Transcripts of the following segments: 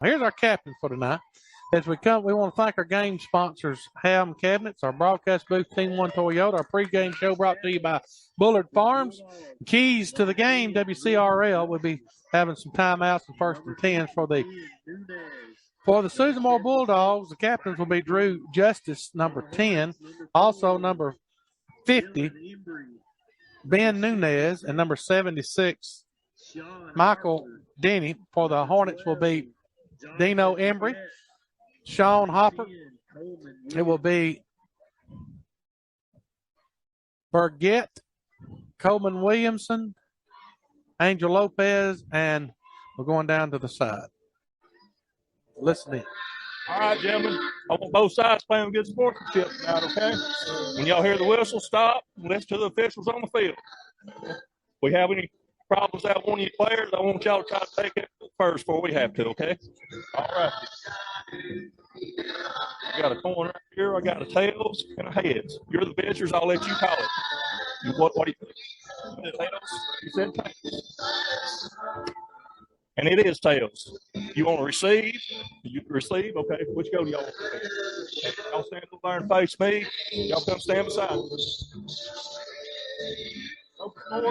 Here's our captain for tonight. As we come, we want to thank our game sponsors, Ham Cabinets, our broadcast booth, Team One Toyota, our pregame show brought to you by Bullard Farms. Keys to the game, WCRL will be having some timeouts and first and 10s for the Susan Moore Bulldogs. The captains will be Drew Justice, number 10, also number 50, Ben Nunez, and number 76, Michael Denny. For the Hornets will be Dino Embry, Sean Hopper. It will be Burgett, Coleman Williamson, Angel Lopez, and we're going down to the side. Listen in. All right, gentlemen. I want both sides playing good sportsmanship tonight, okay? When y'all hear the whistle, stop and listen to the officials on the field. If we have any problems out one of you players, I want y'all to try to take it first before we have to, okay? All right. I got a coin right here. I got a tails and a heads. You're the pitchers. I'll let you call it. What do you think? Tails? You said tails. And it is tails. You want to receive? You receive? Okay. Which go do y'all want to take? Y'all stand over there and face me. Y'all come stand beside me.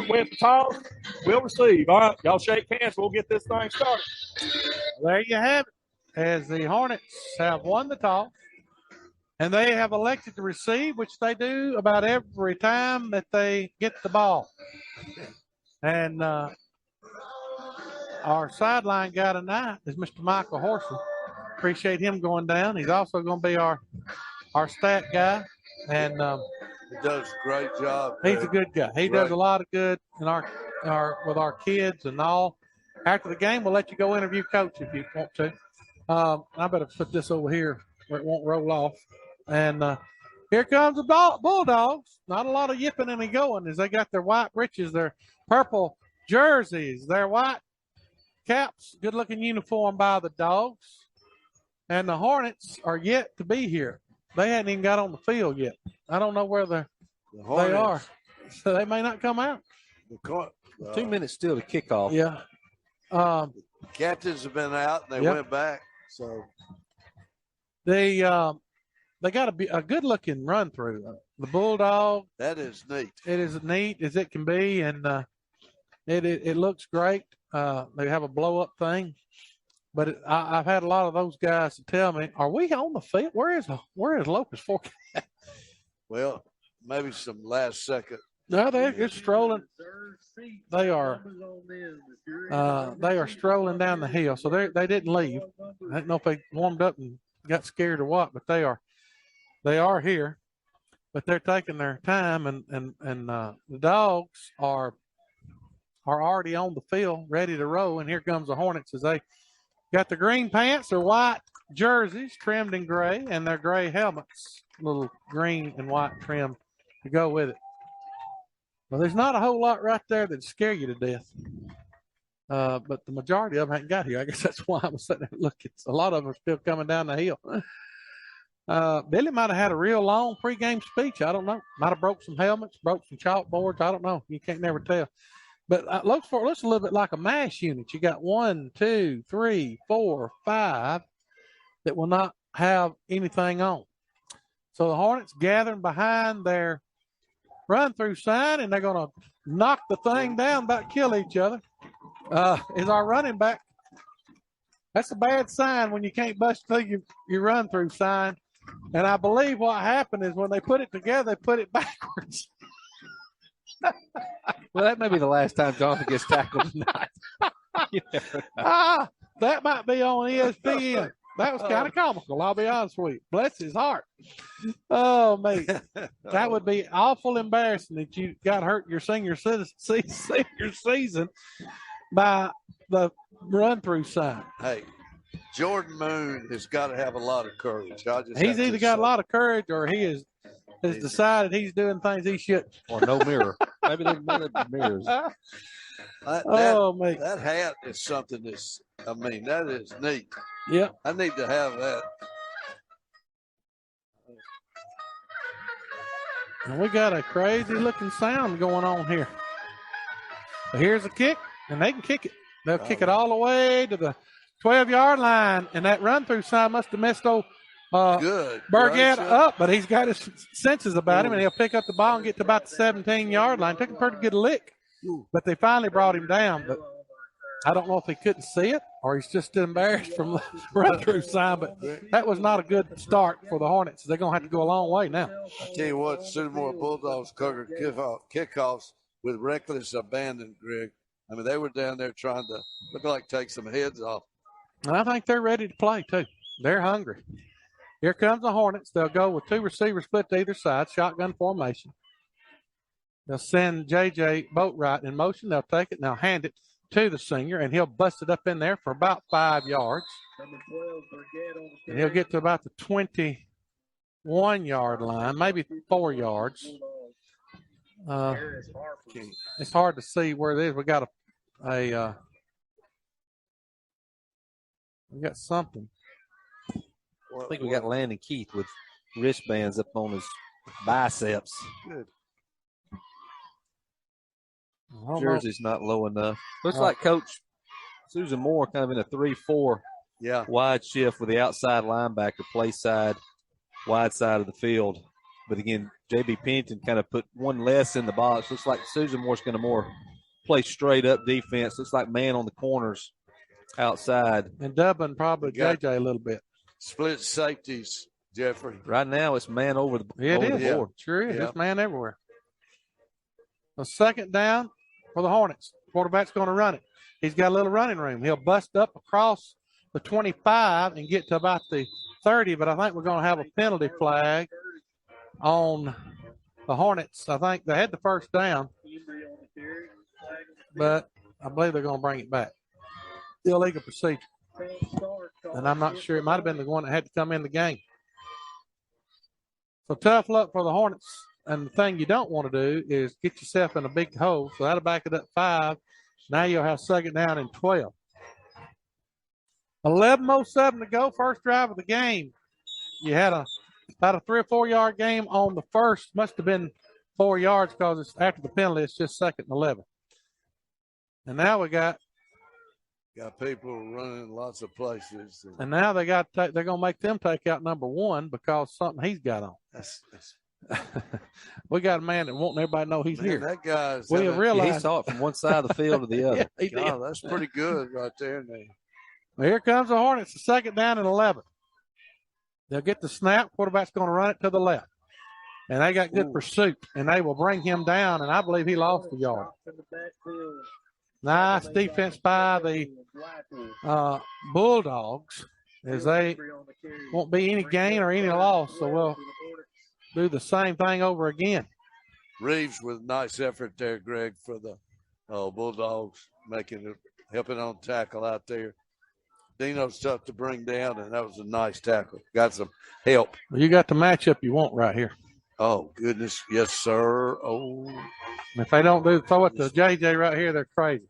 Wins the toss. We'll receive. All right. Y'all shake hands. We'll get this thing started. There you have it. As the Hornets have won the toss, and they have elected to receive, which they do about every time that they get the ball. And our sideline guy tonight is Mr. Michael Horsley. Appreciate him going down. He's also going to be our stat guy. And he does a great job. He's a good guy. He does a lot of good in our with our kids and all. After the game, we'll let you go interview Coach if you want to. I better put this over here where it won't roll off. And here comes the Bulldogs. Not a lot of yipping and going as they got their white breeches, their purple jerseys, their white caps. Good-looking uniform by the Dogs. And the Hornets are yet to be here. They hadn't even got on the field yet. I don't know where they are. So they may not come out. 2 minutes still to kickoff. Yeah. Captains have been out, and they went back. So they got a good-looking run-through. The Bulldog. That is neat. It is neat as it can be, and it looks great. They have a blow-up thing. But I've had a lot of those guys to tell me, are we on the field? Where is Locust Fork? Well, maybe some last-second. No, they're just strolling. They are strolling down the hill. So they didn't leave. I don't know if they warmed up and got scared or what, but they are here. But they're taking their time, and the Dogs are already on the field, ready to roll. And here comes the Hornets as they got the green pants, their white jerseys trimmed in gray, and their gray helmets, little green and white trim to go with it. Well, there's not a whole lot right there that'd scare you to death. But the majority of them hadn't got here. I guess that's why I was sitting there looking. A lot of them are still coming down the hill. Billy might have had a real long pregame speech. I don't know. Might have broke some helmets, broke some chalkboards. I don't know. You can't never tell. But it looks a little bit like a mass unit. You got 1, 2, 3, 4, 5 that will not have anything on. So the Hornets gathering behind their run-through sign, and they're going to knock the thing down, about kill each other. Is our running back. That's a bad sign when you can't bust through your run-through sign. And I believe what happened is when they put it together, they put it backwards. Well, that may be the last time Jonathan gets tackled tonight. That might be on ESPN. That was kind of comical, I'll be honest with you. Bless his heart. Oh, mate. That would be awful embarrassing that you got hurt your senior season by the run-through sign. Hey, Jordan Moon has got to have a lot of courage. He's either got a lot of courage or he has decided he's doing things he shouldn't. Or no mirror. Maybe they've made mirrors. That hat is something that is neat. Yeah. I need to have that. And we got a crazy looking sound going on here. But here's a kick, and they can kick it. They'll kick it all the way to the 12-yard line, and that run-through sign must have missed old Good. Burgett gracious. up, but he's got his senses about him, and he'll pick up the ball and get to about the 17-yard line. Took him a pretty good lick, but they finally brought him down. But I don't know if he couldn't see it or he's just embarrassed from the run-through sign, but that was not a good start for the Hornets. They're going to have to go a long way now. I tell you what, Sudamore Bulldogs covered kickoffs with reckless abandon, Greg. I mean, they were down there trying to look like take some heads off. And I think they're ready to play, too. They're hungry. Here comes the Hornets. They'll go with 2 receivers split to either side, shotgun formation. They'll send J.J. Boatwright in motion. They'll take it. Now hand it to the senior, and he'll bust it up in there for about 5 yards. And he'll get to about the 21-yard line, maybe 4 yards. It's hard to see where it is. We got we got something. I think we got Landon Keith with wristbands up on his biceps. Good. Jersey's not low enough. Looks like Coach Susan Moore kind of in a 3-4 wide shift with the outside linebacker, play side, wide side of the field. But again, J.B. Pennington kind of put one less in the box. Looks like Susan Moore's going to more play straight up defense. Looks like man on the corners outside. And Dublin probably J.J. a little bit. Split safeties, Jeffrey. Right now it's man over the board. Sure is. It's man everywhere. A second down for the Hornets. Quarterback's going to run it. He's got a little running room. He'll bust up across the 25 and get to about the 30, but I think we're going to have a penalty flag on the Hornets. I think they had the first down, but I believe they're going to bring it back. Illegal procedure. And I'm not sure. It might have been the one that had to come in the game. So tough luck for the Hornets. And the thing you don't want to do is get yourself in a big hole. So that'll back it up 5. Now you'll have second down and 12. 11:07 to go. First drive of the game. You had about a 3 or 4 yard game on the first. Must have been 4 yards because it's after the penalty. It's just second and 11. And now we got people running lots of places. And now they're going to make them take out number 1 because something he's got on. We got a man that wants everybody to know he's here. That guy's. We realize he saw it from one side of the field to the other. God, that's pretty good right there. Well, here comes the Hornets. The second down and 11. They'll get the snap. Quarterback's going to run it to the left. And they got good pursuit. And they will bring him down. And I believe he lost a yard. Nice defense by the Bulldogs, as they won't be any gain or any loss. So we'll do the same thing over again. Reeves with nice effort there, Greg, for the Bulldogs, helping on tackle out there. Dino's tough to bring down, and that was a nice tackle. Got some help. Well, you got the matchup you want right here. Oh, goodness. Yes, sir. Oh. And if they don't throw it to JJ right here, they're crazy.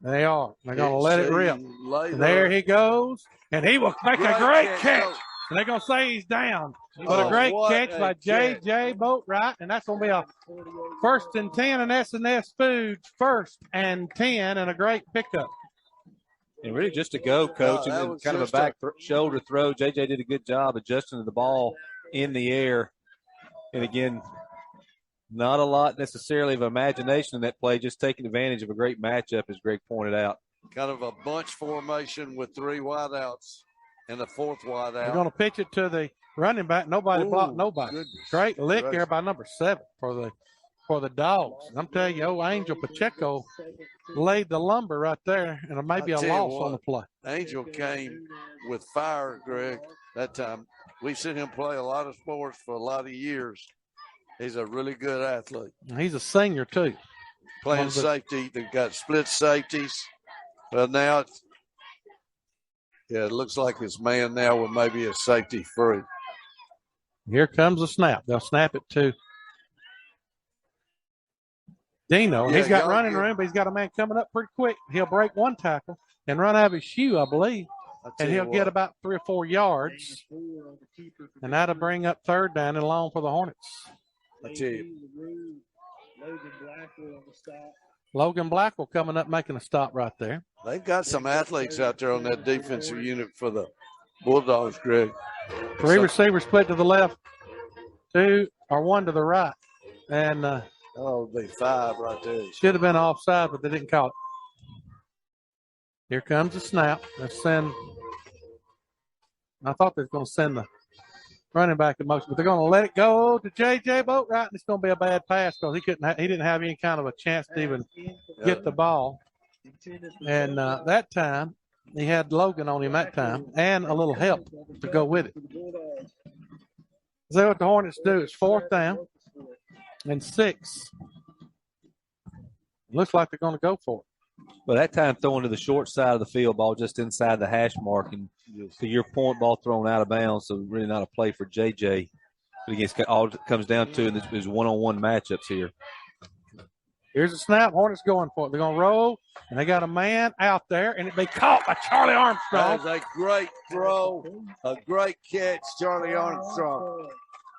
They are. They're going to let it rip. And there he goes. And he will make a great catch. And they're going to say he's down. But a great catch by J.J. Boatwright. And that's going to be a 1st and 10 in S&S Foods. 1st and 10 and a great pickup. And really just to go, Coach, and kind of a back shoulder throw. J.J. did a good job adjusting to the ball in the air. And, again, not a lot necessarily of imagination in that play, just taking advantage of a great matchup, as Greg pointed out. Kind of a bunch formation with 3 wideouts and a 4th wideout. They're going to pitch it to the running back. Nobody blocked nobody. Goodness. Great lick there by number 7 for the Dogs. I'm telling you, Angel Pacheco laid the lumber right there, and maybe a loss on the play. Angel came with fire, Greg, that time. We've seen him play a lot of sports for a lot of years. He's a really good athlete. He's a senior, too. Playing safety. They've got split safeties. But now it looks like it's man now with maybe a safety free. Here comes the snap. They'll snap it to Dino. He's got running room, but he's got a man coming up pretty quick. He'll break 1 tackle and run out of his shoe, I believe. And he'll get about 3 or 4 yards. And that'll bring up 3rd down and long for the Hornets. I tell you. Logan Blackwell coming up, making a stop right there. They've got some athletes out there on that defensive unit for the Bulldogs, Greg. 3 receivers split to the left, 2 or 1 to the right. And it'll be 5 right there. Should have been offside, but they didn't call it. Here comes the snap. Let's send. I thought they were going to send the running back in motion, but they're going to let it go to J.J. Boatwright, and it's going to be a bad pass because he didn't have any kind of a chance to even get the ball. And that time, he had Logan on him that time and a little help to go with it. So what the Hornets do is 4th down and 6. Looks like they're going to go for it. Well, that time throwing to the short side of the field, ball just inside the hash mark. And to your point, ball thrown out of bounds, so really not a play for J.J. But again, all it comes down to is one-on-one matchups here. Here's the snap. Hornets going for it. They're going to roll, and they got a man out there, and it be caught by Charlie Armstrong. That was a great throw, a great catch, Charlie Armstrong.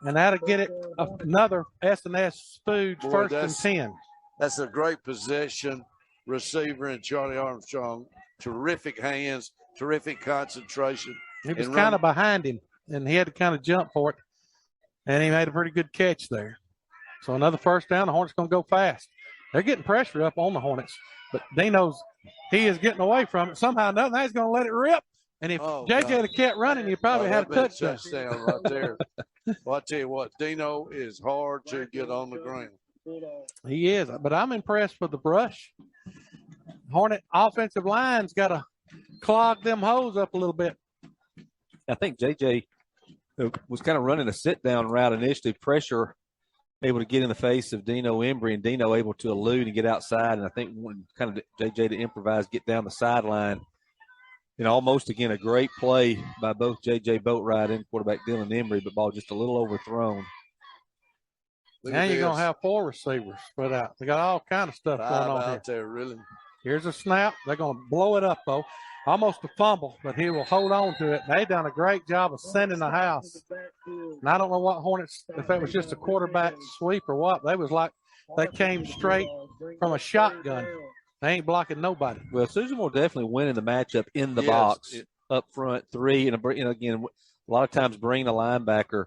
And that'll get it another S&S Foods first and 10. That's a great possession. Receiver and Charlie Armstrong, terrific hands, terrific concentration. He was kind of behind him, and he had to kind of jump for it, and he made a pretty good catch there. So another first down. The Hornets going to go fast. They're getting pressure up on the Hornets, but Dino's he is getting away from it. Somehow, now he's going to let it rip. And if J.J. had kept running, you probably had a touchdown right there. Well, I tell you what, Dino is hard to get on the ground. He is, but I'm impressed with the brush. Hornet offensive line's got to clog them holes up a little bit. I think J.J. was kind of running a sit-down route initially, pressure able to get in the face of Dino Embry, and Dino able to elude and get outside. And I think kind of J.J. to improvise, get down the sideline. And almost, again, a great play by both J.J. Boatwright and quarterback Dylan Embry, but ball just a little overthrown. Now you're going to have 4 receivers spread out. They got all kind of stuff going on out there, really. Here's a snap. They're going to blow it up, though. Almost a fumble, but he will hold on to it. They done a great job of sending the house. And I don't know what Hornets, if that was just a quarterback sweep or what. They was like they came straight from a shotgun. They ain't blocking nobody. Well, Susan will definitely winning the matchup in the box up front 3. And again, a lot of times bringing a linebacker.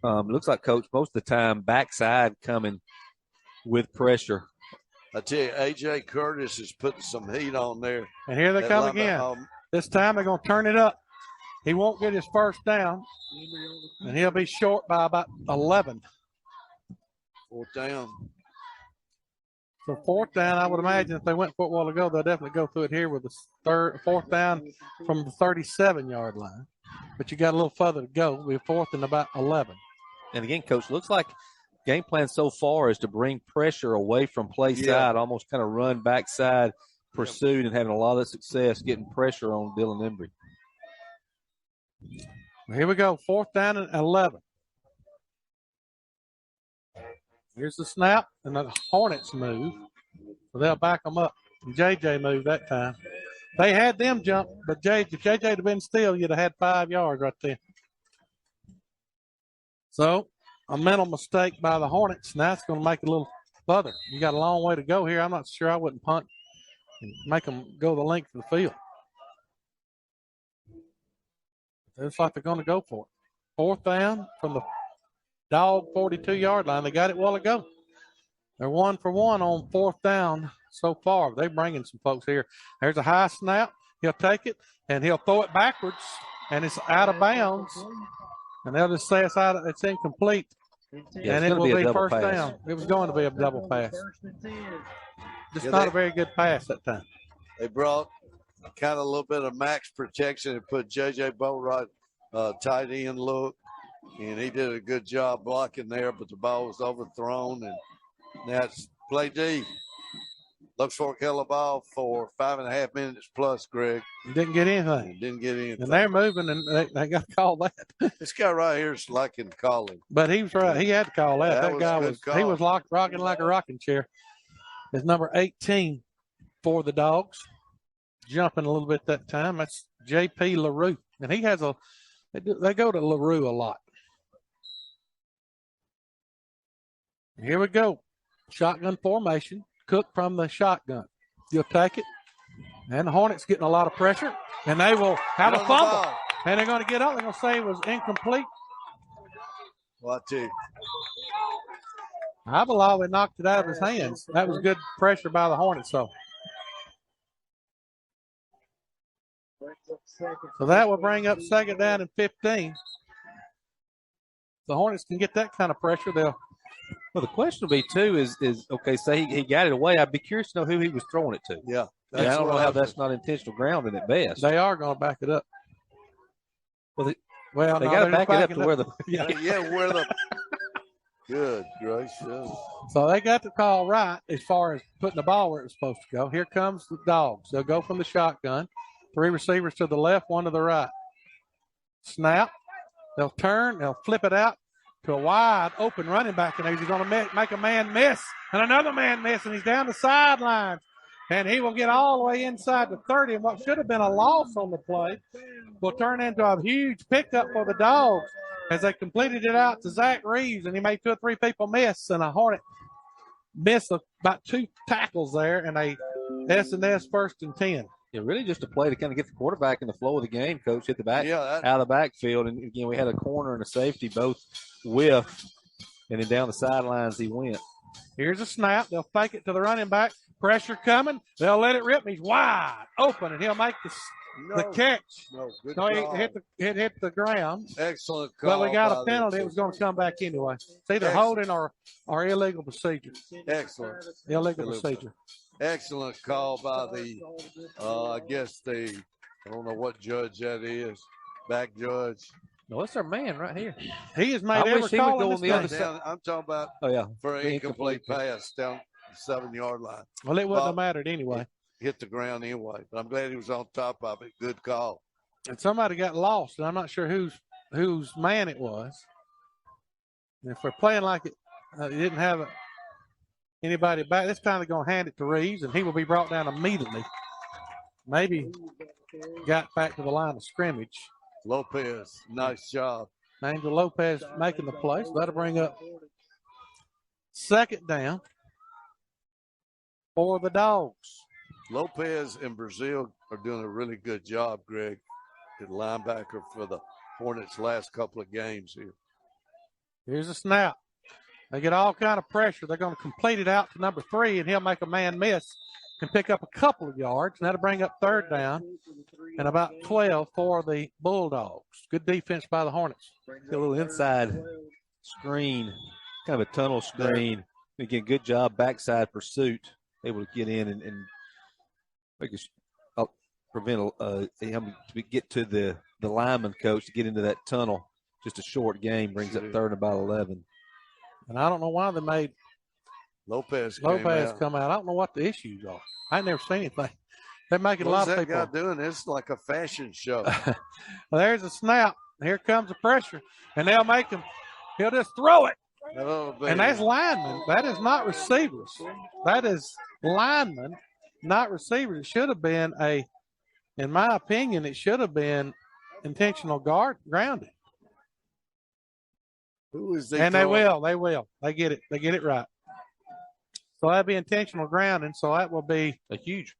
Looks like Coach most of the time backside coming with pressure. I tell you, A.J. Curtis is putting some heat on there. And here they come again. This time they're going to turn it up. He won't get his first down, and he'll be short by about 11. 4th down. So 4th down, I would imagine if they went for it a while ago, they'll definitely go through it here with the 4th down from the 37-yard line. But you got a little further to go. We're 4th and about 11. And again, Coach, looks like game plan so far is to bring pressure away from play side, almost kind of run backside, pursued, and having a lot of success getting pressure on Dylan Embry. Here we go, 4th down and 11. Here's the snap, and the Hornets move. So they'll back them up. And J.J. moved that time. They had them jump, but if J.J. had been still, you'd have had 5 yards right there. So a mental mistake by the Hornets. Now it's going to make it a little further. You got a long way to go here. I'm not sure I wouldn't punt and make them go the length of the field. It looks like they're going to go for it. 4th down from the Dog 42-yard line. They got it a while ago. They're 1 for 1 on 4th down so far. They're bringing some folks here. There's a high snap. He'll take it, and he'll throw it backwards, and it's out of bounds. And they'll just say it's incomplete. Yeah, and it will be first pass. down. It was going to be a double pass. Just not a very good pass that time. They brought kind of a little bit of max protection and put J.J. Boatwright tight end look. And he did a good job blocking there, but the ball was overthrown. And now it's play D. Looks for a killer ball for 5.5 minutes plus, Greg. He didn't get anything. He didn't get anything. And they're moving, and they got to call that. This guy right here is liking calling. But he was right. He had to call that. That guy was call. He was rocking like a rocking chair. It's number 18 for the Dogs. Jumping a little bit that time. That's J.P. LaRue. And he has they go to LaRue a lot. Here we go. Shotgun formation. Cook from the shotgun. You'll take it. And the Hornets getting a lot of pressure, and they will have a fumble. And they're going to get up. They're going to say it was incomplete. What, too? I believe they knocked it out of his hands. That was good pressure by the Hornets, so. So that will bring up second down and 15. The Hornets can get that kind of pressure. Well, the question will be, too, is okay, say he got it away. I'd be curious to know who he was throwing it to. Yeah. I don't know how that's not intentional grounding at best. They are going to back it up. Well, they got to back it up to where the where the good gracious. So they got the call right as far as putting the ball where it's supposed to go. Here comes the Dogs. They'll go from the shotgun. 3 receivers to the left, 1 to the right. Snap. They'll turn. They'll flip it out to a wide open running back, and he's going to make a man miss, and another man miss, and he's down the sideline. And he will get all the way inside the 30, and what should have been a loss on the play will turn into a huge pickup for the Dogs as they completed it out to Zach Reeves, and he made 2 or 3 people miss, and a Hornet missed about 2 tackles there, and a S&S 1st and 10. Yeah, really just a play to kind of get the quarterback in the flow of the game, Coach. Hit the back out of the backfield, and again, we had a corner and a safety both whiff, and then down the sidelines he went. Here's a snap. They'll fake it to the running back. Pressure coming. They'll let it rip. He's wide open, and he'll make the catch. No, he hit the ground. Excellent call. Well, we got a penalty. It was going to come back anyway. It's either holding or illegal procedure. Excellent. Illegal procedure. Excellent call by I don't know what judge that is. Back judge. No, it's our man right here. He has made every call on the other side. I'm talking about for an incomplete pass down the 7-yard line. Well, it wouldn't have mattered anyway. Hit the ground anyway, but I'm glad he was on top of it. Good call. And somebody got lost, and I'm not sure whose man it was. And if we're playing like it, you didn't have anybody back, this time they're going to hand it to Reeves, and he will be brought down immediately. Maybe got back to the line of scrimmage. Lopez, nice job. Angel Lopez making the play, so that'll bring up second down for the Dogs. Lopez and Brazil are doing a really good job, Greg, at linebacker for the Hornets' last couple of games here. Here's a snap. They get all kind of pressure. They're going to complete it out to number 3, and he'll make a man miss and pick up a couple of yards, and that'll bring up third down and about 12 for the Bulldogs. Good defense by the Hornets. A little inside screen, kind of a tunnel screen. Again, good job, backside pursuit, able to get in and make prevent him to get to the lineman coach to get into that tunnel. Just a short game, brings up third and about 11. And I don't know why they made Lopez come out. I don't know what the issues are. I ain't never seen anything. They're making a lot of people. What's that guy doing? It's like a fashion show. Well, there's a snap. Here comes the pressure. And they'll make him. He'll just throw it. And that's linemen. That is not receivers. That is linemen, not receivers. It should have been in my opinion, it should have been intentional grounding. Who is they? And they will. They get it. They get it right. So that'd be intentional grounding. So that will be a huge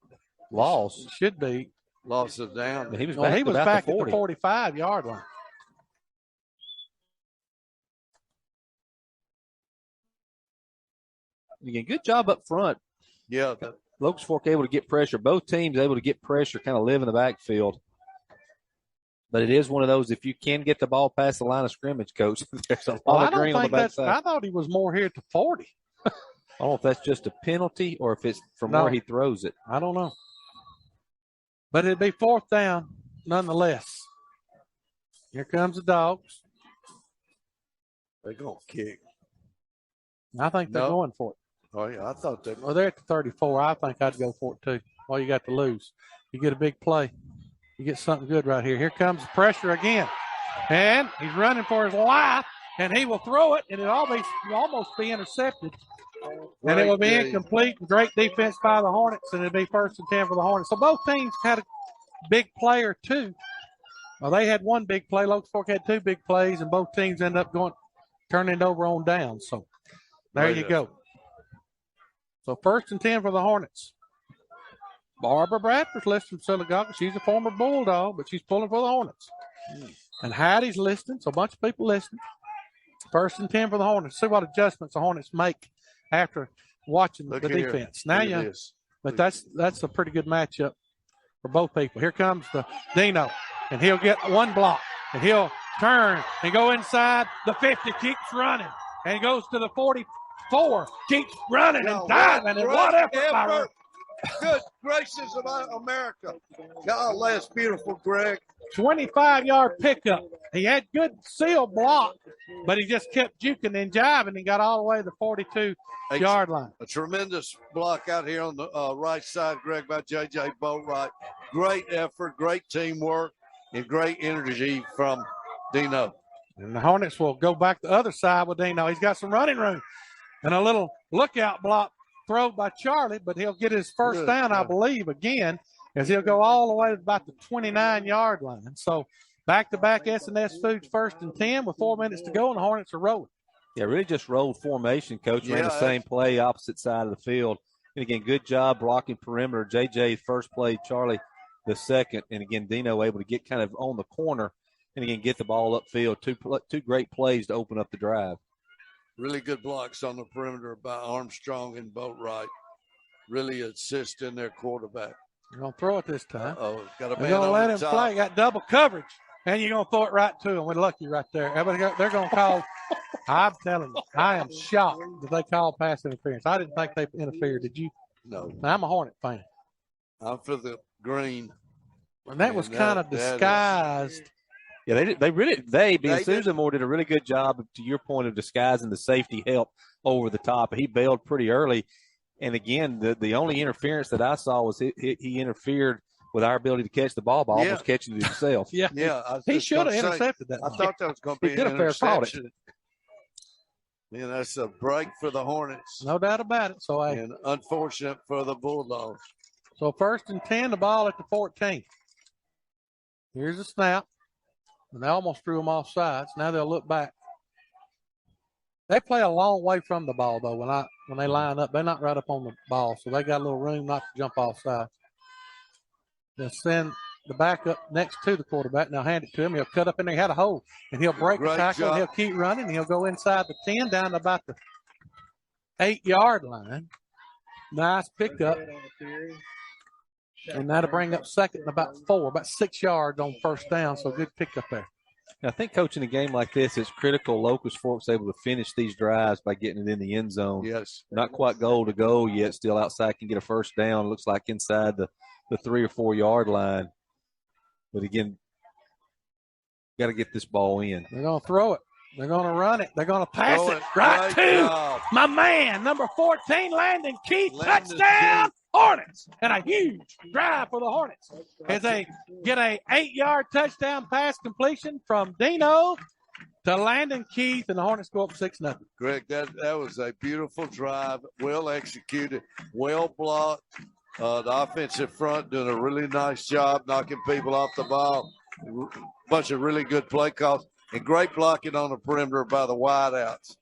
loss. Should be. Loss of down. He was back at the 45-yard line. Again, good job up front. Yeah. Locust Fork able to get pressure. Both teams able to get pressure, kind of live in the backfield. But it is one of those, if you can get the ball past the line of scrimmage, Coach, there's a lot of green on the backside. I thought he was more here at the 40. I don't know if that's just a penalty or if it's from where he throws it. I don't know. But it'd be fourth down nonetheless. Here comes the Dogs. They're going to kick. I think they're going for it. Oh, yeah, I thought they. Well, they're at the 34. I think I'd go for it, too. All you got to lose. You get a big play. You get something good right here. Here comes the pressure again. And he's running for his life, and he will throw it, and it'll almost be intercepted. And it will be incomplete. Great defense by the Hornets, and it'll be 1st and 10 for the Hornets. So both teams had a big play or two. Well, they had one big play. Locust Fork had 2 big plays, and both teams end up turning it over on down. So there you go. So 1st and 10 for the Hornets. Barbara Bradford's listening to Sylacauga. She's a former Bulldog, but she's pulling for the Hornets. And Hattie's listening, so a bunch of people listening. 1st and 10 for the Hornets. See what adjustments the Hornets make after watching the defense. Now but that's a pretty good matchup for both people. Here comes the Dino, and he'll get one block, and he'll turn and go inside the 50, keeps running, and goes to the 44, keeps running and diving, and what effort by Good gracious of America. God, that's beautiful, Greg. 25-yard pickup. He had good seal block, but he just kept juking and jiving and got all the way to the 42-yard line. A tremendous block out here on the right side, Greg, by J.J. Boatwright. Great effort, great teamwork, and great energy from Dino. And the Hornets will go back the other side with Dino. He's got some running room and a little lookout block throw by Charlie, but he'll get his first down, I believe, again, as he'll go all the way to about the 29-yard line. So back-to-back S&S Foods 1st and 10 with 4 minutes to go, and the Hornets are rolling. Yeah, really just rolled formation, Coach. Ran the same play, opposite side of the field. And, again, good job blocking perimeter. J.J. first play, Charlie the second. And, again, Dino able to get kind of on the corner and, again, get the ball upfield. Two great plays to open up the drive. Really good blocks on the perimeter by Armstrong and Boatwright. Really assisting their quarterback. You're going to throw it this time. Oh, got a man You're going to let him top. play. Got double coverage, and you're going to throw it right to him. We're lucky right there. They're going to call. I'm telling you, I am shocked that they called pass interference. I didn't think they interfered. Did you? No. I'm a Hornet fan. I'm for the green. And that was kind of disguised. Yeah, Susan Moore did a really good job, to your point, of disguising the safety help over the top. He bailed pretty early. And, again, the only interference that I saw was he interfered with our ability to catch the ball by almost catching it himself. Yeah. He should have intercepted that. I thought that was going to be an interception. Yeah, that's a break for the Hornets. No doubt about it. So and unfortunate for the Bulldogs. So 1st and 10, the ball at the 14. Here's a snap. And they almost threw them off sides. Now they'll look back. They play a long way from the ball, though, when they line up. They're not right up on the ball, so they got a little room not to jump off sides. They'll send the backup next to the quarterback. Now hand it to him. He'll cut up in there. He had a hole. And he'll break the tackle. He'll keep running. He'll go inside the 10 down to about the 8-yard line. Nice pickup. And that'll bring up second and about 6 yards on 1st down. So good pickup there. I think coaching a game like this, it's critical Locust Fork's able to finish these drives by getting it in the end zone. Yes. Not quite goal to go yet. Still outside, can get a 1st down. Looks like inside the 3 or 4 yard line. But again, got to get this ball in. They're going to throw it. They're going to run it. They're going to pass it right to my man, number 14, Landon Keith. Touchdown, Hornets. And a huge drive for the Hornets as they get a 8-yard touchdown pass completion from Dino to Landon Keith, and the Hornets go up 6-0. Greg, that was a beautiful drive, well executed, well blocked. The offensive front doing a really nice job knocking people off the ball. Bunch of really good play calls. And great blocking on the perimeter by the wideouts.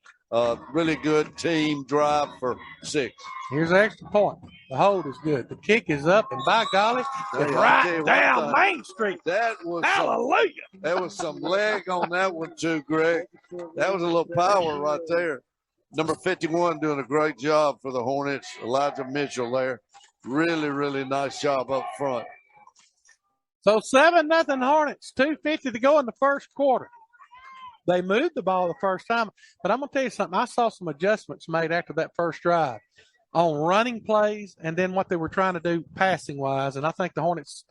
Really good team drive for 6. Here's the extra point. The hold is good. The kick is up, and by golly, it's right down Main Street. That was hallelujah. There was some leg on that one too, Greg. That was a little power right there. Number 51 doing a great job for the Hornets. Elijah Mitchell there. Really, really nice job up front. So 7-0 Hornets. 2:50 to go in the 1st quarter. They moved the ball the first time, but I'm going to tell you something. I saw some adjustments made after that first drive on running plays and then what they were trying to do passing-wise, and I think the Hornets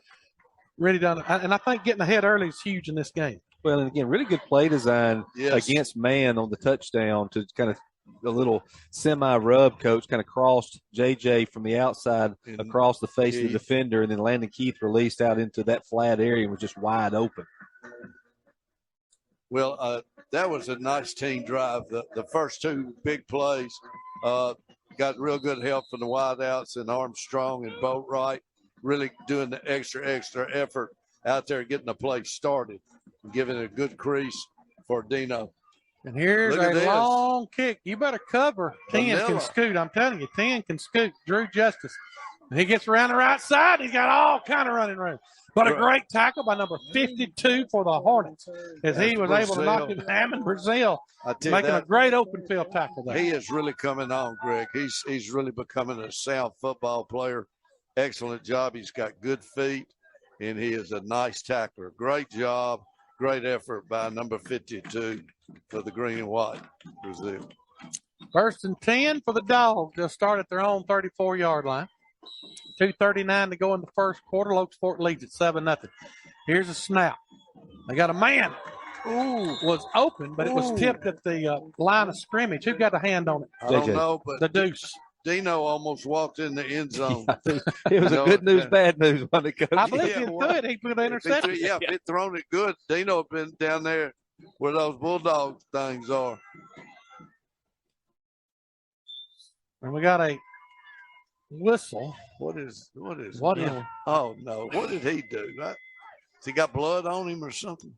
really done it. And I think getting ahead early is huge in this game. Well, and again, really good play design against man on the touchdown to kind of a little semi-rub coach kind of crossed J.J. from the outside across the face of the defender, and then Landon Keith released out into that flat area and was just wide open. Well, that was a nice team drive. The first 2 big plays got real good help from the wideouts and Armstrong and Boatwright, really doing the extra effort out there getting the play started and giving a good crease for Dino. And here's a long kick. You better cover. 10 can scoot. I'm telling you, 10 can scoot. Drew Justice And he gets around the right side. He's got all kind of running room. But a great tackle by number 52 for the Hornets as he was able to knock him. Hammond Brazil making a great open field tackle there. He is really coming on, Greg. He's really becoming a sound football player. Excellent job. He's got good feet, and he is a nice tackler. Great job. Great effort by number 52 for the green and white Brazil. 1st and 10 for the Dogs. They'll start at their own 34-yard line. 2:39 to go in the first quarter. Lokesport leads at 7-0. Here's a snap. They got a man. Was open, but it was tipped at the line of scrimmage. Who got a hand on it? I don't know, but the Deuce. Dino almost walked in the end zone. It was a good news, bad news when it comes. I believe he could. He put an interception. If he'd thrown it good, Dino had been down there where those Bulldog things are. And we got a whistle. What is? Oh, no. What did he do? Has he got blood on him or something?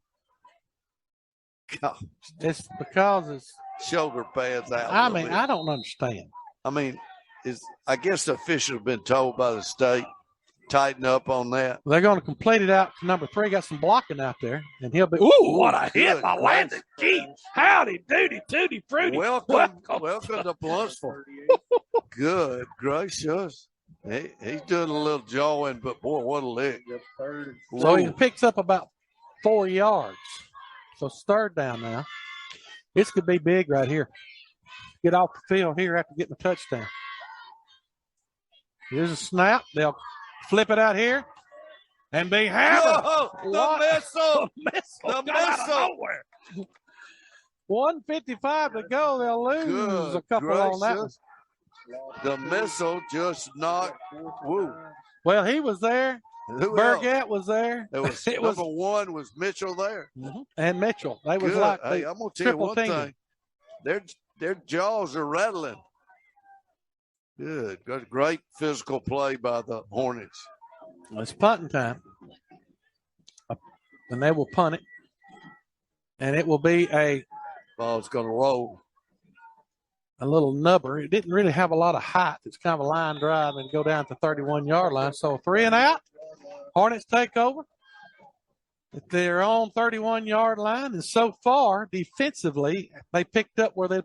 God. It's because his shoulder pads out. I don't understand. I guess the official have been told by the state, tighten up on that. They're going to complete it out to number 3. Got some blocking out there, and he'll be. Ooh, what a hit by Landon Keith! Howdy doody tooty fruity. Welcome to Bluffsville. Good gracious. He's doing a little jawing, but boy, what a lick. So he picks up about 4 yards. So it's 3rd down now. This could be big right here. Get off the field here after getting a touchdown. Here's a snap. They'll flip it out here and be hammered. The missile. The missile. 1:55 to go. They'll lose a couple on that one. The missile just knocked. Woo. Well, he was there. Burgett was there. It was number 1 was Mitchell there. Mm-hmm. And Mitchell. They was good. like hey, I'm gonna tell you one thing. Their jaws are rattling. Good. Great physical play by the Hornets. It's punting time. And they will punt it. And it will be a ball's gonna roll. A little nubber. It didn't really have a lot of height. It's kind of a line drive and go down to 31-yard line. So 3 and out. Hornets take over at their own 31-yard line. And so far, defensively, they picked up where they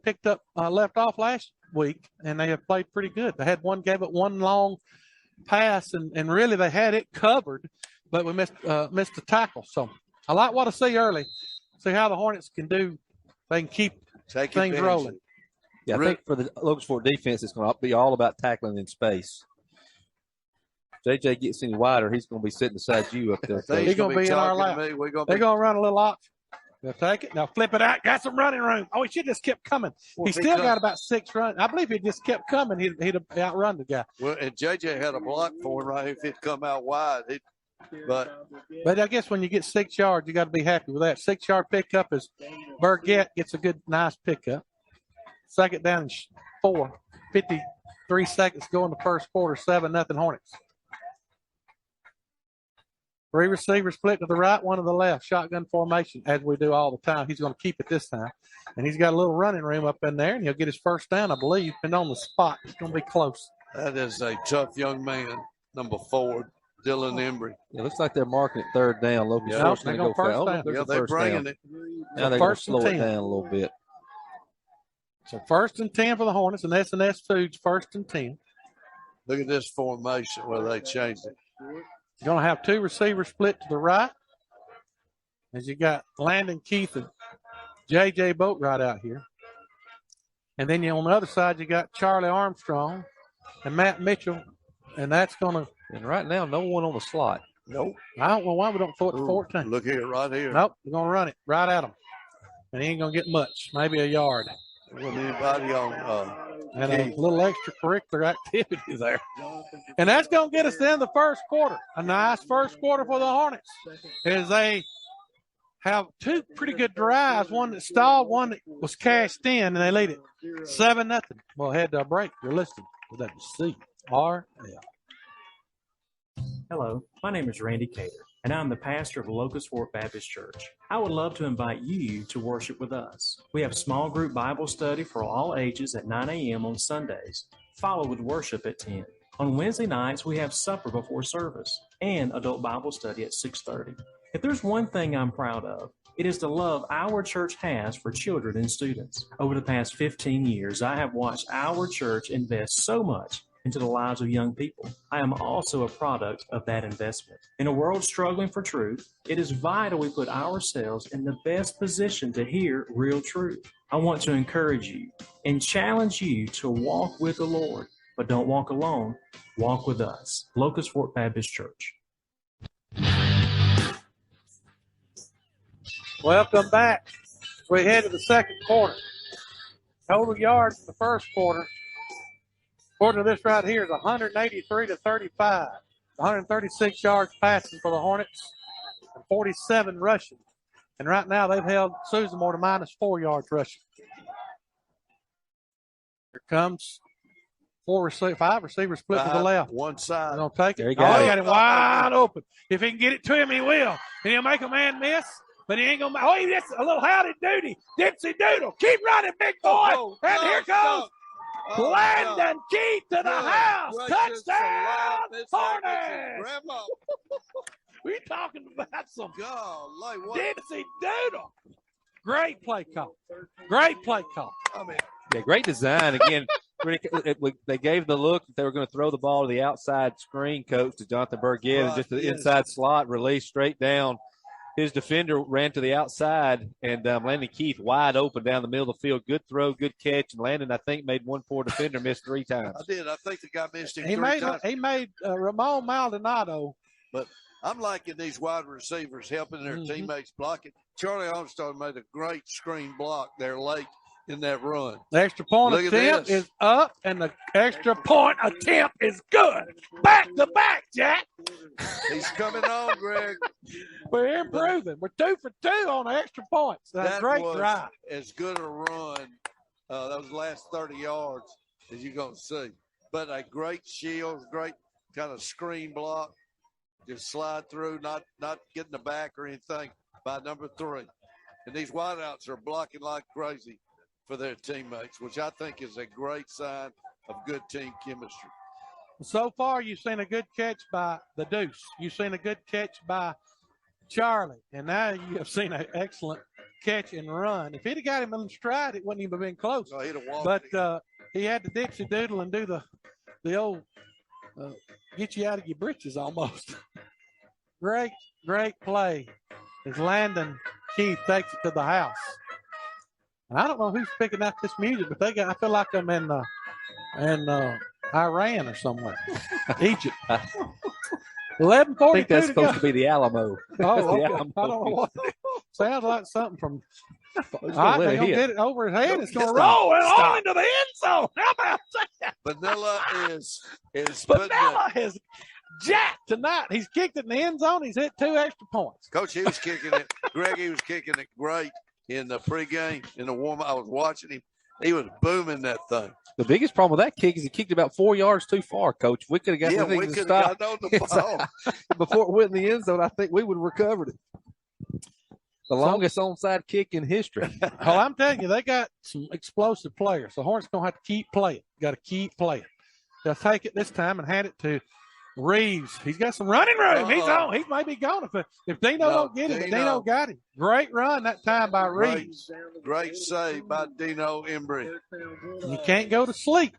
left off last week, and they have played pretty good. They gave it one long pass, and really they had it covered, but we missed the tackle. So I like what I see early. See how the Hornets can do. They can keep things rolling. Yeah, I think for the Lokesport defense, it's going to be all about tackling in space. If JJ gets any wider, he's going to be sitting beside you up there. He's going to be in our lap. They're going to run a little option. They'll take it. Now flip it out. Got some running room. Oh, he should just kept coming. He still got about 6 runs. I believe he just kept coming. He'd have outrun the guy. Well, and JJ had a block for him right if he'd come out wide. But I guess when you get 6 yards, you got to be happy with that. 6-yard pickup is Burgett gets a good, nice pickup. 2nd down and 4. 53 seconds go in the first quarter. 7-0 Hornets. 3 receivers split to the right, 1 to the left. Shotgun formation, as we do all the time. He's going to keep it this time. And he's got a little running room up in there, and he'll get his first down, I believe. And on the spot, it's going to be close. That is a tough young man, number 4, Dylan Embry. It looks like they're marking it 3rd down. Lokesport's going to go first down. Yeah, they're bringing it. Now they're going to slow it down a little bit. So 1st and 10 for the Hornets, and S&S Foods 1st and 10. Look at this formation where they changed it. You're going to have 2 receivers split to the right. As you got Landon Keith and J.J. Boatright out here. And then on the other side, you got Charlie Armstrong and Matt Mitchell. And that's going to. And right now, no one on the slot. Nope. I don't know why we don't throw it to 14. Look here, right here. Nope. We're going to run it right at him. And he ain't going to get much, maybe a yard. There wasn't anybody on. And a little extracurricular activity there. And that's going to get us in the first quarter. A nice first quarter for the Hornets as they have 2 pretty good drives. One that stalled, one that was cashed in, and they lead it 7-0. We'll head to a break. You're listening to WCRL. Hello, my name is Randy Cater, and I'm the pastor of Locust Fork Baptist Church. I would love to invite you to worship with us. We have small group Bible study for all ages at 9 a.m. on Sundays, followed with worship at 10. On Wednesday nights, we have supper before service and adult Bible study at 6:30. If there's one thing I'm proud of, it is the love our church has for children and students. Over the past 15 years, I have watched our church invest so much into the lives of young people. I am also a product of that investment. In a world struggling for truth, it is vital we put ourselves in the best position to hear real truth. I want to encourage you and challenge you to walk with the Lord, but don't walk alone. Walk with us. Locust Fork Baptist Church. Welcome back. We head to the second quarter. Total yards in the first quarter. According to this right here is 183 to 35. 136 yards passing for the Hornets and 47 rushing. And right now they've held Susan Moore to -4 yards rushing. Here comes 5 receivers split to the left. One side. He's going to take it. There you He go. got him wide open. If he can get it to him, he will. And he'll make a man miss. But he ain't going to. Oh, he gets a little howdy doody. Dipsy Doodle. Keep running, big boy. And here goes Landon Keith to the house. Touchdown, Hornets. We talking about some Dipsy Doodle. Great play call. Great play call. Yeah, great design. Again, they gave the look that they were going to throw the ball to the outside screen, coach, to Jonathan Burgett, and just the inside slot release straight down. His defender ran to the outside, and Landon Keith wide open down the middle of the field. Good throw, good catch, and Landon, I think, made one poor defender miss 3 times. I did. I think the guy missed him He 3 times. He made Ramon Maldonado. But I'm liking these wide receivers helping their teammates block it. Charlie Armstrong made a great screen block there late in that run. The extra point Look at attempt this. is up, and the extra point attempt is good. Back to back, Jack. He's coming on, Greg. We're improving. We're 2 for 2 on the extra points. That's That a great was drive. as good a run, those last 30 yards, as you're going to see. But a great shield, great kind of screen block. Just slide through, not getting the back or anything by number 3. And these wideouts are blocking like crazy for their teammates, which I think is a great sign of good team chemistry. So far, you've seen a good catch by the Deuce. You've seen a good catch by Charlie. And now you have seen an excellent catch and run. If he'd have got him in stride, it wouldn't even have been close. So he'd have walked But he had to Dixie Doodle and do the old get you out of your britches almost. Great play as Landon Keith takes it to the house. And I don't know who's picking out this music, but I feel like I'm in Iran or somewhere. Egypt. 11:42 I think that's to go. supposed to be the Alamo. Oh, The okay. Alamo. I don't know what. Sounds like something from. He's All gonna right, let they're it going to hit. get it over his head. It's going to Stop. roll and Stop. on into the end zone. How about that? Vanilla is putting Vanilla has jacked tonight. He's kicked it in the end zone. He's hit 2 extra points. Coach, he was kicking it. Greg, he was kicking it great in the pregame, in the warm-up. I was watching him. He was booming that thing. The biggest problem with that kick is he kicked about 4 yards too far, Coach. We could have got Yeah, we could have got on the ball. before it went in the end zone. I think we would have recovered it. The longest onside kick in history. Well, I'm telling you, they got some explosive players. The Hornets going to have to keep playing. Got to keep playing. They'll take it this time and hand it to Reeves. He's got some running room. He's on. He may be gone if Dino don't get it. But Dino got him. Great run that time by Reeves. Great save by Dino Embry. You can't go to sleep.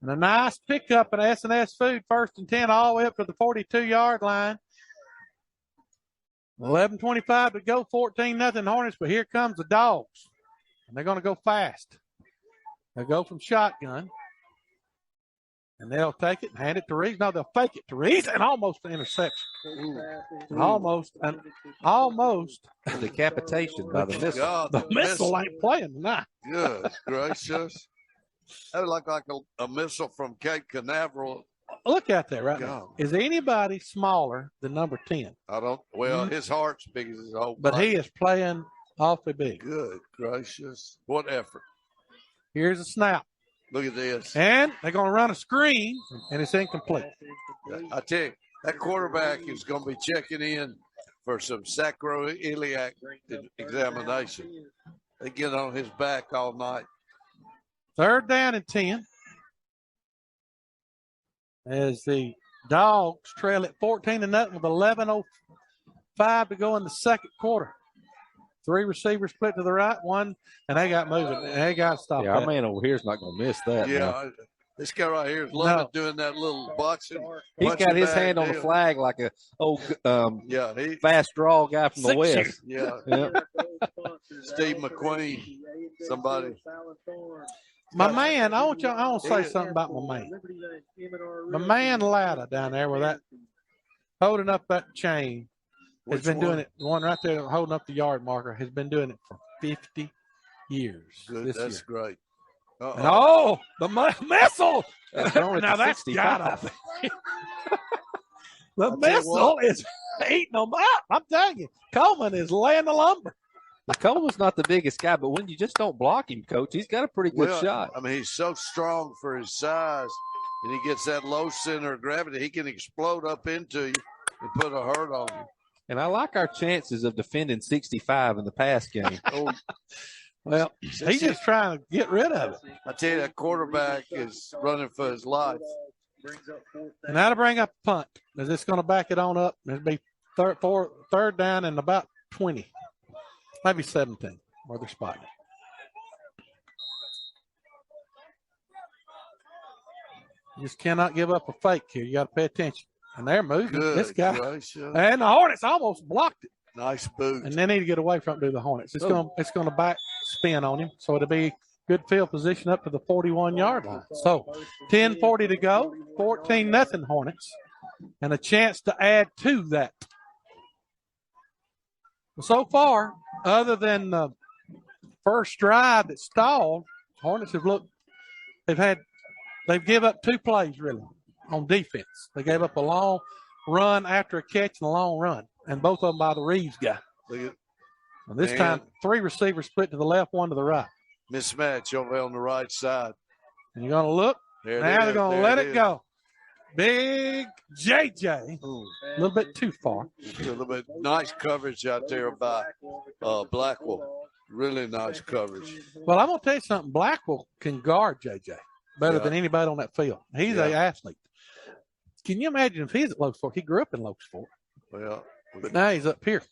And a nice pickup at S&S Food, 1st and 10, all the way up to the 42-yard line. 11:25 to go, 14-0 Hornets, but here comes the Dogs. And they're going to go fast. They'll go from shotgun. And they'll take it and hand it to Reeves. No, they'll fake it to Reeves and almost an interception. Almost. Decapitation by the missile. God, The missile ain't playing tonight. Good gracious. That was like a missile from Cape Canaveral. Look out there right God. now. Is anybody smaller than number 10? His heart's big as his whole But body. he is playing awfully big. Good gracious. What effort. Here's a snap. Look at this. And they're going to run a screen, and it's incomplete. I tell you, that quarterback is going to be checking in for some sacroiliac examination. They get on his back all night. 3rd down and 10. as the Dogs trail at 14-0 with 11:05 to go in the second quarter. 3 receivers split to the right, one, and they got moving. They got to stop Yeah, that. our man over here is not going to miss that. Yeah, this guy right here is loving doing that little boxing. He's got his hand on the flag like a old fast draw guy from the West. Yeah. Steve McQueen, somebody. My man, I want to say something about my man. My man Latta down there with that holding up that chain has been doing it. The one right there holding up the yard marker has been doing it for 50 years. Good, that's great. And, the missile. Now that's got to be. The missile is eating them up. I'm telling you, Coleman is laying the lumber. Now, Coleman's not the biggest guy, but when you just don't block him, Coach, he's got a pretty good shot. I mean, he's so strong for his size, and he gets that low center of gravity. He can explode up into you and put a hurt on you. And I like our chances of defending 65 in the pass game. Well, he's just trying to get rid of it. I tell you, that quarterback is running for his life. And now to bring up a punt. Is this going to back it on up? It'll be third down and about 20. Maybe 17 where they're spotting it. You just cannot give up a fake here. You got to pay attention. And they're moving. This guy. Gracious. And the Hornets almost blocked it. Nice boot. And they need to get away from it to the Hornets. It's going to back spin on him. So it'll be good field position up to the 41-yard line. So 10:40 to go. 14-0 Hornets. And a chance to add to that. So far, other than the first drive that stalled, Hornets have they've given up 2 plays really on defense. They gave up a long run after a catch and a long run, and both of them by the Reeves guy. And this time, 3 receivers split to the left, 1 to the right. Mismatch over on the right side. And you're going to look. Now they're going to let it go. Big JJ. A little bit too far. A little bit nice coverage out there by Blackwell. Really nice coverage. Well, I'm going to tell you something. Blackwell can guard JJ better than anybody on that field. He's an athlete. Can you imagine if he's at Lopes Fork? He grew up in Lopes Fork. Well, but now he's up here.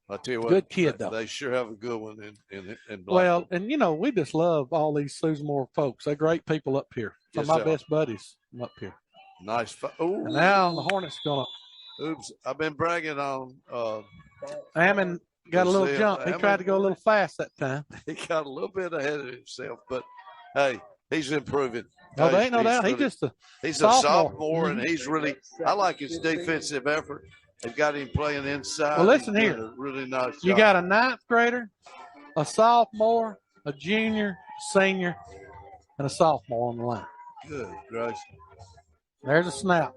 I'll tell you what. Good kid, though. They sure have a good one in Blackwell. Well, and, we just love all these Susan Moore folks. They're great people up here. Some of my best buddies up here. Nice. And now the Hornets going to. Oops. I've been bragging on. Ammon got a little jump. He tried to go a little fast that time. He got a little bit ahead of himself, but, hey, he's improving. No, there ain't no doubt. Really, he's a sophomore, and he's really – I like his defensive effort. They've got him playing inside. Well, listen here. Really nice job. You got a 9th grader, a sophomore, a junior, senior, and a sophomore on the line. Good gracious. There's a snap.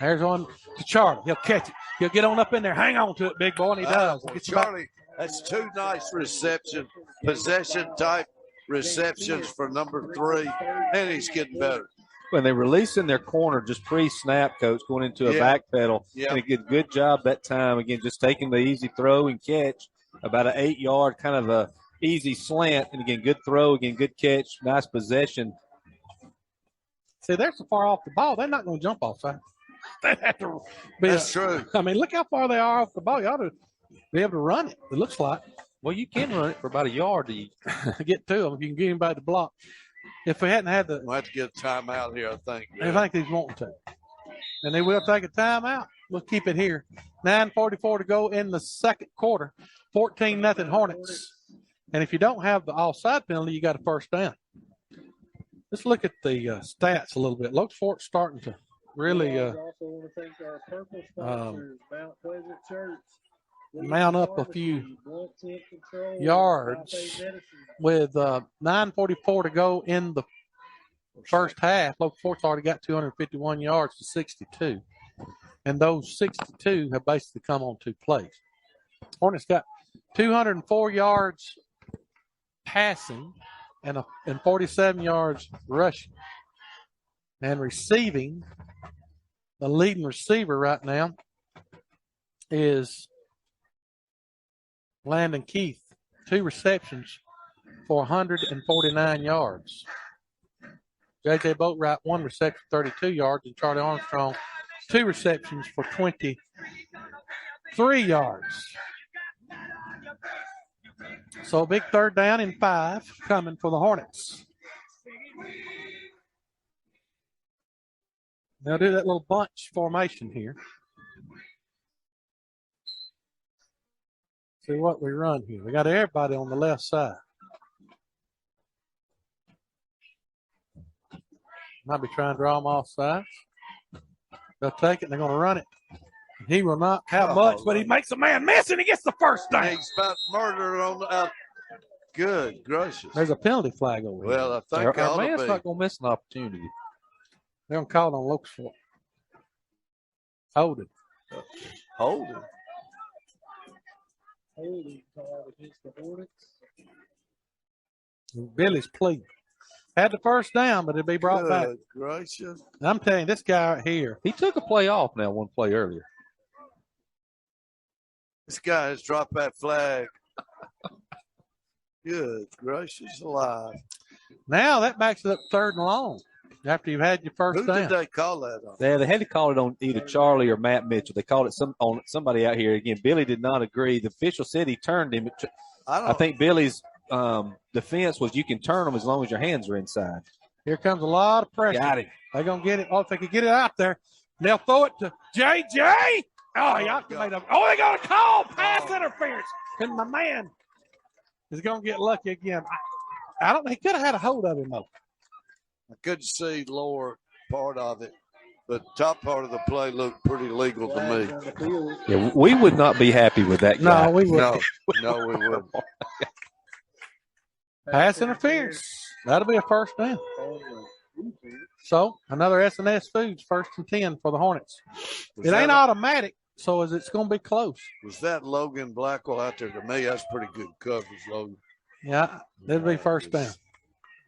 There's one to Charlie. He'll catch it. He'll get on up in there. Hang on to it, big boy, and he does. Charlie, that's 2 nice reception, possession-type receptions for number 3, and he's getting better. When they release in their corner just pre-snap, Coach, going into a back pedal, and he did a good job that time. Again, just taking the easy throw and catch, about an 8-yard kind of a easy slant, and again, good throw, again, good catch, nice possession. See, they're so far off the ball, they're not going to jump off that. They have to be That's true. I mean, look how far they are off the ball. You ought to be able to run it, it looks like. Well, you can run it for about a yard to get to them if you can get anybody to block. If we hadn't had we'll have to get a timeout here, I think. I think he's wanting to. And they will take a timeout. We'll keep it here. 9:44 to go in the second quarter. 14-0 Hornets. And if you don't have the offside penalty, you got a first down. Let's look at the stats a little bit. Lopes Fork's starting to really mount up a few yards with 9:44 to go in the first half. Lopes Fork's already got 251 yards to 62. And those 62 have basically come on 2 plays. Hornets got 204 yards passing and 47 yards rushing. And receiving, the leading receiver right now is Landon Keith. 2 receptions for 149 yards. J.J. Boatwright, 1 reception, 32 yards, and Charlie Armstrong, 2 receptions for 23 yards. So a big 3rd down and 5 coming for the Hornets. They'll do that little bunch formation here. See what we run here. We got everybody on the left side. Might be trying to draw them off sides. They'll take it and they're going to run it. He will not have much, but he makes a man miss and he gets the first down. He's about murder on the good gracious. There's a penalty flag over here. Well, I think Our man's not going to miss an opportunity. They're going to call it on Locust for it. Hold it. Hold it. Holding call against the Hornets. Billy's pleading. Had the first down, but it'd be brought back. Good gracious. I'm telling you, this guy right here. He took a play off now, one play earlier. This guy has dropped that flag. Good gracious alive. Now that backs it up 3rd and long after you've had your first Who down. did they call that on? They had to call it on either Charlie or Matt Mitchell. They called it on somebody out here. Again, Billy did not agree. The official said he turned him. I think Billy's defense was you can turn them as long as your hands are inside. Here comes a lot of pressure. Got it. They're going to get it. Oh, if they could get it out there, they'll throw it to JJ. Oh, y'all made up. Oh, they got a call. Pass interference. And my man is going to get lucky again. I don't think he could have had a hold of him, though. I couldn't see the lower part of it, but top part of the play looked pretty legal to me. Yeah, we would not be happy with that guy. No, we wouldn't. No, we wouldn't. Pass interference. That'll be a first down. So another S&S Foods 1st and 10 for the Hornets. It ain't automatic, so it's going to be close. Was that Logan Blackwell out there? To me, that's pretty good coverage, Logan. Yeah, that'll be first down.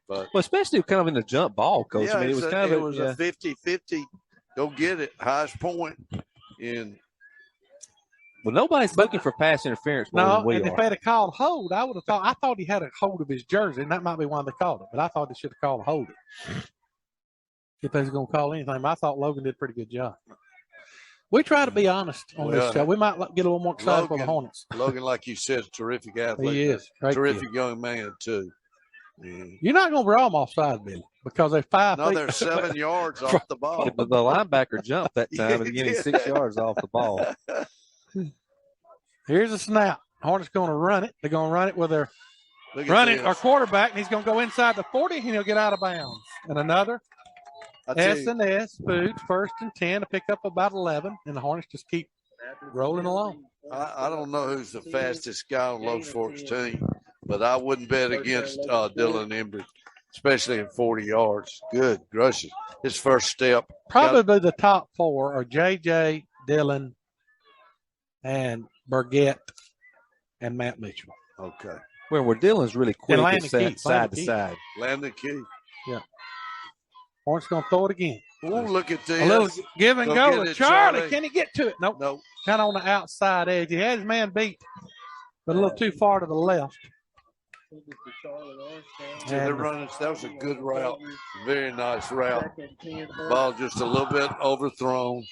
But well, especially kind of in the jump ball, Coach. yeah, I mean, it was kind of a 50-50. Go get it. Highest point in. Well, nobody's looking for pass interference more than we and are. if they'd have called hold, I would have thought. I thought he had a hold of his jersey, and that might be why they called it. But I thought they should have called hold it. If they was going to call anything, but I thought Logan did a pretty good job. We try to be honest on this show. We might get a little more excited for the Hornets. Logan, like you said, is a terrific athlete. He is. Terrific young man, too. Yeah. You're not going to draw them offside, Billy, because they're 5 feet. No, they're 7 yards off the ball. But the linebacker jumped that time and getting 6 yards off the ball. Here's a snap. Hornets going to run it. They're going to run it with their our quarterback, and he's going to go inside the 40, and he'll get out of bounds. And another S&S Foods 1st and 10 to pick up about 11, and the Hornets just keep rolling along. I don't know who's the fastest guy on Lowe's Forks team, but I wouldn't bet against Dylan Embry, especially in 40 yards. Good gracious. His first step. Probably the top 4 are J.J., Dylan, and Burgett, and Matt Mitchell. Okay. Where Dylan's really quick side to side. Landon Key. Yeah. Hornets going to throw it again. Oh, look at this. A little give and go to Charlie. Charlie. Can he get to it? Nope. Nope. Kind of on the outside edge. He had his man beat, but a little too far to the left. They're running. That was a good route. Very nice route. Ball just a little bit overthrown.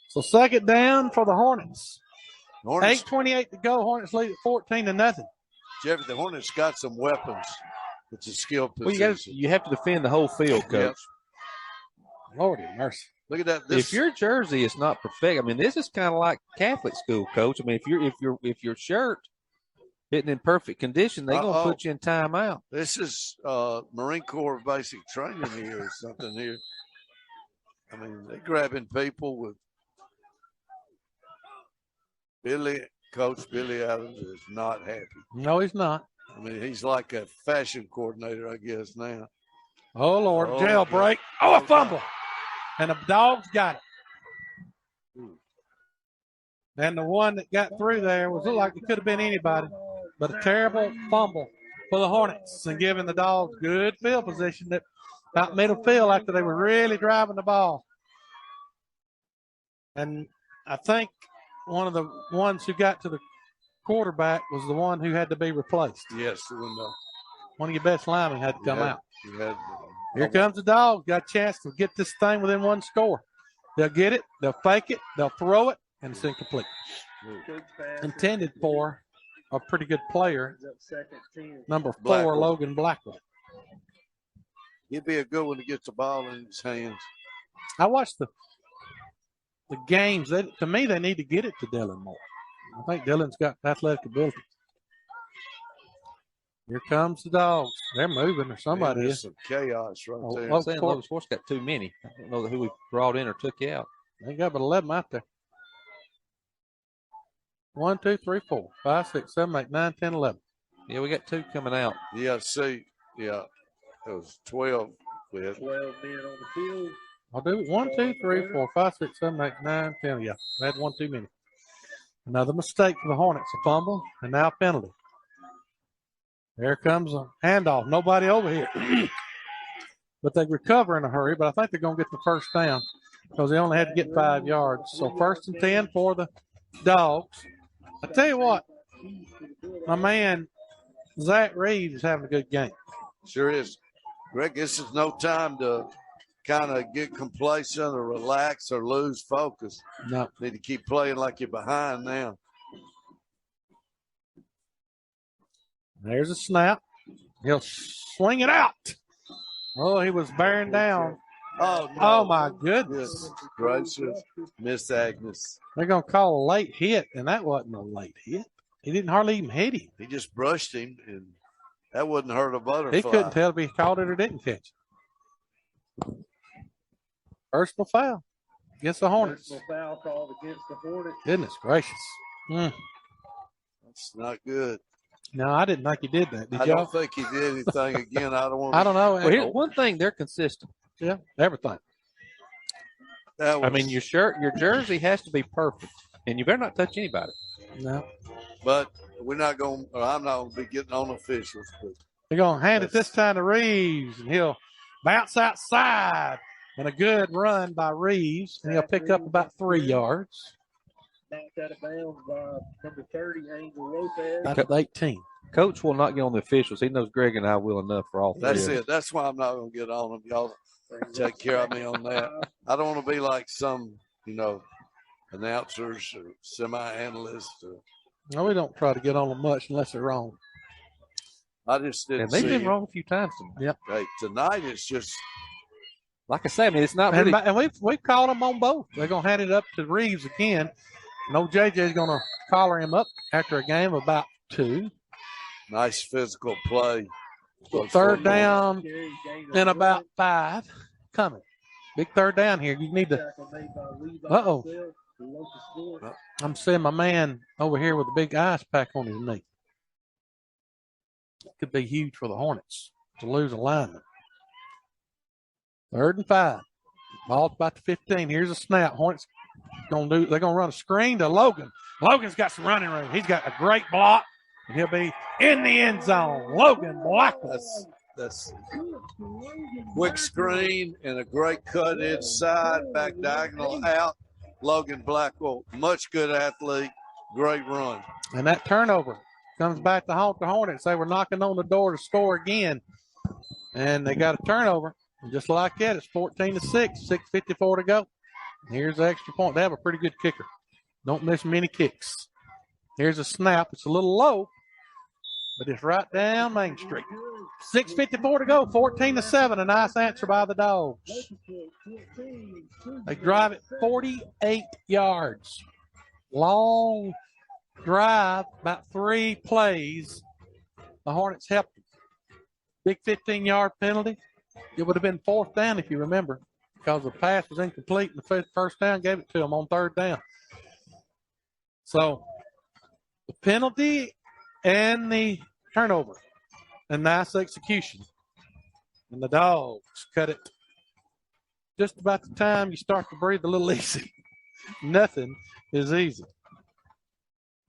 So 2nd down for the Hornets. 8:28 to go. Hornets lead at 14-0. Jeffrey, the Hornets got some weapons. It's a skill position. Well, you have to defend the whole field, Coach. Yep. Lordy mercy. Look at that. If your jersey is not perfect, I mean, this is kind of like Catholic school, Coach. I mean, if your shirt isn't in perfect condition, they're gonna put you in timeout. This is Marine Corps basic training here or something here. I mean, they're grabbing people with Coach Billy Adams is not happy. No, he's not. I mean, he's like a fashion coordinator, I guess, now. Oh, Lord. Jailbreak. Oh, a fumble. And the Dogs got it. And the one that got through there looked like it could have been anybody. But a terrible fumble for the Hornets and giving the Dogs good field position at about middle field after they were really driving the ball. And I think one of the ones who got to the quarterback was the one who had to be replaced. Yes, one of your best linemen had to come out. You had Here comes the Dogs. Got a chance to get this thing within one score. They'll get it. They'll fake it. They'll throw it, and it's incomplete. Intended for a pretty good player, number 4, Blackwell. Logan Blackwell. He'd be a good one to get the ball in his hands. I watched the games. To me, they need to get it to Dylan more. I think Dylan's got athletic ability. Here comes the Dogs. They're moving, or somebody Man, is. there's some chaos right there. I'm saying Logan Sports got too many. I don't know who we brought in or took out. They got about 11 out there. 1, 2, 3, 4, 5, 6, 7, 8, 9, 10, 11. Yeah, we got 2 coming out. Yeah, see, yeah, it was 12 with 12 men on the field. I'll do it. 1, 2, 3, 4, 5, 6, 7, 8, 9, 10. Yeah, I had 1 too many. Another mistake for the Hornets. A fumble and now a penalty. There comes a handoff. Nobody over here. But they recover in a hurry, but I think they're going to get the first down because they only had to get 5 yards. So 1st and 10 for the Dogs. I tell you what, my man Zach Reeves is having a good game. Sure is. Greg, this is no time to kind of get complacent or relax or lose focus. No. Need to keep playing like you're behind now. There's a snap. He'll swing it out. Oh, he was bearing down. Oh, no. Oh, my goodness. Goodness gracious. Miss Agnes. They're going to call a late hit, and that wasn't a late hit. He didn't hardly even hit him. He just brushed him, and that wouldn't hurt a butterfly. He couldn't tell if he caught it or didn't catch it. Personal foul against the Hornets. Personal foul called against the Hornets. Goodness gracious. That's not good. No, I didn't think he did that. Did I y'all? don't think he did anything again. I don't want. I don't know. Well, here's one thing: they're consistent. Yeah, everything. That was, I mean, your shirt, your jersey has to be perfect, and you better not touch anybody. No. but we're not going. I'm not going to be getting on officials. But They're going to hand it this time to Reeves, and he'll bounce outside. And a good run by Reeves, and he'll pick up about 3 yards. Knocked out of bounds by number 30, Angel Lopez. That's 18. Coach will not get on the officials. He knows Greg and I will enough for all 3 that's of us. it. That's why I'm not going to get on them. Y'all take care of me on that. I don't want to be like some, announcers or semi-analysts. No, we don't try to get on them much unless they're wrong. I just didn't And they've see been it. wrong a few times tonight. Hey, tonight it's just Like I say, I mean, it's not really. And we've called them on both. They're going to hand it up to Reeves again. And old JJ's going to collar him up after a game of about 2. nice physical play. Third down and about 5 coming. Big third down here. You need to. Uh-oh. I'm seeing my man over here with a big ice pack on his knee. Could be huge for the Hornets to lose a lineman. 3rd and 5. Ball's about to 15. Here's a snap. Hornets they're gonna run a screen to Logan. Logan's got some running room. He's got a great block, and he'll be in the end zone. Logan Blackwell. That's quick screen and a great cut inside, back diagonal out. Logan Blackwell, much good athlete, great run. And that turnover comes back to haunt the Hornets. They were knocking on the door to score again, and they got a turnover. And just like that, it's 14-6, 6:54 to go. Here's the extra point. They have a pretty good kicker. Don't miss many kicks. Here's a snap. It's a little low, but it's right down Main Street. 6:54 to go, 14-7. A nice answer by the Dogs. They drive it 48 yards. Long drive, about 3 plays. The Hornets helped them. Big 15-yard penalty. It would have been 4th down if you remember, because the pass was incomplete and the first down gave it to them on 3rd down. So the penalty and the turnover, and nice execution. And the Dogs cut it just about the time you start to breathe a little easy. Nothing is easy.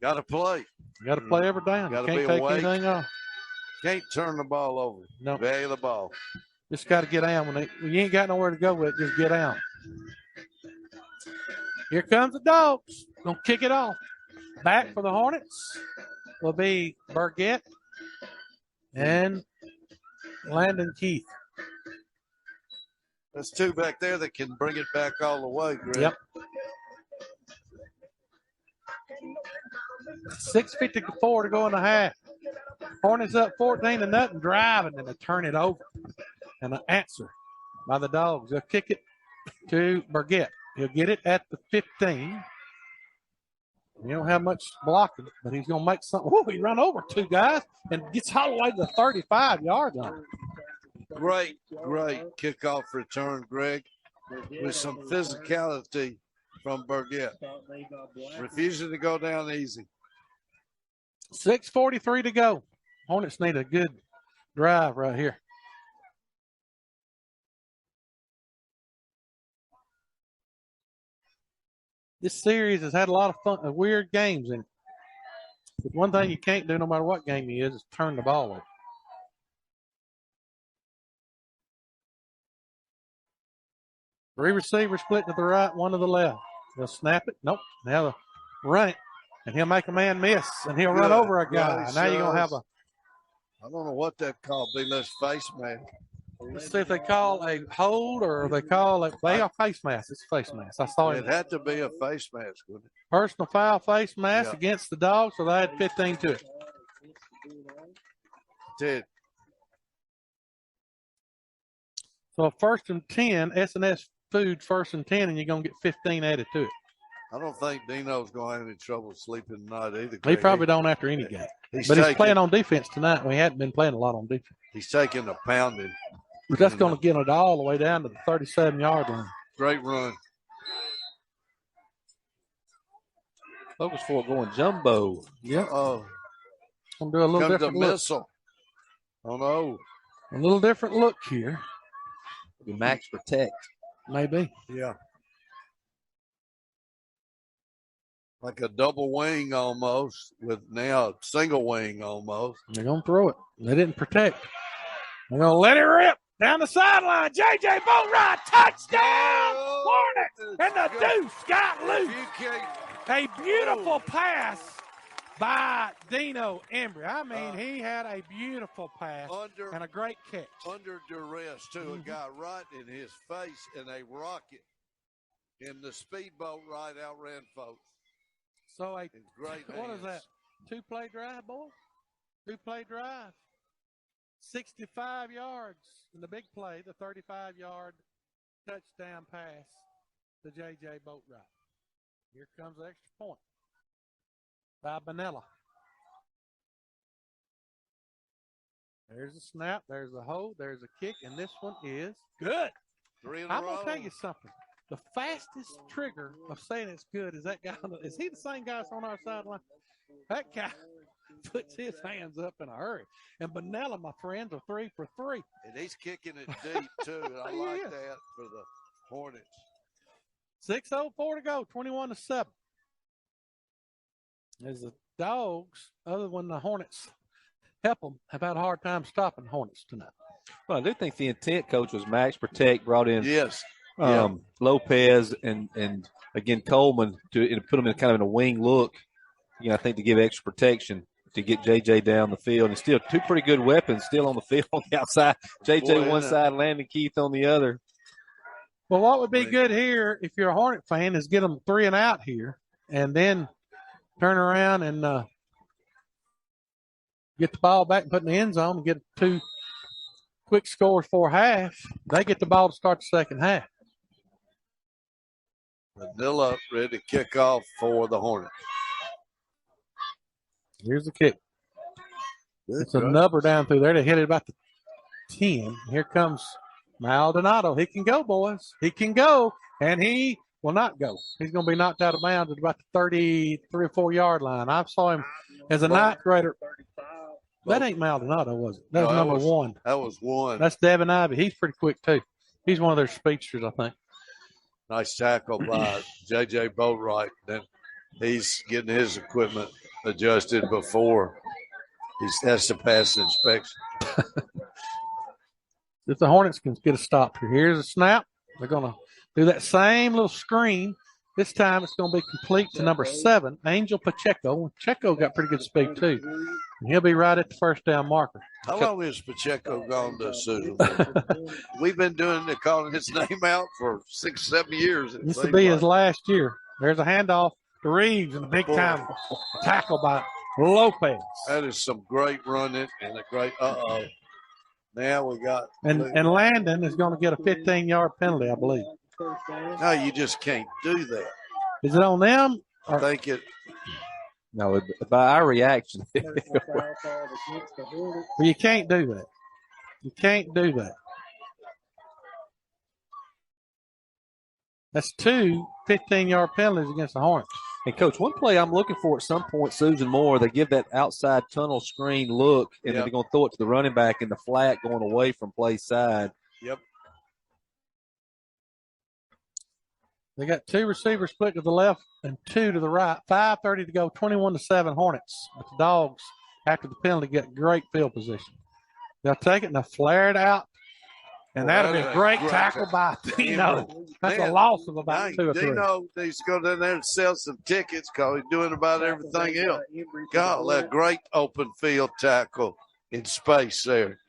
Got to play. You got to play every down. You Gotta can't be take awake. anything off. Can't turn the ball over. No. Value the ball. Just got to get down. When you ain't got nowhere to go with it, just get down. Here comes the Dogs. Gonna kick it off. Back for the Hornets will be Burgett and Landon Keith. There's two back there that can bring it back all the way, Greg. Yep. 6:54 to go in the half. Hornets up 14-0, driving, and they turn it over. And an answer by the Dogs. They'll kick it to Burgett. He'll get it at the 15. He don't have much blocking, but he's going to make something. Oh, he run over two guys and gets all the way to the 35-yard line. Great kickoff return, Greg, with some physicality from Burgett. Refusing to go down easy. 6:43 to go. Hornets need a good drive right here. This series has had a lot of fun, weird games in it. But one thing you can't do no matter what game it is turn the ball over. Three receivers split to the right, one to the left. They'll snap it. Nope. Now they'll run it, and he'll make a man miss, and he'll run over a guy. Now you're going to have a. I don't know what that called. Be less face mask. Let's see if they call a hold or they call it. They are face mask. It's face mask. I saw it. It had to be a face mask, wouldn't it? Personal foul face mask against the Dogs, so they had 15 to it. Did. So 1st and 10, S&S Food 1st and 10, and you're going to get 15 added to it. I don't think Dino's going to have any trouble sleeping tonight either. He probably don't after any game. He's playing on defense tonight. We hadn't been playing a lot on defense. He's taking a pounding. But that's going to get it all the way down to the 37-yard line. Great run. Focus for going jumbo. Yep. Oh. Going to do a little different look. Missile. Oh, no. A little different look here. Max protect. Maybe. Yeah. Like a double wing almost, with now a single wing almost. They're going to throw it. They didn't protect. They're going to let it rip down the sideline. J.J. Boatright, touchdown, Hornets, and the deuce got loose. A beautiful pass by Dino Embry. I mean, he had a beautiful pass and a great catch. Under duress, too. A guy right in his face and a rocket. And the speedboat right outran folks. So what is that? 2-play drive, boy? 2-play drive. 65 yards in the big play, the 35-yard touchdown pass to J.J. Boatright. Here comes the extra point by Bonella. There's a snap, there's a hold, there's a kick, and this one is good. I'm going to tell you something. The fastest trigger of saying it's good is that guy. Is he the same guy that's on our sideline? That guy puts his hands up in a hurry. And Bonella, my friends, are 3 for 3. And he's kicking it deep, too. I like that for the Hornets. 6:04 to go, 21-7. As the Dogs, other than the Hornets help them, have had a hard time stopping Hornets tonight. Well, I do think the intent, Coach, was max protect, brought in Lopez and again Coleman to put them in kind of in a wing look. I think to give extra protection to get J.J. down the field. And still two pretty good weapons still on the field on the outside. J.J. one side, Landon Keith on the other. Well, what would be good here if you're a Hornet fan is get them 3 and out here and then turn around and get the ball back and put in the end zone and get 2 quick scores for half. They get the ball to start the second half. Manila ready to kick off for the Hornets. Here's the kick. It's a number down through there. They hit it about the 10. Here comes Maldonado. He can go, boys. He can go, and he will not go. He's going to be knocked out of bounds at about the 33 or 4-yard line. I saw him as a ninth grader. That ain't Maldonado, was it? That was number 1. That was 1. That's Devin Ivey. He's pretty quick, too. He's one of their speedsters, I think. Nice tackle by J.J. Boatright. Then he's getting his equipment adjusted before he has to pass inspection. If the Hornets can get a stop here. Here's a snap. They're going to do that same little screen This time it's going to be complete to number 7, Angel Pacheco. Pacheco got pretty good speed too. And he'll be right at the first down marker. How long has Pacheco gone to Susan? We've been calling his name out for 6-7 years. This will be his last year. There's a handoff to Reeves and a big time tackle by Lopez. That is some great running and a great Now we got and Landon is going to get a 15-yard penalty, I believe. No, you just can't do that. Is it on them? I think it. No, by our reaction. Well, you can't do that. You can't do that. That's 2 15-yard penalties against the Hornets. And, Coach, one play I'm looking for at some point, Susan Moore, they give that outside tunnel screen look, and then they're going to throw it to the running back in the flat going away from play side. Yep. They got 2 receivers split to the left and 2 to the right. 5:30 to go, 21-7 Hornets. But the Dogs, after the penalty, get great field position. They'll take it and they'll flare it out. And that'll be a great tackle by Dino. That's a loss of about 2 or 3. Dino needs to go down there and sell some tickets because he's doing about everything else. God, that great open field tackle in space there.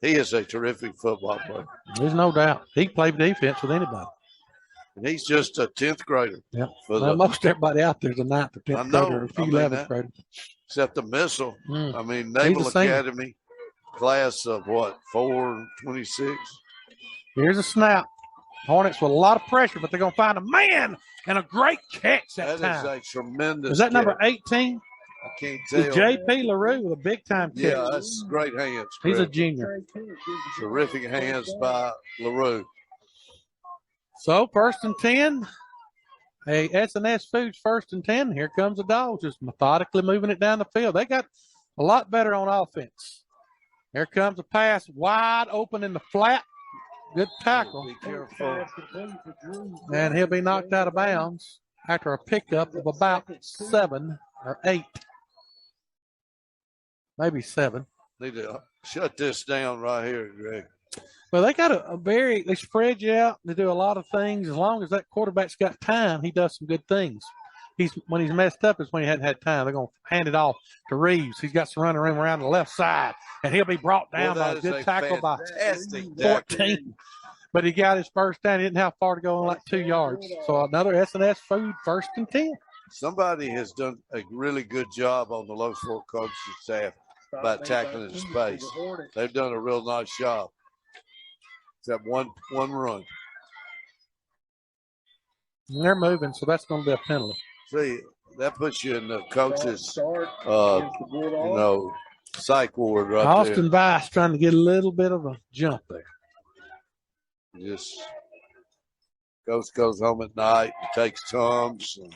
He is a terrific football player. There's no doubt. He can play defense with anybody. And he's just a 10th grader. Yeah. Well, most everybody out there is a 9th or 10th grader, a few 11th graders. Except the missile. I mean, Naval Academy class of what, 426? Here's a snap. Hornets with a lot of pressure, but they're going to find a man and a great catch that time. That is a tremendous Is that catch. number 18? I can't tell. J.P. LaRue with a big-time catch. Yeah, that's great hands. He's a junior. Terrific hands by LaRue. So, 1st and 10. A S&S Foods 1st and 10. Here comes the Dogs, just methodically moving it down the field. They got a lot better on offense. Here comes a pass wide open in the flat. Good tackle. Be careful. And he'll be knocked out of bounds after a pickup of about 7 or 8. Maybe 7. Need to shut this down right here, Greg. Well, they got they spread you out. They do a lot of things. As long as that quarterback's got time, he does some good things. When he's messed up is when he hadn't had time. They're going to hand it off to Reeves. He's got some running room around the left side, and he'll be brought down by a good tackle by 14. But he got his first down. He didn't have far to go, like 2 yards. So another S&S Food 1st and 10. Somebody has done a really good job on the Lowe's Fork coaching staff about tackling in space. They've done a real nice job. Except one run. And they're moving, so that's going to be a penalty. See, that puts you in the coach's, psych ward right there. Austin Vice trying to get a little bit of a jump there. Just coach goes home at night and takes Tums and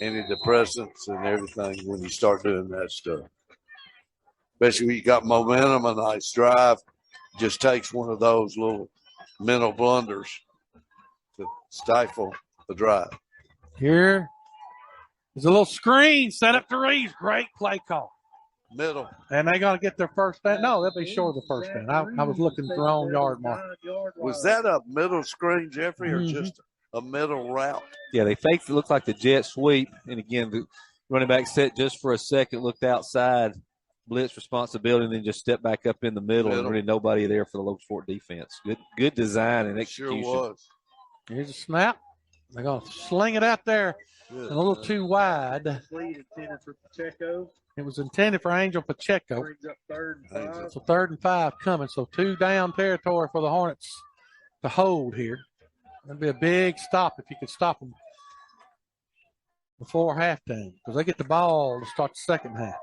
antidepressants and everything when you start doing that stuff. Especially when you got momentum, a nice drive. Just takes one of those little mental blunders to stifle the drive. Here is a little screen set up to Reeves. Great play call. Middle. And they're going to get their first down. No, they'll be short of the first down. I was looking at the wrong yard mark. Was that a middle screen, Jeffrey, or just a middle route? Yeah, they faked it. Looked like the jet sweep. And, again, the running back set just for a second, looked outside, blitz responsibility, and then just stepped back up in the middle. And really nobody there for the Lowe's Fork defense. Good design and execution. Sure was. Here's a snap. They're going to sling it out there a little too wide. It was intended for Angel Pacheco. So 3rd and 5 coming. So 2 down territory for the Hornets to hold here. That'd be a big stop if you could stop them before halftime because they get the ball to start the second half.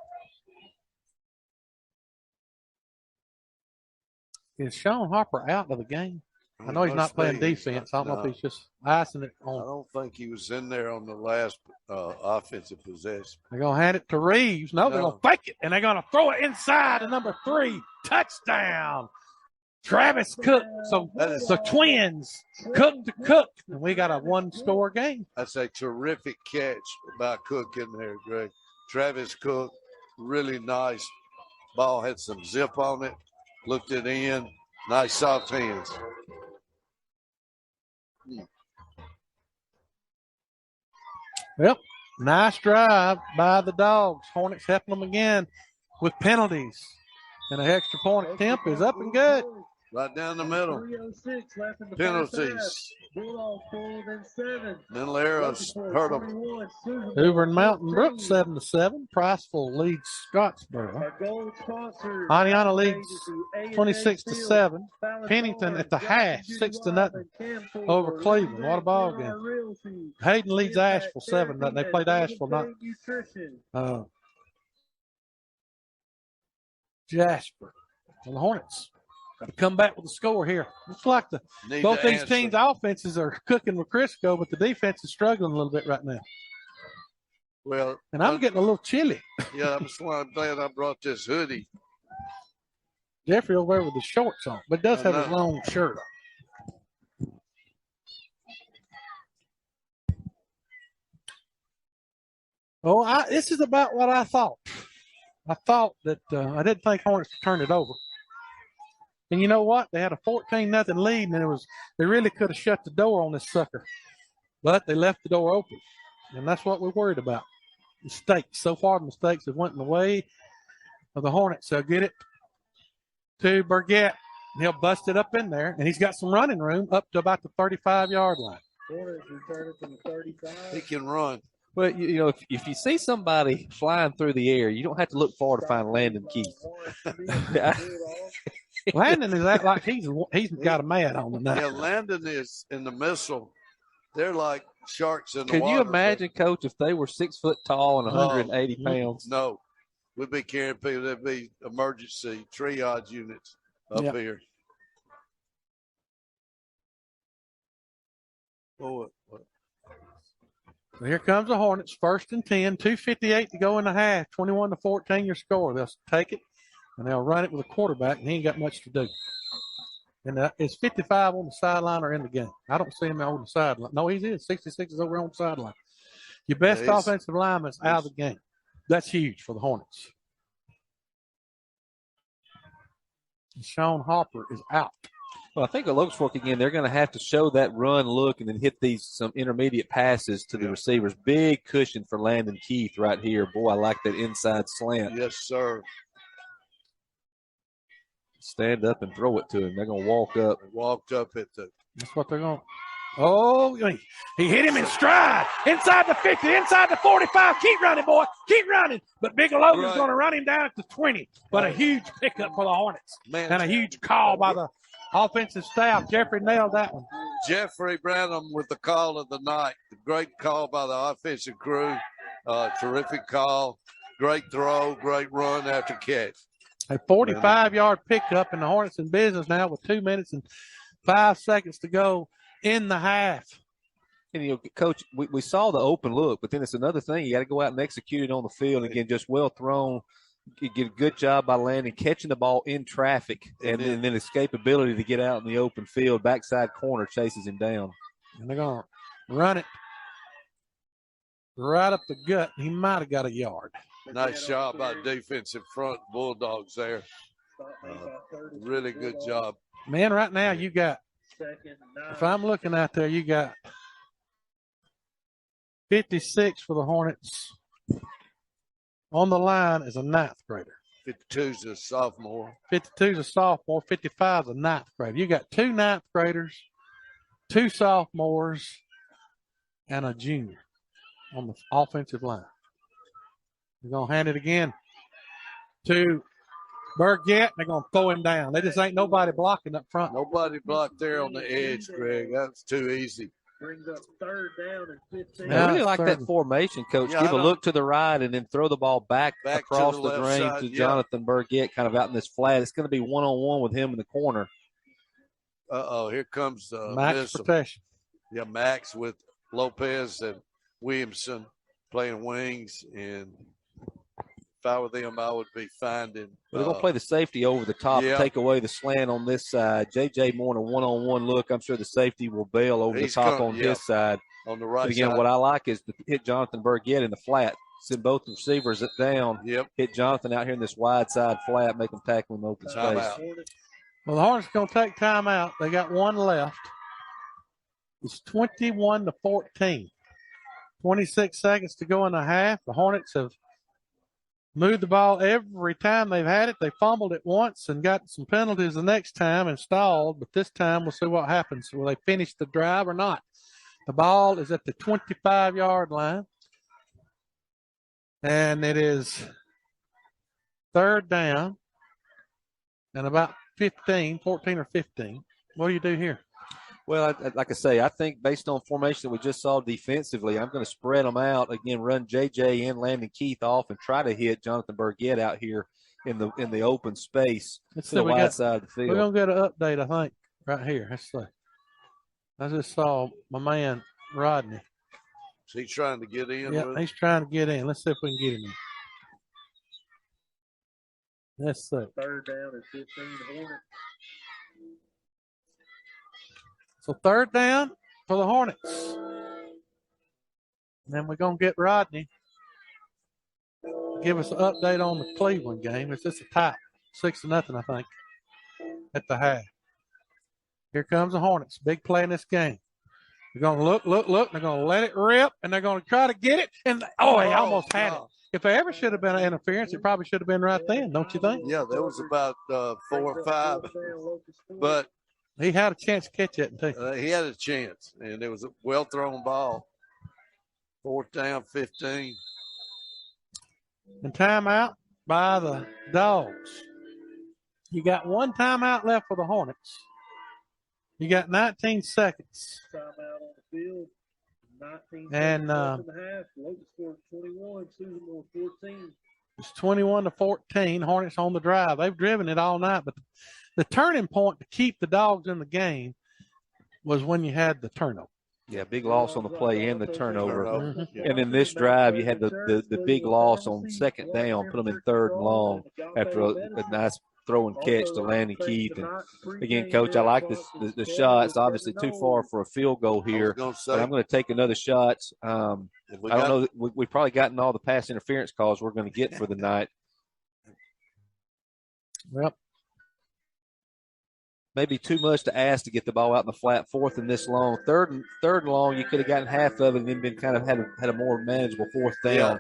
Is Sean Harper out of the game? I know he's not playing defense. I don't know if he's just icing it on. I don't think he was in there on the last offensive possession. They're going to hand it to Reeves. No, they're going to fake it, and they're going to throw it inside to number 3. Touchdown. Travis Cook. So the Twins, Cook to Cook. And we got a 1-score game. That's a terrific catch by Cook in there, Greg. Travis Cook, really nice. Ball had some zip on it. Looked it in. Nice soft hands. Well, nice drive by the Dogs. Hornets helping them again with penalties. And an extra point attempt is up and good. Right down the middle. 3:06 left in the Penalties. Bulldogs pulled in 7. Mental arrows hurt them. Hoover and Mountain Brook 7-7. Priceville leads Scottsboro. Our goal sponsors. Adiana leads 26-7. Pennington at the half 6-0 over Cleveland. What a ball game. Hayden leads Asheville 7-0. They played Asheville, not Jasper. And the Hornets come back with a score here. Looks like both these teams' offenses are cooking with Crisco, but the defense is struggling a little bit right now. Well, and I'm getting a little chilly. Yeah, I'm glad I brought this hoodie. Jeffrey over there with the shorts on, but does have his long shirt on. Oh, this is about what I thought. I thought that I didn't think Hornets would turn it over. And you know what? They had a 14-0 lead, and they really could have shut the door on this sucker. But they left the door open, and that's what we're worried about. Mistakes. So far, the mistakes have went in the way of the Hornets. They'll get it to Burgett. He'll bust it up in there, and he's got some running room up to about the 35-yard line. Hornets return it from the 35. He can run. Well, you know, if you see somebody flying through the air, you don't have to look far to find Landon Keith. Landon is act like he's got a mat on tonight. Yeah, Landon is in the missile. They're like sharks in the water. Can you imagine, Coach, if they were 6 foot tall and 180 pounds? No. We'd be carrying people. There'd be emergency triage units up here. Oh, Here comes the Hornets, 1st and 10, 2:58 to go in the half, 21-14 your score. They'll take it, and they'll run it with a quarterback, and he ain't got much to do. And it's 55 on the sideline or in the game. I don't see him on the sideline. No, he is. 66 is over on the sideline. Your best offensive lineman's out of the game. That's huge for the Hornets. Sean Harper is out. Well, I think at Locust Fork, again, they're going to have to show that run look and then hit some intermediate passes to the receivers. Big cushion for Landon Keith right here. Boy, I like that inside slant. Yes, sir. Stand up and throw it to him. They're going to walk up. Walked up at the. That's what they're going to. Oh, he hit him in stride. Inside the 50, inside the 45. Keep running, boy. Keep running. But Big Logan's going to run him down at the 20. But a huge pickup for the Hornets. Man, and a huge call by the offensive staff. Jeffrey nailed that one. Jeffrey Branham with the call of the night. Great call by the offensive crew. Terrific call. Great throw. Great run after catch. A 45-yard pickup, and the Hornets in business now with 2 minutes and 5 seconds to go in the half. And, you know, Coach, we saw the open look, but then it's another thing. You got to go out and execute it on the field. And again, just well thrown. You get a good job by Landon catching the ball in traffic and then escapability to get out in the open field. Backside corner chases him down. And they're going to run it right up the gut. He might have got a yard. Nice job by defensive front Bulldogs there. Really good job. Man, right now you got, if I'm looking out there, you got 56 for the Hornets. On the line is a 9th grader. 52's a sophomore. 52's a sophomore. 55's a 9th grader. You got 2 9th graders, 2 sophomores, and a junior on the offensive line. They're going to hand it again to Burgett. They're going to throw him down. They just ain't nobody blocking up front. Nobody blocked there on the edge, Greg. That's too easy. Brings up 3rd down and 15. I really like that formation, Coach. Yeah, give a look to the right and then throw the ball back across the green side, to Jonathan Burgett, kind of out in this flat. It's going to be one-on-one with him in the corner. Here comes Max protection. Yeah, Max with Lopez and Williamson playing wings. And if I were them, I would be finding. They're going to play the safety over the top, take away the slant on this side. J.J. Moore in a one-on-one look. I'm sure the safety will bail over the top on his side. On the right but again, side. What I like is to hit Jonathan Burgett in the flat. Send both receivers down. Yep. Hit Jonathan out here in this wide side flat, make him tackle him open space. Well, the Hornets going to take time out. They got 1 left. It's 21-14. 26 seconds to go in the half. The Hornets have moved the ball every time they've had it. They fumbled it once and got some penalties the next time and stalled, but this time we'll see what happens. Will they finish the drive or not? The ball is at the 25-yard line, and it is third down and about 14 or 15. What do you do here? Well, like I say, I think based on formation that we just saw defensively, I'm going to spread them out again, run JJ and Landon Keith off, and try to hit Jonathan Burgett out here in the open space to the wide side of the field. We're gonna get an update, I think, right here. Let's see. I just saw my man Rodney. Is he trying to get in? Yeah, he's trying to get in. Let's see if we can get him in. Let's see. Third down and 15 Hornets. So third down for the Hornets. And then we're going to get Rodney. Give us an update on the Cleveland game. It's just a tie. 6-0, I think, at the half. Here comes the Hornets. Big play in this game. They're going to look. They're going to let it rip, and they're going to try to get it. And he almost had it. If there ever should have been an interference, it probably should have been right then, don't you think? Yeah, there was about 4 or 5. But he had a chance to catch it, too. He had a chance, and it was a well-thrown ball. 4th down, 15. And timeout by the Dogs. You got one timeout left for the Hornets. You got 19 seconds. Timeout on the field. 19 and half. Logan scored 21. Susan Moore 14. It's 21-14. Hornets on the drive. They've driven it all night, but the turning point to keep the Dogs in the game was when you had the turnover. Yeah, big loss on the play and the turnover. Mm-hmm. And in this drive, you had the big loss on second down, put them in 3rd and long after a nice throw and catch to Landon Keith. And again, Coach, I like the shots. Obviously, too far for a field goal here, but I'm going to take another shot. I don't know. We've probably gotten all the pass interference calls we're going to get for the night. Yep. Maybe too much to ask to get the ball out in the flat. 4th and this long. Third and long, you could have gotten half of it and then been kind of had a more manageable 4th down. Yeah.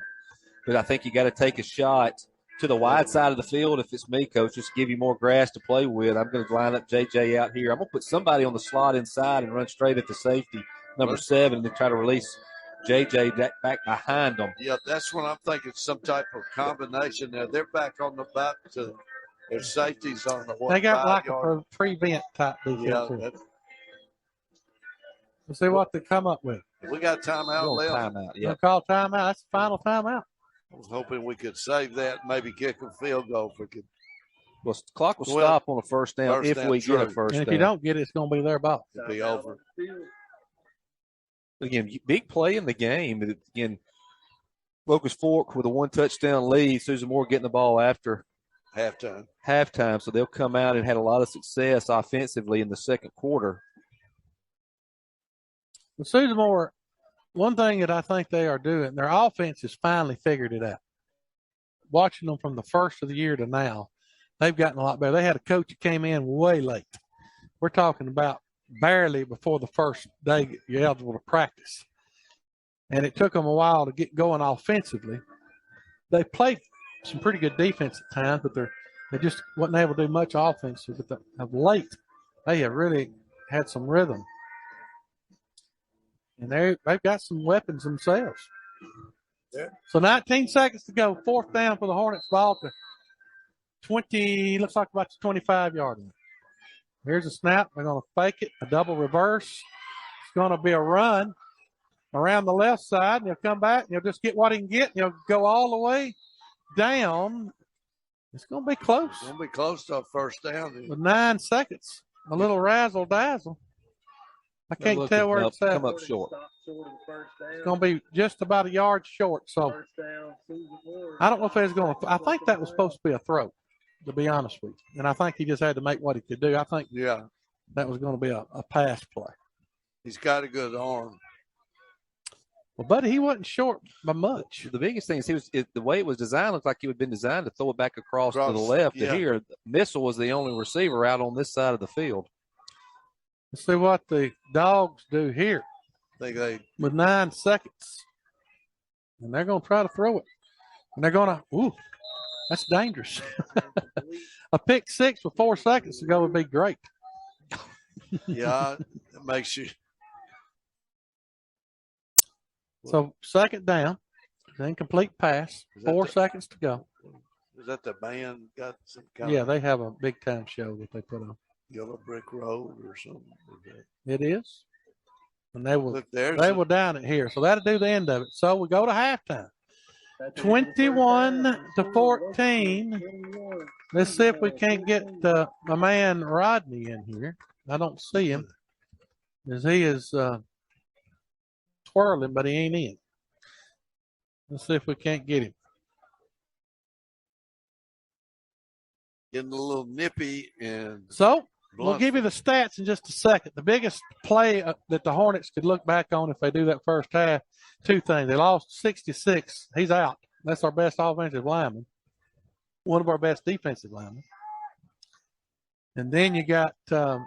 But I think you got to take a shot to the wide side of the field. If it's me, Coach, just give you more grass to play with. I'm going to line up JJ out here. I'm going to put somebody on the slot inside and run straight at the safety, number 7, and then try to release JJ back behind them. Yeah, that's when I'm thinking some type of combination there. They're back on the back to their safeties on the 1. They got like a prevent type defense. Yeah, we'll see what they come up with. We got timeout left. Timeout, yeah. We'll call timeout. That's the final timeout. I was hoping we could save that, maybe kick a field goal if we could. Well, the clock will stop on a first down if we get a first down. And if you don't get it, it's going to be their ball. It'll be over. Again, big play in the game. Again, Locust Fork with a 1-touchdown lead. Susan Moore getting the ball after halftime. So they'll come out and had a lot of success offensively in the second quarter. Well, Susan Moore, one thing that I think they are doing, their offense has finally figured it out. Watching them from the first of the year to now, they've gotten a lot better. They had a coach that came in way late. We're talking about barely before the first day you're eligible to practice. And it took them a while to get going offensively. They played some pretty good defense at times, but they just wasn't able to do much offensive. But of late, they have really had some rhythm. And they've got some weapons themselves. Yeah. So 19 seconds to go. 4th down for the Hornets. Ball to 20, looks like about the 25-yard line. Here's a snap. They're going to fake it, a double reverse. It's going to be a run around the left side, and he'll come back, and he'll just get what he can get, and he'll go all the way down. It's going to be close. It's going to be close to a first down. With 9 seconds. A little razzle-dazzle. I can't tell where it's at. Come up short. It's going to be just about a yard short. So I don't know if it's going to – I think that was supposed to be a throw, to be honest with you. And I think he just had to make what he could do. I think that was going to be a pass play. He's got a good arm. Well, buddy, he wasn't short by much. The biggest thing is the way it was designed looked like it had been designed to throw it back across to the left. To here, Missile was the only receiver out on this side of the field. Let's see what the Dogs do here. I think with 9 seconds. and they're going to try to throw it. And they're going to, ooh, that's dangerous. A pick six with 4 seconds to go would be great. Yeah, it makes you. So second down, incomplete pass, 4 seconds to go. Is that the band got some kind Yeah, of they have a big time show that they put on. Yellow Brick Road or something? It is. And they will Look, they will down it here. So that'll do the end of it. So we go to halftime. 21-14. Let's see if we can't get my man Rodney in here. I don't see him as he is twirling, but he ain't in. Let's see if we can't get him. Getting a little nippy and So we'll give you the stats in just a second. The biggest play that the Hornets could look back on if they do that first half, 2 things. They lost 66. He's out. That's our best offensive lineman. One of our best defensive linemen. And then you got the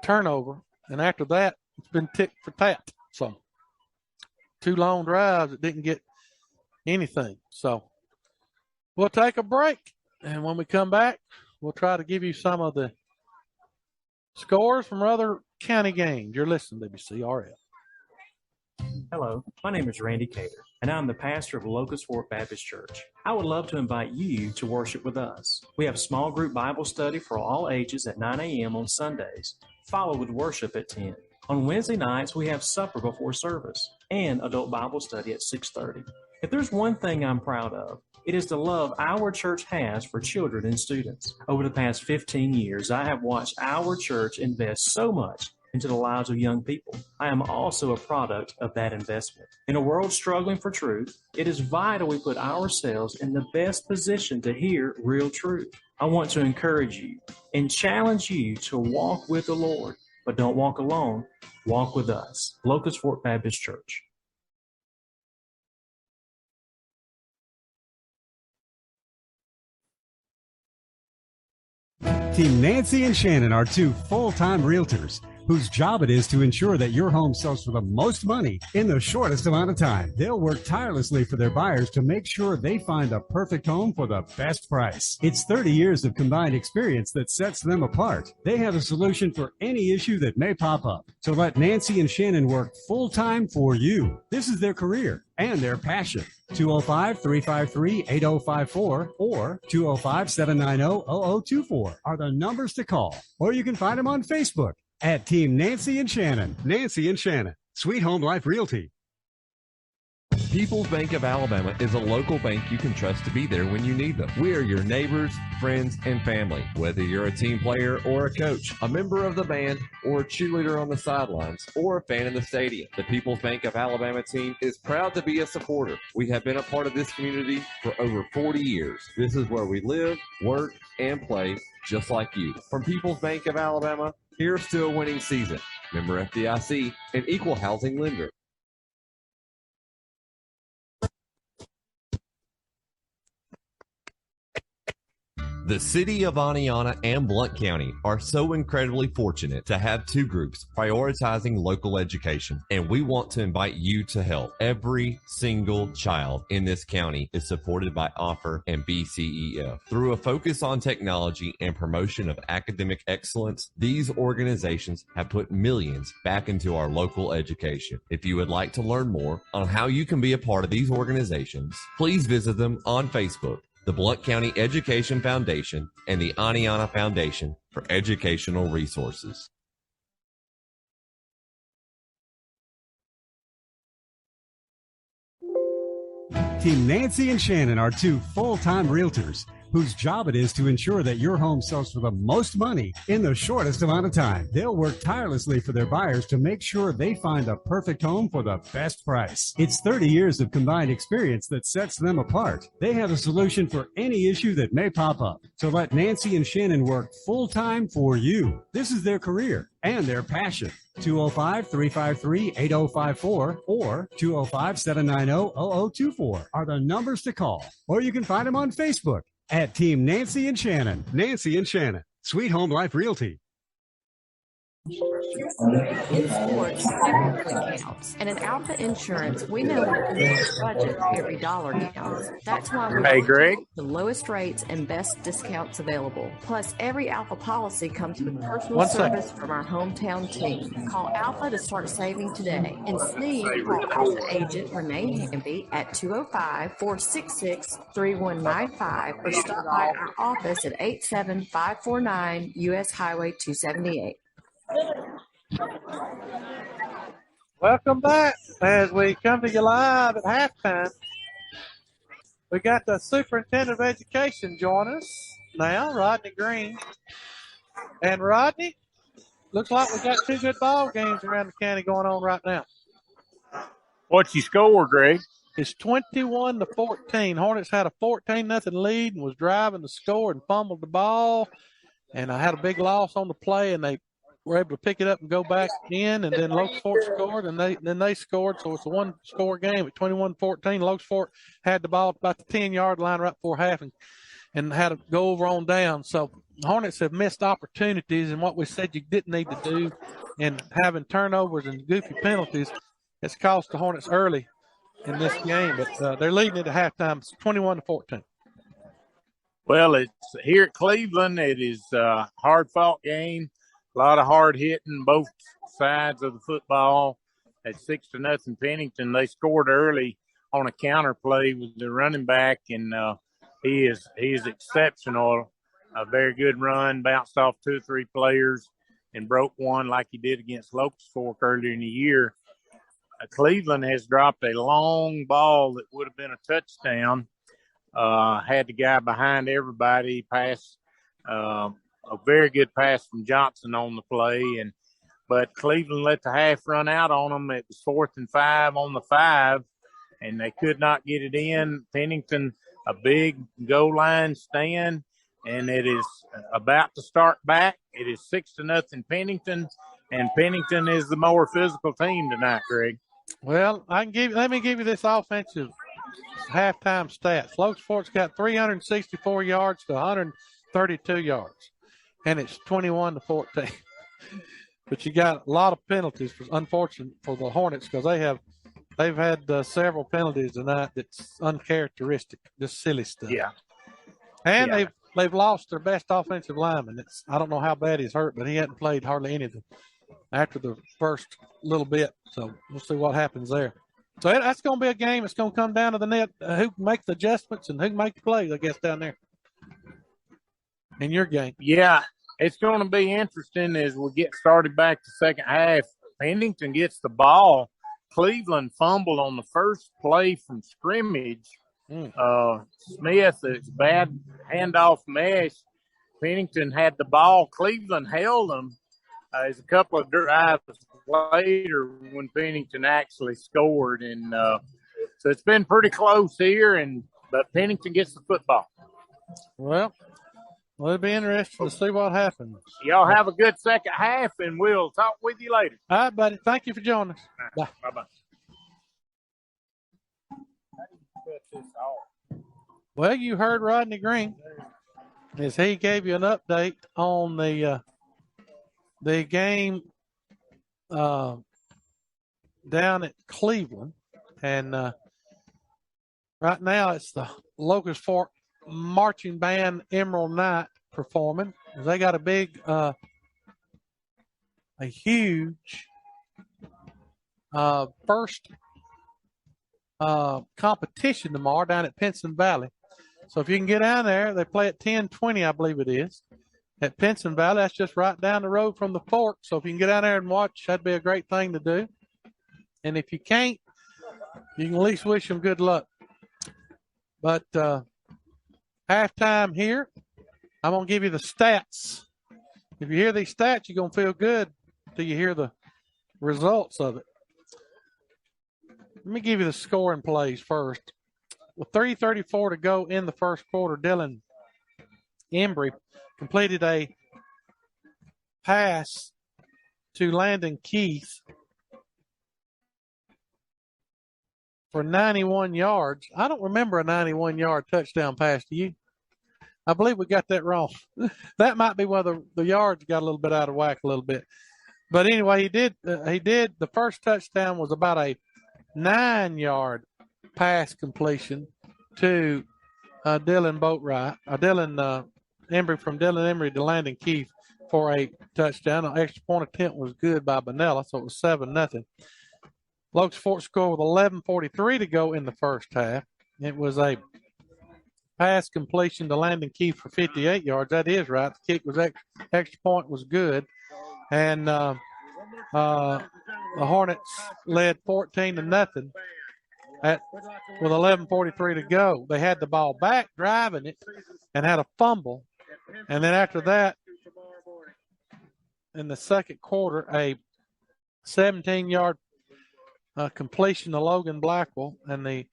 turnover. And after that, it's been tick for tat. So 2 long drives that didn't get anything. So we'll take a break. And when we come back, we'll try to give you some of the scores from other county games. You're listening to WCRL. Hello, my name is Randy Cater, and I'm the pastor of Locust Fork Baptist Church. I would love to invite you to worship with us. We have small group Bible study for all ages at 9 a.m. on Sundays, followed with worship at 10. On Wednesday nights, we have supper before service and adult Bible study at 6:30. If there's one thing I'm proud of, it is the love our church has for children and students. Over the past 15 years, I have watched our church invest so much into the lives of young people. I am also a product of that investment. In a world struggling for truth, it is vital we put ourselves in the best position to hear real truth. I want to encourage you and challenge you to walk with the Lord, but don't walk alone. Walk with us. Locust Fork Baptist Church. Team Nancy and Shannon are 2 full-time realtors whose job it is to ensure that your home sells for the most money in the shortest amount of time. They'll work tirelessly for their buyers to make sure they find a perfect home for the best price. It's 30 years of combined experience that sets them apart. They have a solution for any issue that may pop up. So let Nancy and Shannon work full-time for you. This is their career and their passion. 205-353-8054 or 205-790-0024 are the numbers to call. Or you can find them on Facebook at Team Nancy and Shannon. Nancy and Shannon, Sweet Home Life Realty. People's Bank of Alabama is a local bank you can trust to be there when you need them. We are your neighbors, friends, and family. Whether you're a team player or a coach, a member of the band, or a cheerleader on the sidelines, or a fan in the stadium, the People's Bank of Alabama team is proud to be a supporter. We have been a part of this community for over 40 years. This is where we live, work, and play, just like you. From People's Bank of Alabama, here's to a winning season. Member FDIC, an equal housing lender. The city of Aniana and Blount County are so incredibly fortunate to have 2 groups prioritizing local education, and we want to invite you to help. Every single child in this county is supported by Offer and BCEF. Through a focus on technology and promotion of academic excellence, these organizations have put millions back into our local education. If you would like to learn more on how you can be a part of these organizations, please visit them on Facebook. The Blount County Education Foundation and the Aniana Foundation for Educational Resources. Team Nancy and Shannon are 2 full-time realtors whose job it is to ensure that your home sells for the most money in the shortest amount of time. They'll work tirelessly for their buyers to make sure they find a perfect home for the best price. It's 30 years of combined experience that sets them apart. They have a solution for any issue that may pop up. So let Nancy and Shannon work full-time for you. This is their career and their passion. 205-353-8054 or 205-790-0024 are the numbers to call. Or you can find them on Facebook at Team Nancy and Shannon. Nancy and Shannon, Sweet Home Life Realty. In sports, every point counts. And in Alpha Insurance, we know that in this budget, every dollar counts. That's why we Hey, Greg. the lowest rates and best discounts available. Plus, every Alpha policy comes with personal service from our hometown team. Call Alpha to start saving today. And Sneed, call Alpha agent Renee Hamby at 205-466-3195 or stop by our office at 87549 U.S. Highway 278. Welcome back as we come to you live at halftime. We got the superintendent of education join us now, Rodney Green. And Rodney, looks like we got two good ball games around the county going on right now. What's your score, Greg? It's 21-14. Hornets had a 14-0 lead and was driving to score and fumbled the ball. And I had a big loss on the play, and they were able to pick it up and go back in, and then Lokesport scored, and they scored. So it's a one-score game at 21-14. Lokesport had the ball at about the 10-yard line right before half and had to go over on down. So the Hornets have missed opportunities, and what we said you didn't need to do, and having turnovers and goofy penalties, it's cost the Hornets early in this game. But they're leading it at halftime. It's 21-14. Well, it's here at Cleveland. It is a hard-fought game. A lot of hard hitting both sides of the football. At 6-0 Pennington, they scored early on a counter play with the running back, and he is exceptional. A very good run, bounced off 2 or 3 players, and broke one like he did against Locust Fork earlier in the year. Cleveland has dropped a long ball that would have been a touchdown. Had the guy behind everybody pass. A very good pass from Johnson on the play, but Cleveland let the half run out on them. It was 4th and 5 on the 5, and they could not get it in. Pennington, a big goal line stand, and it is about to start back. It is 6-0 Pennington, and Pennington is the more physical team tonight, Greg. Well, let me give you this offensive halftime stats. Lokesport's got 364 yards to 132 yards. And it's 21-14. But you got a lot of penalties, unfortunate for the Hornets, because they've had several penalties tonight that's uncharacteristic, just silly stuff. Yeah. And they've lost their best offensive lineman. I don't know how bad he's hurt, but he hadn't played hardly any of them after the first little bit. So we'll see what happens there. So that's going to be a game. It's going to come down to the net, who can make the adjustments and who can make the plays, I guess, down there. In your game. Yeah, it's going to be interesting as we get started back the second half. Pennington gets the ball. Cleveland fumbled on the first play from scrimmage. Smith, it's bad handoff mesh. Pennington had the ball. Cleveland held them. There's a couple of drives later when Pennington actually scored. And so it's been pretty close here, but Pennington gets the football. Well, it'll be interesting to see what happens. Y'all have a good second half, and we'll talk with you later. All right, buddy. Thank you for joining us. Bye. Bye-bye. Well, you heard Rodney Green as he gave you an update on the game down at Cleveland. And right now it's the Locust Fork marching band Emerald Knight performing. They got a huge first competition tomorrow down at Pinson Valley. So if you can get down there, they play at 10:20, I believe it is, at Pinson Valley. That's just right down the road from the Fork. So if you can get down there and watch, that'd be a great thing to do. And if you can't, you can at least wish them good luck. But halftime here, I'm going to give you the stats. If you hear these stats, you're going to feel good till you hear the results of it. Let me give you the scoring plays first. With 3:34 to go in the first quarter, Dylan Embry completed a pass to Landon Keith for 91 yards. I don't remember a 91-yard touchdown pass to you. I believe we got that wrong. That might be where the yards got a little bit out of whack a little bit. But anyway, he did. The first touchdown was about a 9-yard pass completion to Dylan Boatwright. Dylan Embry from Dylan Embry to Landon Keith for a touchdown. An extra point attempt was good by Benella, so it was 7-0. Locust Fork scored with 11:43 to go in the first half. It was a pass completion to Landon Keith for 58 yards. That is right. The kick was extra point was good. And the Hornets led 14-0 with 11:43 to go. They had the ball back, driving it, and had a fumble. And then after that, in the second quarter, a 17-yard completion to Logan Blackwell, and the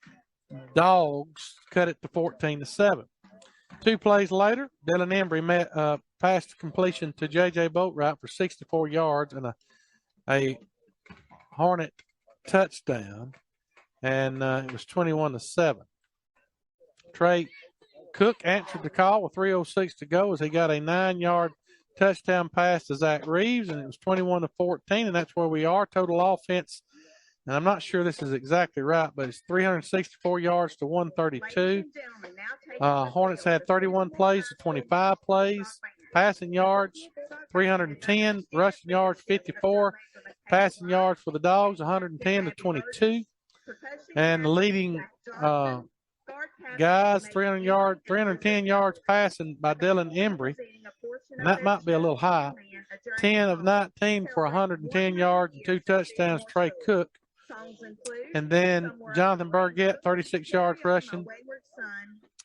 Dogs cut it to 14-7. 2 plays later, Dylan Embry passed completion to J.J. Boatwright for 64 yards and a Hornet touchdown, and it was 21-7. Trey Cook answered the call with 3:06 to go as he got a 9-yard touchdown pass to Zach Reeves, and it was 21-14, and that's where we are. Total offense, and I'm not sure this is exactly right, but it's 364 yards to 132. Hornets had 31 plays to 25 plays. Passing yards, 310. Rushing yards, 54. Passing yards for the Dogs, 110 to 22. And the leading guys, 310 yards passing by Dylan Embry. And that might be a little high. 10 of 19 for 110 yards and 2 touchdowns, Trey Cook. And then Jonathan Burgett, 36 yards rushing.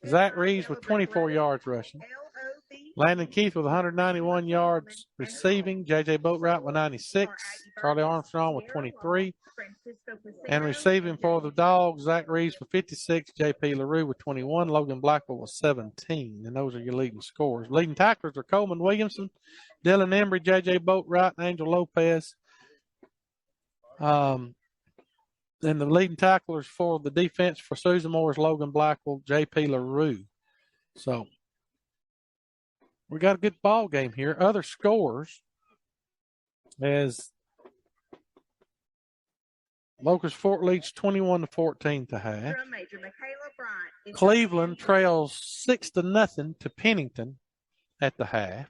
Zach Reeves with 24 yards rushing. Landon Keith with 191 yards receiving. J.J. Boatwright with 96. Charlie Armstrong with 23. And receiving for the Dogs, Zach Reeves with 56. J.P. LaRue with 21. Logan Blackwell with 17. And those are your leading scorers. Leading tacklers are Coleman Williamson, Dylan Embry, J.J. Boatwright, and Angel Lopez. And the leading tacklers for the defense for Susan Moore is Logan Blackwell, J.P. LaRue. So we got a good ball game here. Other scores as Locust Fork leads 21-14 to half. Cleveland trails 6-0 to Pennington at the half.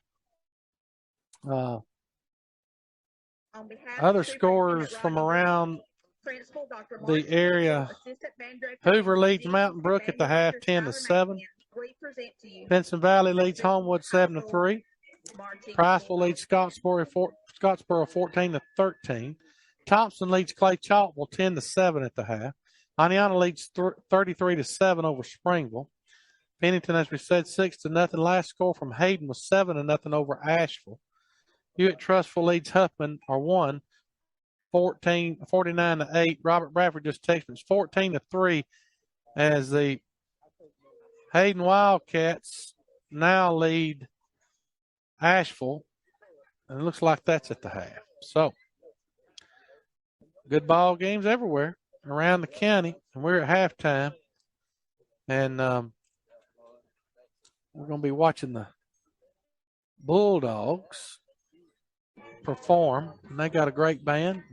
Other scores from around the area: Hoover leads Mountain Brook at the half 10-7. Benson Valley leads Homewood 7-3. Priceville leads Scottsboro 14-13. Thompson leads Clay Chalkville 10-7 at the half. Aniana leads 33-7 over Springville. Pennington, as we said, 6-0. Last score from Hayden was 7-0 over Asheville. Hewitt Trustful leads Huffman, or 49-8. Robert Bradford just texted us 14-3 as the Hayden Wildcats now lead Asheville, and it looks like that's at the half. So good ball games everywhere around the county, and we're at halftime, and we're going to be watching the Bulldogs perform, and they got a great band,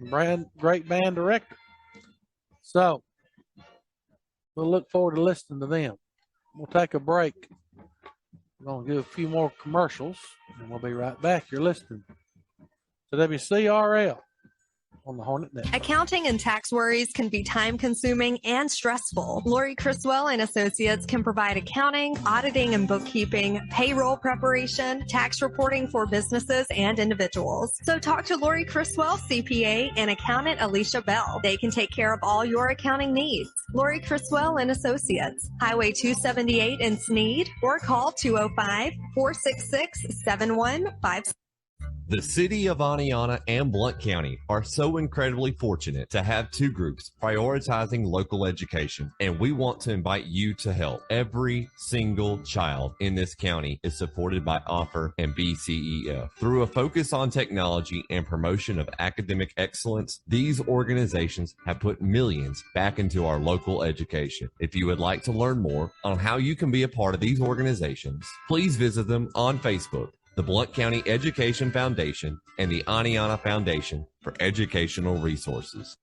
great band director. So we'll look forward to listening to them. We'll take a break. We're going to do a few more commercials, and we'll be right back. You're listening to WCRL on the Hornet Network. Accounting and tax worries can be time-consuming and stressful. Lori Criswell and Associates can provide accounting, auditing and bookkeeping, payroll preparation, tax reporting for businesses and individuals. So talk to Lori Criswell, CPA, and accountant Alicia Bell. They can take care of all your accounting needs. Lori Criswell and Associates, Highway 278 in Sneed, or call 205-466-7156. The city of Aniana and Blount County are so incredibly fortunate to have 2 groups prioritizing local education, and we want to invite you to help. Every single child in this county is supported by Offer and BCEF. Through a focus on technology and promotion of academic excellence, these organizations have put millions back into our local education. If you would like to learn more on how you can be a part of these organizations, please visit them on Facebook. the Blount County Education Foundation, and the Aniana Foundation for educational resources.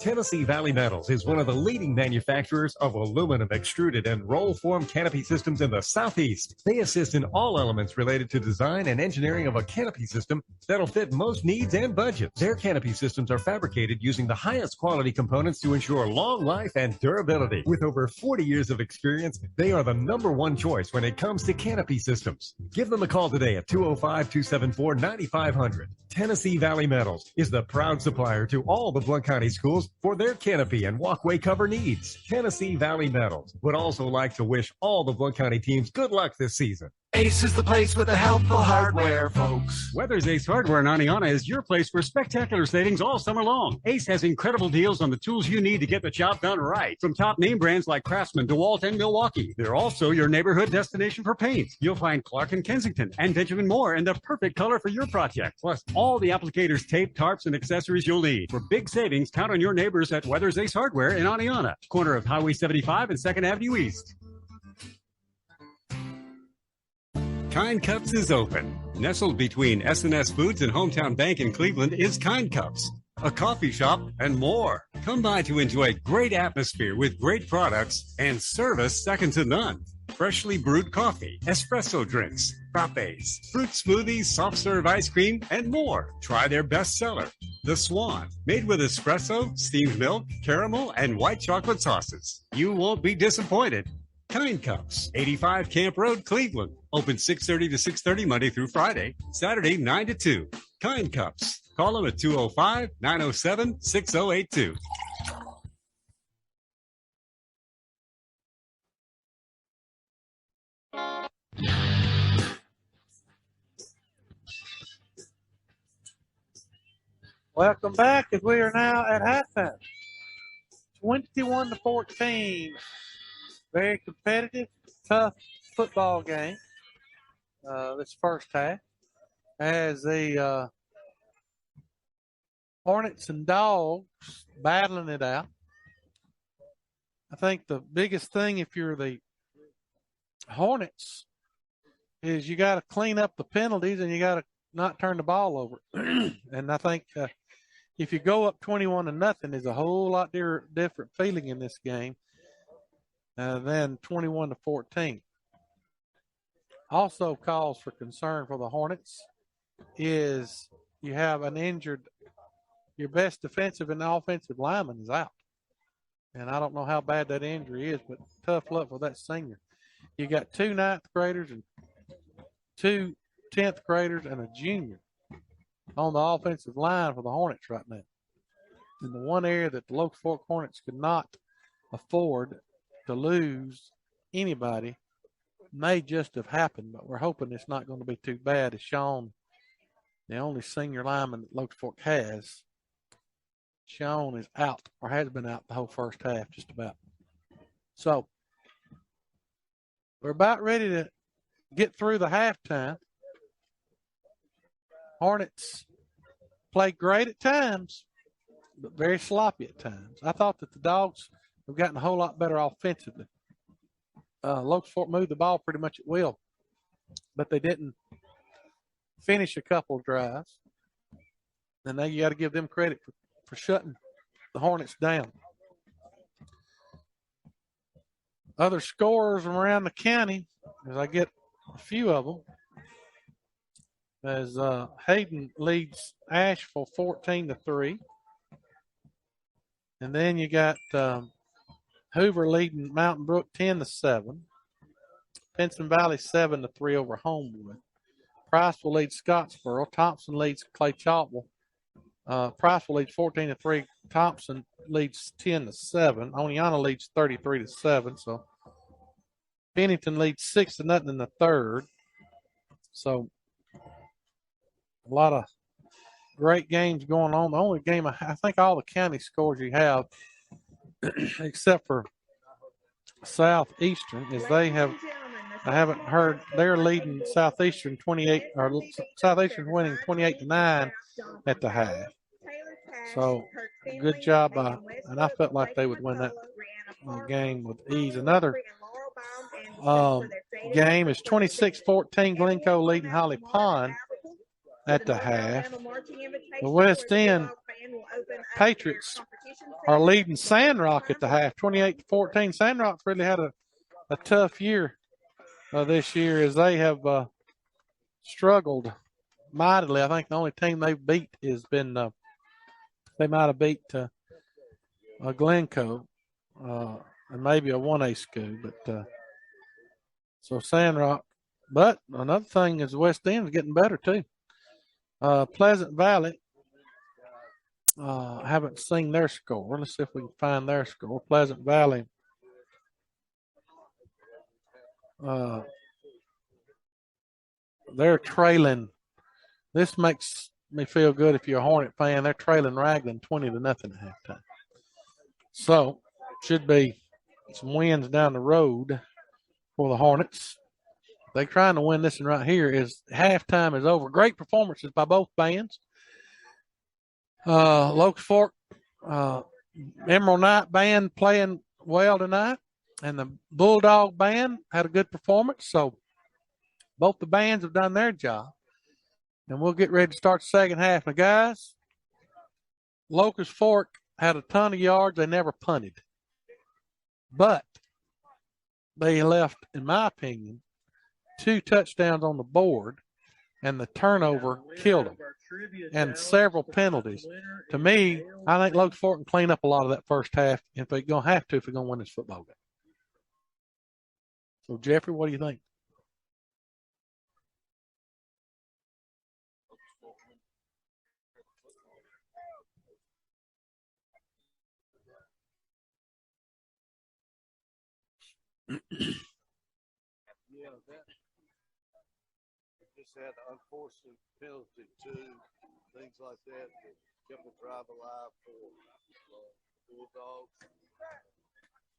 Tennessee Valley Metals is one of the leading manufacturers of aluminum extruded and roll form canopy systems in the Southeast. They assist in all elements related to design and engineering of a canopy system that'll fit most needs and budgets. Their canopy systems are fabricated using the highest quality components to ensure long life and durability. With over 40 years of experience, they are the #1 choice when it comes to canopy systems. Give them a call today at 205-274-9500. Tennessee Valley Metals is the proud supplier to all the Blount County schools for their canopy and walkway cover needs. Tennessee Valley Metals would also like to wish all the Blount County teams good luck this season. Ace is the place with the helpful hardware, folks. Weather's Ace Hardware in Aniana is your place for spectacular savings all summer long. Ace has incredible deals on the tools you need to get the job done right. From top name brands like Craftsman, DeWalt, and Milwaukee. They're also your neighborhood destination for paint. You'll find Clark & Kensington and Benjamin Moore in the perfect color for your project. Plus, all the applicators, tape, tarps, and accessories you'll need. For big savings, count on your neighbors at Weather's Ace Hardware in Aniana, corner of Highway 75 and 2nd Avenue East. Kind Cups is open. Nestled between S&S Foods and Hometown Bank in Cleveland is Kind Cups, a coffee shop, and more. Come by to enjoy great atmosphere with great products and service second to none. Freshly brewed coffee, espresso drinks, frappes, fruit smoothies, soft serve ice cream, and more. Try their best seller, the Swan, made with espresso, steamed milk, caramel, and white chocolate sauces. You won't be disappointed. Kind Cups, 85 Camp Road, Cleveland. Open 6:30 to 6:30 Monday through Friday, Saturday 9 to 2. Kind Cups. Call them at 205-907-6082. Welcome back as we are now at halftime. 21-14. Very competitive, tough football game. This first half, as the Hornets and Dogs battling it out. I think the biggest thing if you're the Hornets is you got to clean up the penalties and you got to not turn the ball over. And I think if you go up 21-0, there's a whole lot different feeling in this game than 21-14. Also cause for concern for the Hornets is you have an injured, your best defensive and offensive lineman is out. And I don't know how bad that injury is, but tough luck for that senior. You got 2 9th graders and 2 10th graders and a junior on the offensive line for the Hornets right now. In the one area that the Locust Fork Hornets could not afford to lose anybody may just have happened, but we're hoping it's not going to be too bad. As Sean, the only senior lineman that Locust Fork has, Sean is out or has been out the whole first half just about. So we're about ready to get through the halftime. Hornets play great at times, but very sloppy at times. I thought that the Dogs have gotten a whole lot better offensively. Locust Fork moved the ball pretty much at will, but they didn't finish a couple of drives. And now you got to give them credit for shutting the Hornets down. Other scorers from around the county, as I get a few of them, as Hayden leads Asheville 14-3. And then you got Hoover leading Mountain Brook 10-7. Pinson Valley 7-3 over Homewood. Priceville leads Scottsboro. Thompson leads Clay Chalkville. Priceville leads 14-3. Thompson leads 10-7. Oneonta leads 33-7. So Pennington leads 6-0 in the third. So a lot of great games going on. The only game, I think all the county scores you have, except for Southeastern, is I haven't heard, they're leading Southeastern 28, or Southeastern winning 28-9 at the half. So good job and I felt like they would win that game with ease. Another game is 26-14. Glencoe leading Holly Pond at the half. The West End Patriots are leading Sandrock at the half, 28-14. Sandrock's really had a tough year this year as they have struggled mightily. I think the only team they've beat has been they might have beat Glencoe and maybe a 1A school, but so Sandrock. But another thing is West End's getting better too. Pleasant Valley, haven't seen their score. Let's see if we can find their score. Pleasant Valley. They're trailing. This makes me feel good if you're a Hornet fan. They're trailing Raglan 20-0 at halftime. So should be some wins down the road for the Hornets. They're trying to win this one right here. Is halftime is over. Great performances by both bands. Locust Fork, Emerald Knight Band playing well tonight, and the Bulldog Band had a good performance. So both the bands have done their job. And we'll get ready to start the second half. Now, guys, Locust Fork had a ton of yards. They never punted. But they left, in my opinion, 2 touchdowns on the board, and the turnover killed them, and several penalties. To me, I think Locust Fork can clean up a lot of that first half if they're going to have to if they're going to win this football game. So, Jeffrey, what do you think? Yeah, that just had an unfortunate penalty too, things like that kept the drive alive for Bulldogs.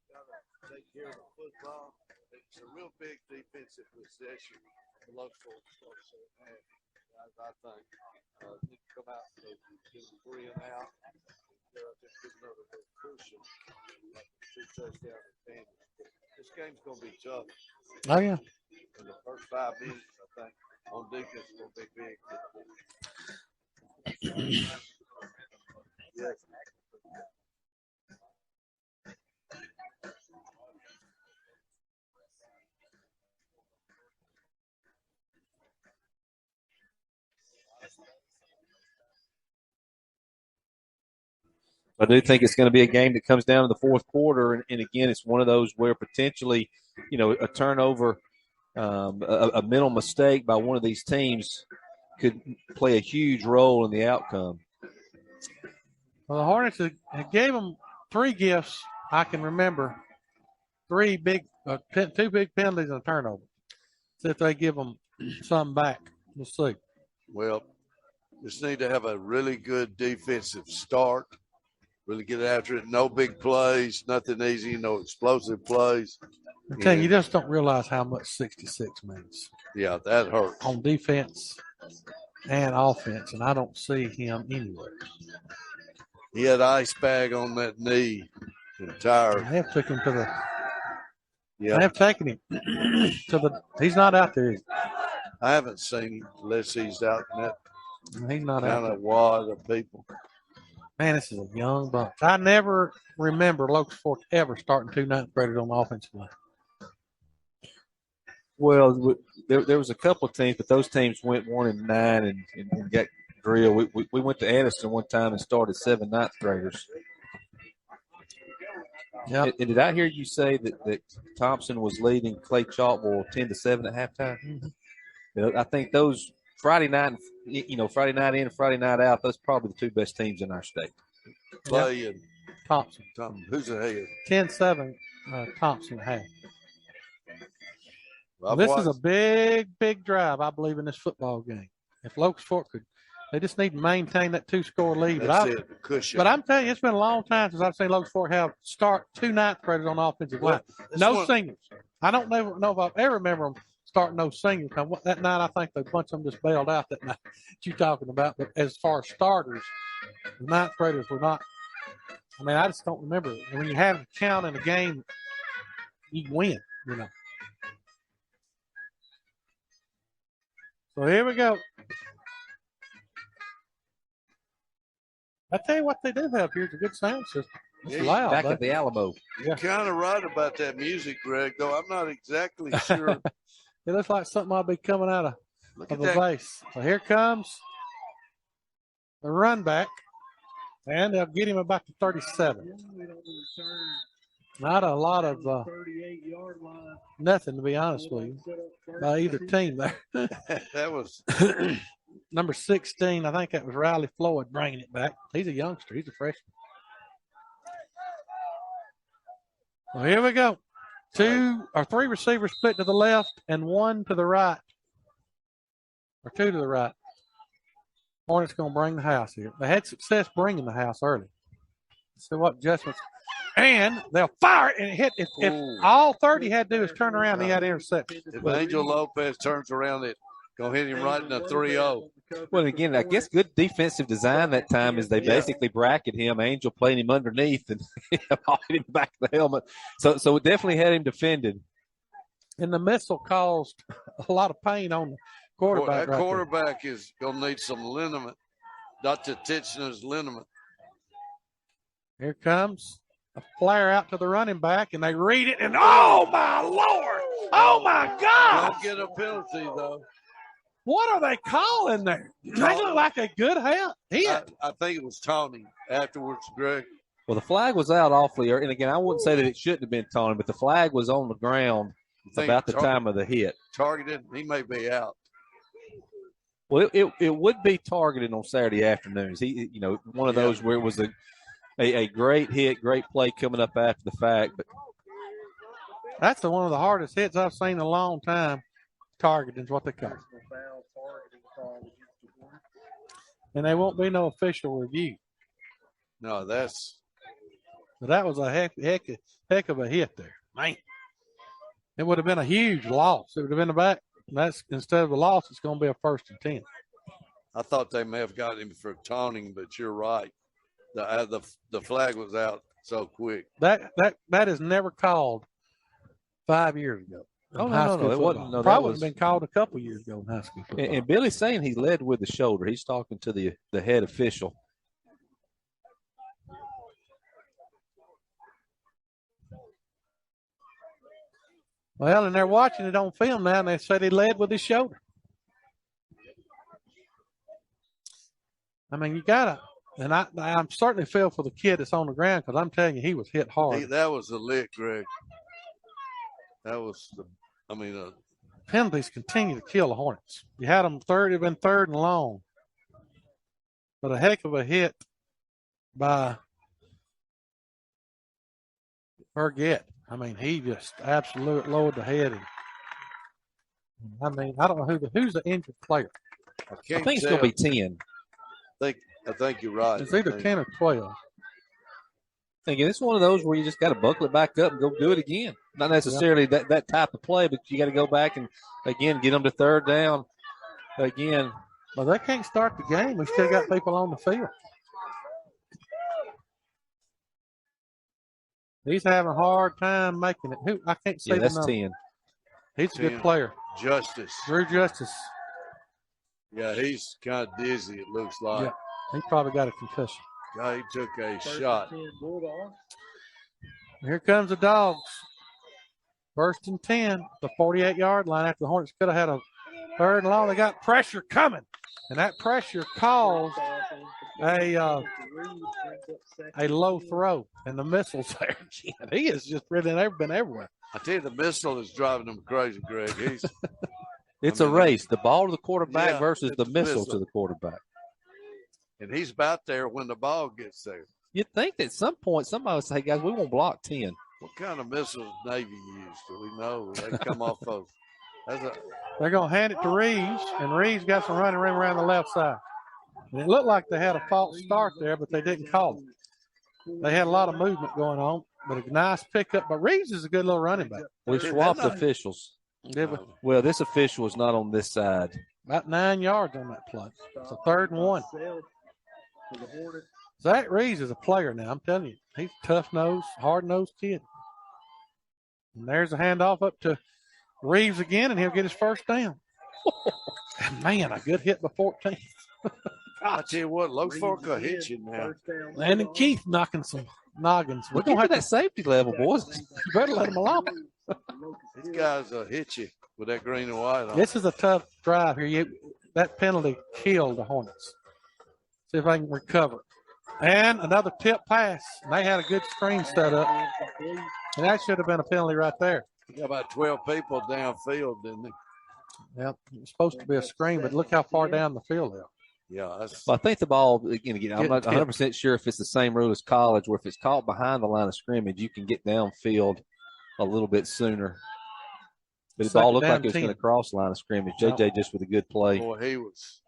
Gotta take care of the football. It's a real big defensive possession for Locust Fork. I think need to come out and get 3 and out. Just give another cushion, like 2 touchdown advantage. This game's going to be tough. Oh, yeah. In the first 5 minutes, I think, on defense is going to be big. Yes. I do think it's going to be a game that comes down to the fourth quarter, and again, it's one of those where potentially, a turnover, a mental mistake by one of these teams could play a huge role in the outcome. Well, the Hornets gave them 3 gifts I can remember. 2 big penalties and a turnover. See if they give them some back. We'll see. Well, just need to have a really good defensive start. Really get after it. No big plays, nothing easy, no explosive plays. I'm telling you, you just don't realize how much 66 means. Yeah, that hurts. On defense and offense, and I don't see him anywhere. He had ice bag on that knee entire. They have took him to the Yeah. They have taken him to the he's not out there. I haven't seen him unless he's out in that he's not out kind there. of wad of people. Man, this is a young bunch. I never remember Locust Fork ever starting 2 ninth graders on the offensive line. Well, there was a couple of teams, but those teams went 1-9 and got drilled. We went to Addison one time and started 7 ninth graders. Yeah. Did I hear you say that Thompson was leading Clay Chalkville 10-7 at halftime? Mm-hmm. I think those Friday night in, Friday night out, those probably the 2 best teams in our state. Clay and Thompson. Who's ahead? 10-7, Thompson had. Well, This is a big drive, I believe, in this football game. If Locust Fork could, they just need to maintain that 2-score lead. That's it, cushion. But I'm telling you, it's been a long time since I've seen Locust Fork start 2 ninth graders on the offensive line. No seniors. I don't know if I've ever remember them starting those seniors. Now, that night, I think a bunch of them just bailed out that night that you're talking about. But as far as starters, the ninth graders were not. I mean, I just don't remember. And when you have a count in a game, you win. you know. So here we go. I tell you what they do have here is a good sound system. It's loud. Back at the Alamo. You're kind of right about that music, Greg, though I'm not exactly sure. It looks like something might be coming out of Look a at that. base. So here comes the run back, and they'll get him about to 37. Not a lot of nothing, to be honest with you, by either team there. That was number 16. I think that was Riley Floyd bringing it back. He's a youngster. He's a freshman. Well, here we go. 2 or 3 receivers split to the left and 1 to the right, or 2 to the right. Hornets going to bring the house here. They had success bringing the house early. So what adjustments? And they'll fire it and it hit. If all 30 had to do is turn around, he had interception. If Angel Lopez turns around, it gonna hit him right in the 3-0. Well, again, I guess good defensive design that time is they basically bracket him. Angel played him underneath and hit him back to the helmet. So it definitely had him defended. And the missile caused a lot of pain on the quarterback. That quarterback is gonna need some liniment, not to tension his liniment. Here comes a flare out to the running back, and they read it, and oh my Lord! Oh my God! Don't get a penalty though. What are they calling there? They look like a good hit. I think it was taunting afterwards, Greg. Well, the flag was out awfully early. And again, I wouldn't say that it shouldn't have been taunting, but the flag was on the ground about the time of the hit. Targeted, he may be out. Well, it would be targeted on Saturday afternoons. One of those where it was a great hit, great play coming up after the fact. But that's one of the hardest hits I've seen in a long time. Targeting is what they call it. And there won't be no official review. No, but that was a heck of a hit there, man. It would have been a huge loss. It would have been the back. That's instead of a loss, it's going to be a 1st and 10. I thought they may have got him for taunting, but you're right. The flag was out so quick. That is never called 5 years ago. Oh, no, it wasn't. No, probably been called a couple years ago in high school football. And Billy's saying he led with the shoulder. He's talking to the head official. Well, and they're watching it on film now, and they said he led with his shoulder. I mean, you got to, and I'm certainly feel for the kid that's on the ground because I'm telling you, he was hit hard. That was a lick, Greg. That was penalties continue to kill the Hornets. You had them third and long. But a heck of a hit by Burgett. I mean, he just absolutely lowered the head. I don't know who's the injured player. I think it's going to be 10. I think you're right. It's either 10 or 12. Again, it's one of those where you just got to buckle it back up and go do it again. Not necessarily that type of play, but you got to go back and, again, get them to 3rd down again. Well, they can't start the game. We still got people on the field. He's having a hard time making it. I can't say that's the number. 10. He's a good player. Justice. Drew Justice. Yeah, he's kind of dizzy, it looks like. Yeah, he probably got a concussion. Yeah, he took a shot. Here comes the Dogs. 1st and 10, the 48-yard line after the Hornets could have had a 3rd and long. They got pressure coming, and that pressure caused a low throw, and the missile's there again. He has just been everywhere. I tell you, the missile is driving him crazy, Greg. It's a race. The ball to the quarterback versus the missile to the quarterback. And he's about there when the ball gets there. You'd think that at some point somebody would say, hey, guys, we won't block 10. What kind of missiles Navy used? Do we know? They come off of. They're going to hand it to Reeves, and Reeves got some running room around the left side. And it looked like they had a false start there, but they didn't call it. They had a lot of movement going on, but a nice pickup. But Reeves is a good little running back. We swapped officials. Did we? Well, this official is not on this side. About 9 yards on that play. It's a 3rd and 1. Zach Reeves is a player now. I'm telling you, he's a tough-nosed, hard-nosed kid. And there's a handoff up to Reeves again, and he'll get his first down. Man, a good hit by 14. I tell you what, Lowe's Fork will hit you now. Landon Keith knocking some noggins. We're going to have that safety level, boys. You better let him alone. These guys will hit you with that green and white on. This is a tough drive here. That penalty killed the Hornets. See if I can recover. And another tip pass. They had a good screen set up. And that should have been a penalty right there. Got about 12 people downfield, didn't they? Yeah, it was supposed to be a screen, but look how far down the field they are. Yeah. Well, I think the ball, again, I'm not 100% sure if it's the same rule as college, where if it's caught behind the line of scrimmage, you can get downfield a little bit sooner. But the ball looked like it was going to cross the line of scrimmage. JJ just with a good play. Boy, he was.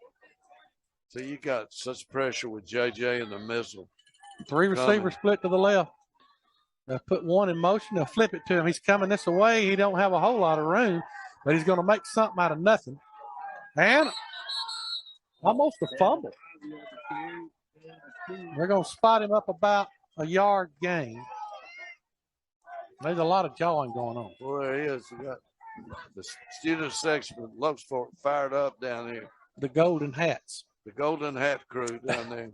So you got such pressure with JJ and the missile. 3 receivers split to the left. They'll put one in motion. They'll flip it to him. He's coming this way. He don't have a whole lot of room, but he's going to make something out of nothing. And almost a fumble. They're going to spot him up about a yard gain. There's a lot of jawing going on. Boy, there is. We got the student section of Lowe's Fork fired up down here. The Golden Hats. The Golden Hat crew down there.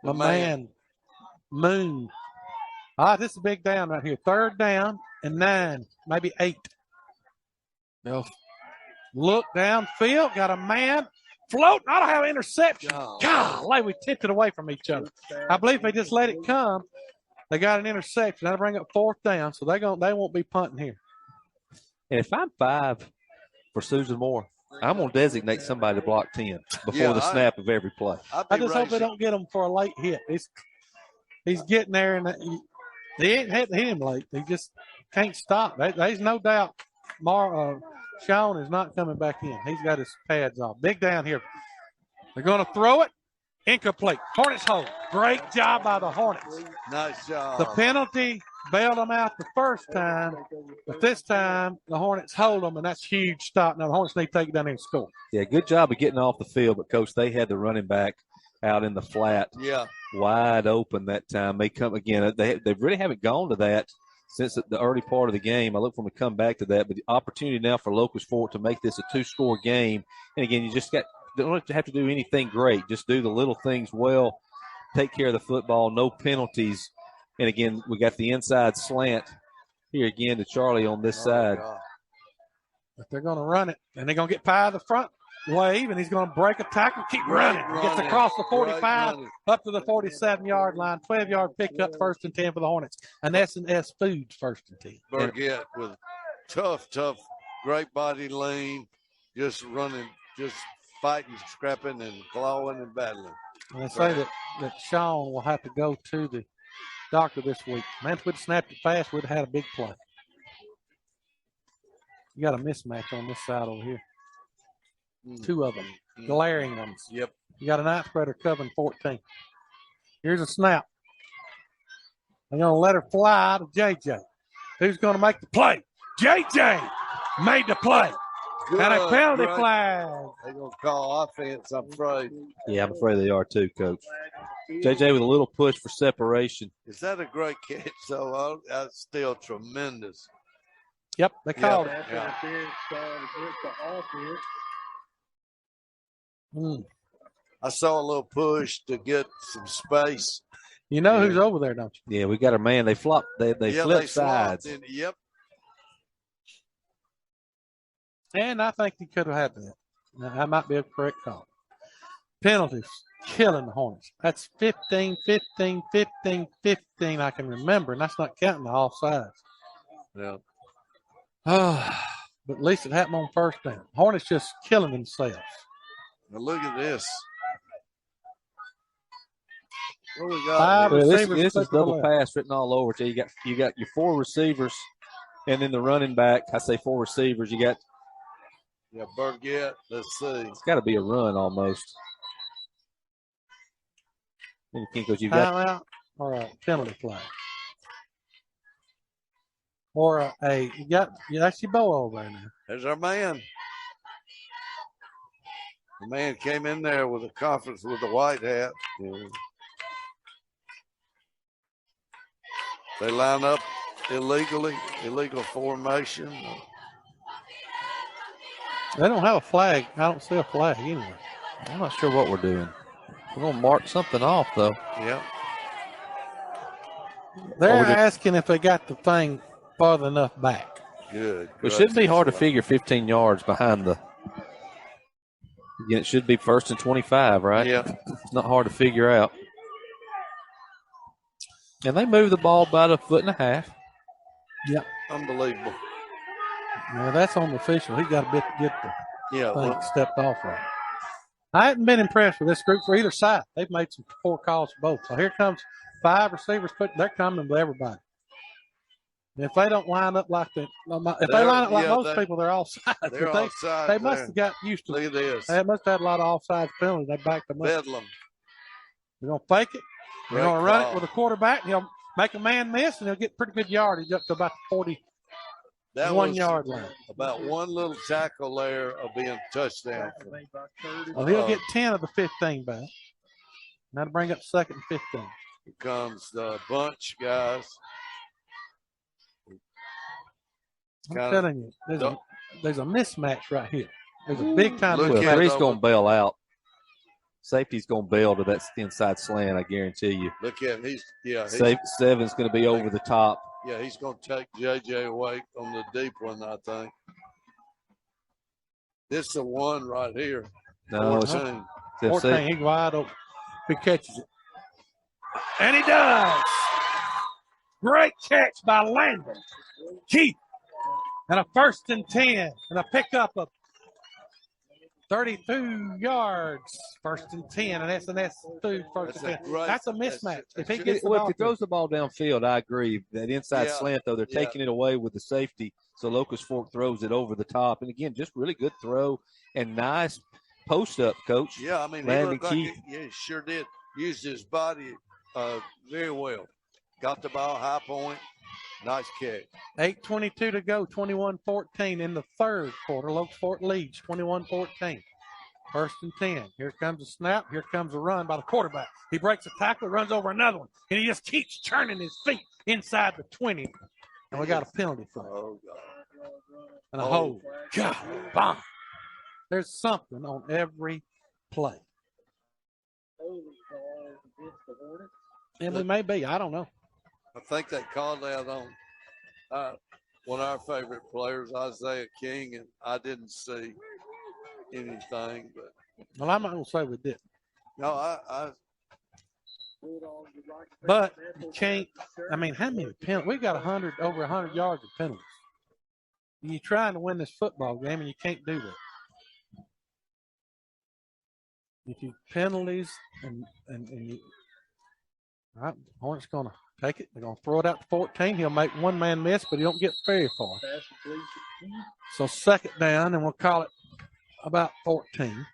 My man, Moon. This is a big down right here. 3rd down and 9, maybe 8. They'll look downfield. Got a man floating. I don't have an interception. Golly, we tipped it away from each other. I believe they just let it come. They got an interception. That'll bring up 4th down, so they won't be punting here. And if I'm 5 for Susan Moore, I'm going to designate somebody to block 10 before the snap of every play. I just hope they don't get him for a late hit. He's getting there, and he ain't had to hit him late. He just can't stop. There's no doubt Sean is not coming back in. He's got his pads off. Big down here. They're going to throw it. Incomplete. Hornets hold. Great job by the Hornets. Nice job. The penalty bailed them out the first time, but this time the Hornets hold them, and that's a huge stop. Now the Hornets need to take it down there and score. Yeah, good job of getting off the field, but, Coach, they had the running back out in the flat. Yeah. Wide open that time. They come again. They really haven't gone to that since the early part of the game. I look for them to come back to that, but the opportunity now for Locust Fork to make this a 2-score game. And again, you just don't have to do anything great. Just do the little things well. Take care of the football. No penalties. And again, we got the inside slant here again to Charlie on this side. God. But they're going to run it, and they're going to get Pye the front wave, and he's going to break a tackle, keep running. He gets across the 45 up to the 47-yard line. 12-yard pickup, 1st and 10 for the Hornets. And S&S Foods 1st and 10. Burgett with tough, great body lean, just running, just fighting, scrapping, and clawing and battling. And they say that Sean will have to go to the doctor this week. Man, if we'd snapped it fast, we'd have had a big play. You got a mismatch on this side over here. 2 of them, glaring ones. Yep. You got a 9th grader covering 14. Here's a snap. They're going to let her fly to JJ. Who's going to make the play? JJ made the play. Good, and a penalty flag. They're going to call offense, I'm afraid. Yeah, I'm afraid they are too, Coach. JJ with a little push for separation. Is that a great catch? So that's still tremendous. Yep, they called it. Yeah. I saw a little push to get some space. You know who's over there, don't you? Yeah, we got our man. They flopped. They flipped sides. Yep. And I think he could have had that. Now, that might be a correct call. Penalties killing the Hornets. That's 15, 15, 15, 15 I can remember, and that's not counting the offsides. Yeah. But at least it happened on 1st down. Hornets just killing themselves. Now look at this. What we got? This is double pass written all over. So you got your 4 receivers, and then the running back. I say 4 receivers. You got. Yeah, Burgett. Let's see. It's got to be a run almost. And you got timeout or a penalty flag. Or that's your bow over there now. There's our man. The man came in there with a conference with the white hat. Yeah. They line up illegal formation. They don't have a flag. I don't see a flag anywhere. I'm not sure what we're doing. We're going to mark something off, though. Yeah. They're asking if they got the thing farther enough back. Good. It should be hard to figure 15 yards behind the. Again, it should be 1st and 25, right? Yeah. It's not hard to figure out. And they moved the ball about 1.5 feet. Yeah. Unbelievable. Yeah, that's on the official. He got to get the thing stepped off of. I hadn't been impressed with this group for either side. They've made some poor calls for both. So here comes 5 receivers. They're coming with everybody. If they don't line up like that, if they line up like most people, they're offside. They're offside. They must have got used to it. Look at this. They must have had a lot of offside penalties. They backed them up. Bedlam. They're going to fake it. They're Great going to run call. it with a quarterback. And he'll make a man miss, and he'll get pretty good yardage up to about the 41 yard line. About one little tackle there of being touchdown. Well, he'll get 10 of the 15 back. Now to bring up 2nd and 15. Here comes the bunch, guys. I'm telling you, there's a mismatch right here. There's a big time. Three's going to bail out. Safety's going to bail to that inside slant, I guarantee you. Look at him. Seven's going to be over the top. Yeah, he's going to take JJ away on the deep one, I think. This is the one right here. No, 14. 14. He's wide open. He catches it. And he does. Great catch by Landon Keith. And a 1st and 10. And a pickup of 32 yards. 1st and 10. And S&S 2 1st and 10. That's a mismatch. If he throws the ball downfield, I agree. That inside slant, though, they're taking it away with the safety. So Locust Fork throws it over the top. And, again, just really good throw and nice post-up, Coach. Yeah, I mean, he looked like he sure did. Used his body very well. Got the ball high point. Nice catch. 8:22 to go, 21-14 in the 3rd quarter. Locust Fork leads 21-14. 1st and 10. Here comes a snap. Here comes a run by the quarterback. He breaks a tackle, runs over another one, and he just keeps turning his feet inside the 20. And we got a penalty for it. Oh, God. And a hold. God, bomb. There's something on every play. And we may be. I don't know. I think they called out on one of our favorite players, Isaiah King, and I didn't see anything. Well, I'm not going to say we didn't. No, I But you can't. I mean, how many penalties? We got over 100 yards of penalties. And you're trying to win this football game, and you can't do that. If you penalties and you, all right, Hornets going to take it. They're going to throw it out to 14. He'll make one man miss, but he don't get very far. So 2nd down, and we'll call it about 14.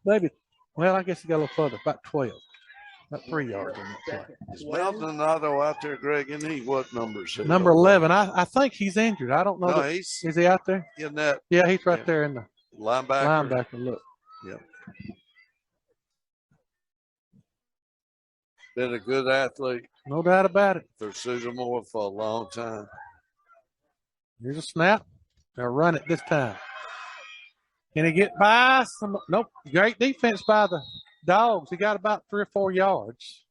Maybe, well, I guess he got a little further, about 12. About 3 yards on that play. Is Maldonado out there, Greg? Isn't he? What number is he? Number 11. I think he's injured. I don't know. No, is he out there? In that. Yeah, he's right there in the linebacker. Look. Yeah. Been a good athlete. No doubt about it. For Susan Moore for a long time. Here's a snap. They'll run it this time. Can he get by? Nope. Great defense by the Dogs. He got about 3 or 4 yards.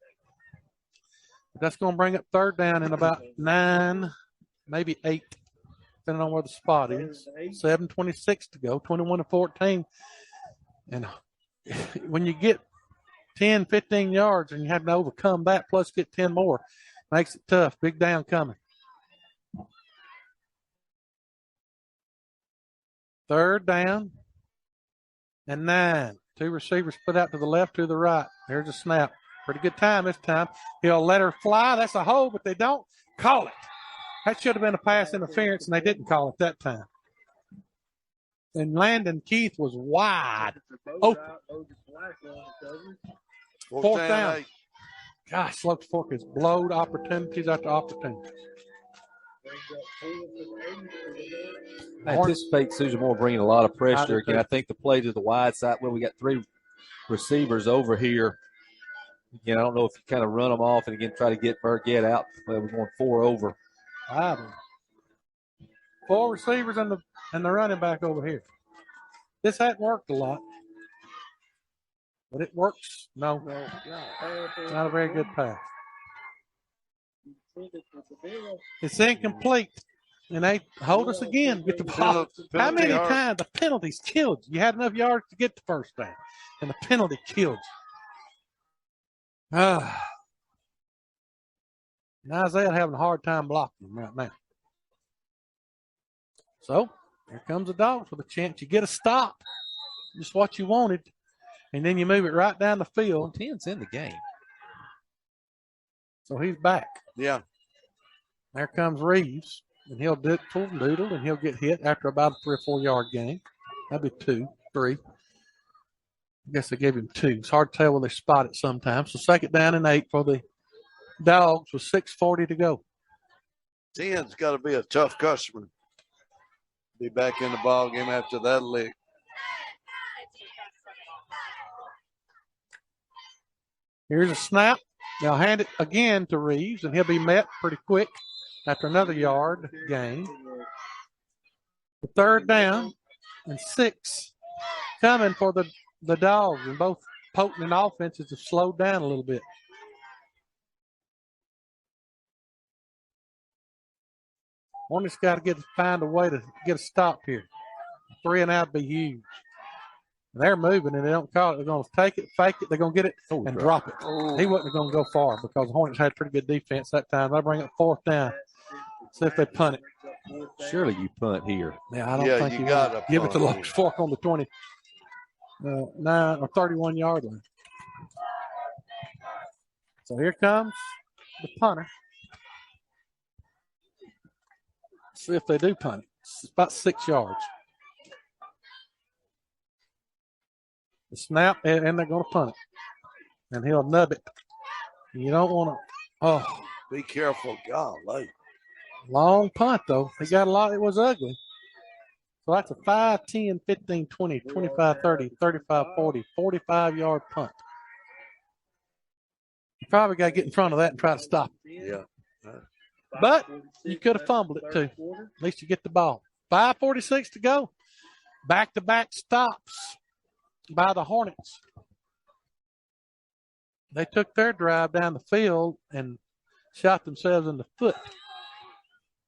That's going to bring up 3rd down in about 9, maybe 8, depending on where the spot is. 7:26 to go, 21-14. And when you get 10, 15 yards and you have to overcome that, plus get 10 more, makes it tough. Big down coming. 3rd down and 9. 2 receivers split out to the left, to the right. There's a snap. Pretty good time this time. He'll let her fly. That's a hold, but they don't call it. That should have been a pass interference, and they didn't call it that time. And Landon Keith was wide open. 4th down. Gosh, Locust Fork has blowed opportunities after opportunity. I anticipate Susan Moore bringing a lot of pressure. Again, I think the play to the wide side, well, we got 3 receivers over here. Again, I don't know if you kind of run them off and again try to get Burgett out. Well, we're going 4 over. Idle. 4 receivers and the running back over here. This hadn't worked a lot. But it works. No. Not a very good pass. It's incomplete. And they hold us again. Get the ball. How many times the penalties killed you? You had enough yards to get the first down. And the penalty killed you. Now Isaiah having a hard time blocking him right now. So here comes the Dogs with a chance. You get a stop. Just what you wanted. And then you move it right down the field. 10's in the game. So he's back. Yeah. There comes Reeves. And he'll doodle and he'll get hit after about a 3 or 4 yard gain. That'd be 2, 3. I guess they gave him 2. It's hard to tell where they spot it sometimes. So 2nd down and 8 for the Dogs with 6:40 to go. 10's got to be a tough customer. Be back in the ball game after that lick. Here's a snap. They'll hand it again to Reeves, and he'll be met pretty quick after another yard gain. The 3rd down and 6 coming for the Dogs, and both Potent and offenses have slowed down a little bit. Hornets got to find a way to get a stop here. 3 and out would be huge. They're moving and they don't call it. They're going to take it, fake it. They're going to get it and drop it. He wasn't going to go far because the Hornets had pretty good defense that time. They'll bring it 4th down. See if they punt it. Surely you punt here. Yeah, I don't think you got to give it to Locust Fork on the 29 or 31 yard line. So here comes the punter. See if they do punt it. It's about 6 yards. The snap, and they're going to punt it. And he'll nub it. You don't want to. Be careful. Golly. Long punt, though. He got a lot. It was ugly. So that's a 5, 10, 15, 20, 25, 30, 35, 40, 45-yard punt. You probably got to get in front of that and try to stop it. Yeah. But you could have fumbled it, too. At least you get the ball. 5:46 to go. Back-to-back stops by the Hornets. They took their drive down the field and shot themselves in the foot.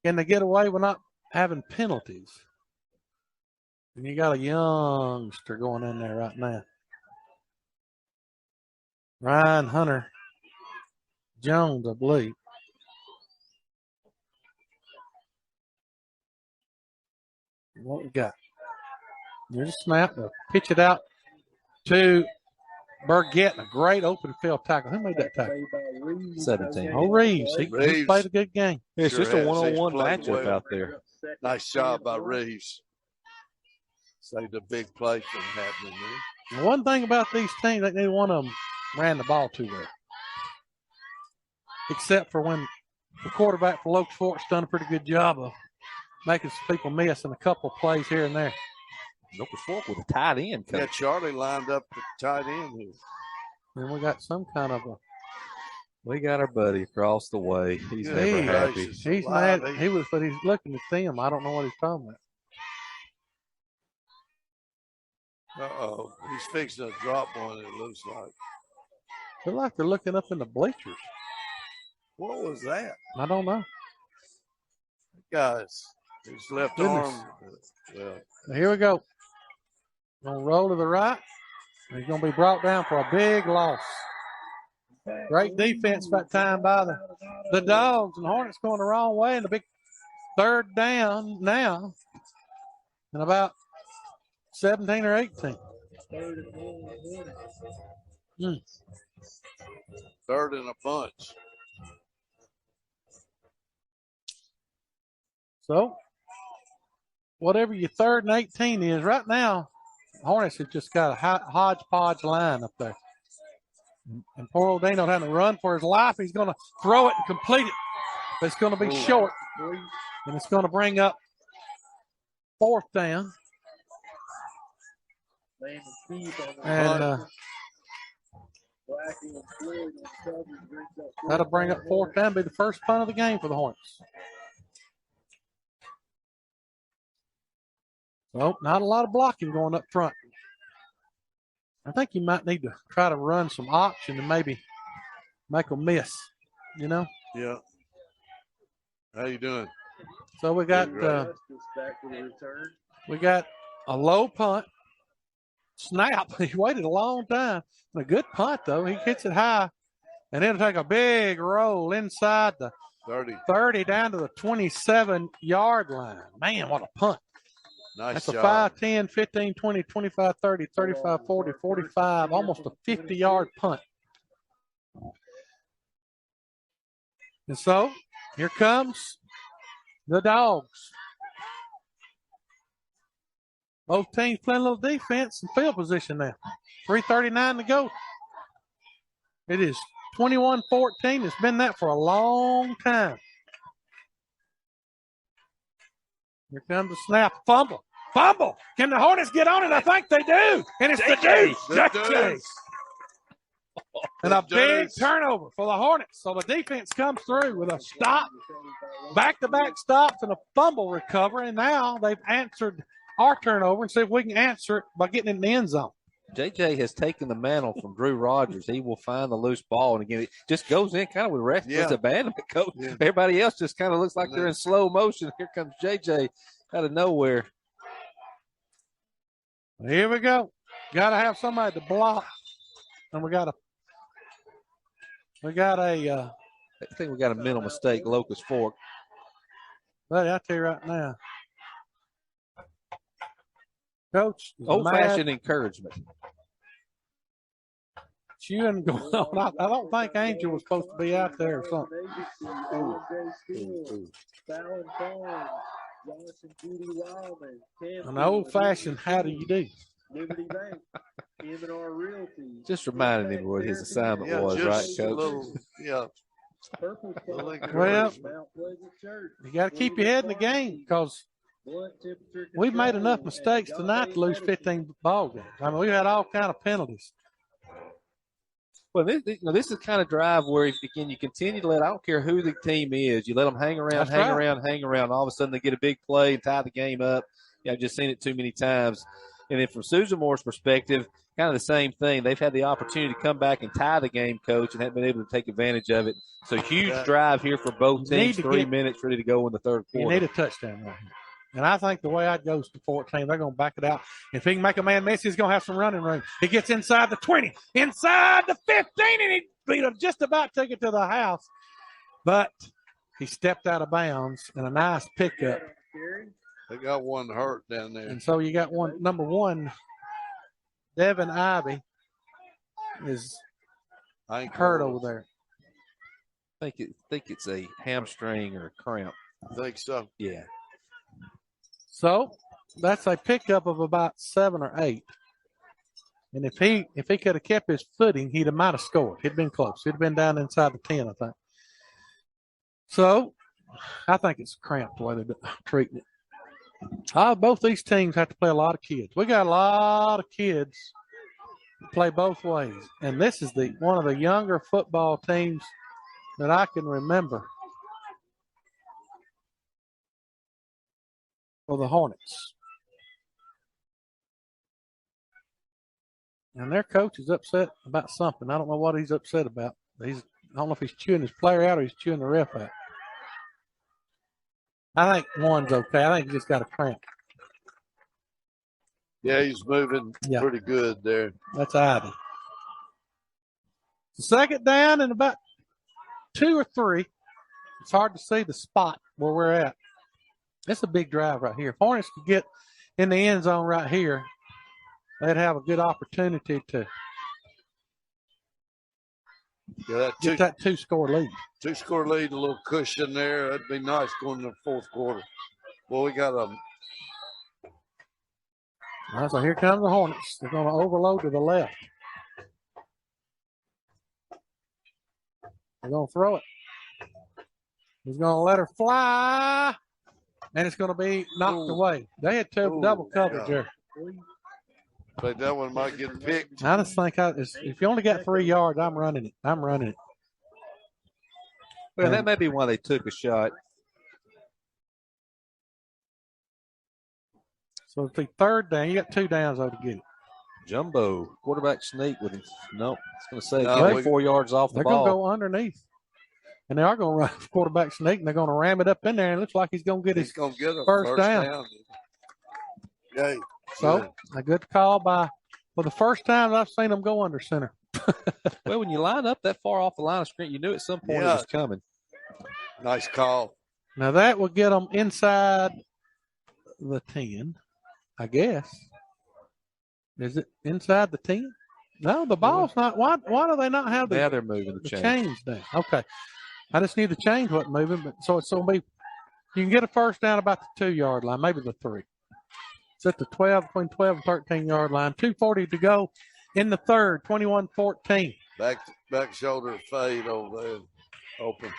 Can they get away with not having penalties? And you got a youngster going in there right now. Ryan Hunter Jones, I believe. What we got? There's a snap. They'll pitch it out to Burgett. A great open field tackle. Who made that tackle? 17. Oh, Reeves. He played a good game. Yeah, it's just a one-on-one matchup out there. Nice job by Reeves. Saved a big play from happening there. The one thing about these teams, neither one of them ran the ball too well. Except for when the quarterback for Locust Fork's done a pretty good job of making some people miss in a couple of plays here and there. Locust Fork with a tight end. Yeah, Charlie lined up the tight end here. And we got some kind of a. We got our buddy across the way. He's never happy. He's mad. But he's looking at them. I don't know what he's talking about. Uh-oh. He's fixing to drop one, it looks like. Look like they're looking up in the bleachers. What was that? I don't know. Guys, his left arm. Yeah. Here we go. Going to roll to the right. He's going to be brought down for a big loss. Great defense that time by the Dogs, and Hornets going the wrong way, and a big 3rd down now, and about 17 or 18. 3rd and a bunch. So, whatever your 3rd and 18 is, right now, Hornets have just got a hodgepodge line up there. And poor old Dano having to run for his life. He's going to throw it and complete it. But it's going to be short. And it's going to bring up 4th down. And that'll bring up 4th down. Be the first punt of the game for the Hornets. So not a lot of blocking going up front. I think you might need to try to run some option and maybe make them miss, you know? Yeah. How you doing? So we got a low punt. Snap. He waited a long time. A good punt, though. He hits it high. And it'll take a big roll inside the 30 down to the 27-yard line. Man, what a punt. Nice That's a job. 5, 10, 15, 20, 25, 30, 35, 40, 45, almost a 50-yard punt. And so here comes the Dogs. Both teams playing a little defense and field position now. 3:39 to go. It is 21-14. It's been that for a long time. Here comes the snap. Fumble. Fumble. Can the Hornets get on it? I think they do. And it's the Deuce. JJ. And a big turnover for the Hornets. So the defense comes through with a stop, back-to-back stops, and a fumble recovery. And now they've answered our turnover and see if we can answer it by getting in the end zone. JJ has taken the mantle from Drew Rogers. He will find the loose ball, and again, it just goes in kind of with reckless abandonment. Coach. Yeah. Everybody else just kind of looks like they're in slow motion. Here comes JJ out of nowhere. Here we go. Got to have somebody to block, and we got a. I think we got a mental mistake. Locust Fork. Buddy, I tell you right now. Coach, old-fashioned encouragement. Chewing going on. I don't think Angel was supposed to be out there or something. An old-fashioned how do you do? Just reminding him what his assignment was, right, Coach? Well, you got to keep your head in the game because we've made enough mistakes tonight to lose 15 ball games. I mean, we've had all kind of penalties. Well, this is the kind of drive where, again, you continue to I don't care who the team is, you let them hang around. All of a sudden they get a big play and tie the game up. Yeah, I've just seen it too many times. And then from Susan Moore's perspective, kind of the same thing. They've had the opportunity to come back and tie the game, Coach, and haven't been able to take advantage of it. So huge drive here for both teams, 3 minutes ready to go in the third quarter. You need a touchdown right here. And I think the way I'd goes to 14, they're going to back it out. If he can make a man miss, he's going to have some running room. He gets inside the 20, inside the 15, and he beat him just about took it to the house. But he stepped out of bounds, and a nice pickup. They got one hurt down there. And so you got number one, Devin Ivy is hurt over there. I think it's a hamstring or a cramp. I think so. Yeah. So that's a pickup of about 7 or 8. And if he could have kept his footing, he might have scored. He'd been close. He'd been down inside the 10, I think. So I think it's cramped the way they're treating it. Both these teams have to play a lot of kids. We got a lot of kids that play both ways. And this is one of the younger football teams that I can remember for the Hornets. And their coach is upset about something. I don't know what he's upset about. I don't know if he's chewing his player out or he's chewing the ref out. I think one's okay. I think he just got a cramp. Yeah, he's moving pretty good there. That's Ivy. Second down and about 2 or 3. It's hard to see the spot where we're at. It's a big drive right here. If Hornets could get in the end zone right here, they'd have a good opportunity to get that 2-score lead. 2-score lead, a little cushion there. That'd be nice going to the fourth quarter. Well, we got a. All right, so here comes the Hornets. They're going to overload to the left. They're going to throw it. He's going to let her fly, and it's going to be knocked away. They had double coverage there. But that one might get picked. I just think if you only got 3 yards, I'm running it. Well, that may be why they took a shot. So it's the third down. You got 2 downs though to get it. Jumbo quarterback sneak with him. Nope. It's going to say No, get 4 yards off the They're ball. going to go underneath. And they are going to run quarterback sneak, and they're going to ram it up in there, and it looks like he's going to get his He's going to get a first down. Yeah. So a good call by – well, the first time I've seen them go under center. Well, when you line up that far off the line of scrimmage, you knew at some point it was coming. Nice call. Now, that will get them inside the 10, I guess. Is it inside the 10? No, the ball's not. Why do they not have the, now they're moving the change down? Okay. I just knew the change wasn't moving, but so it's going to be – you can get a first down about the 2-yard line, maybe the 3. It's at the 12, between 12 and 13-yard line. 2:40 to go in the third, 21-14. Back shoulder fade over there, open.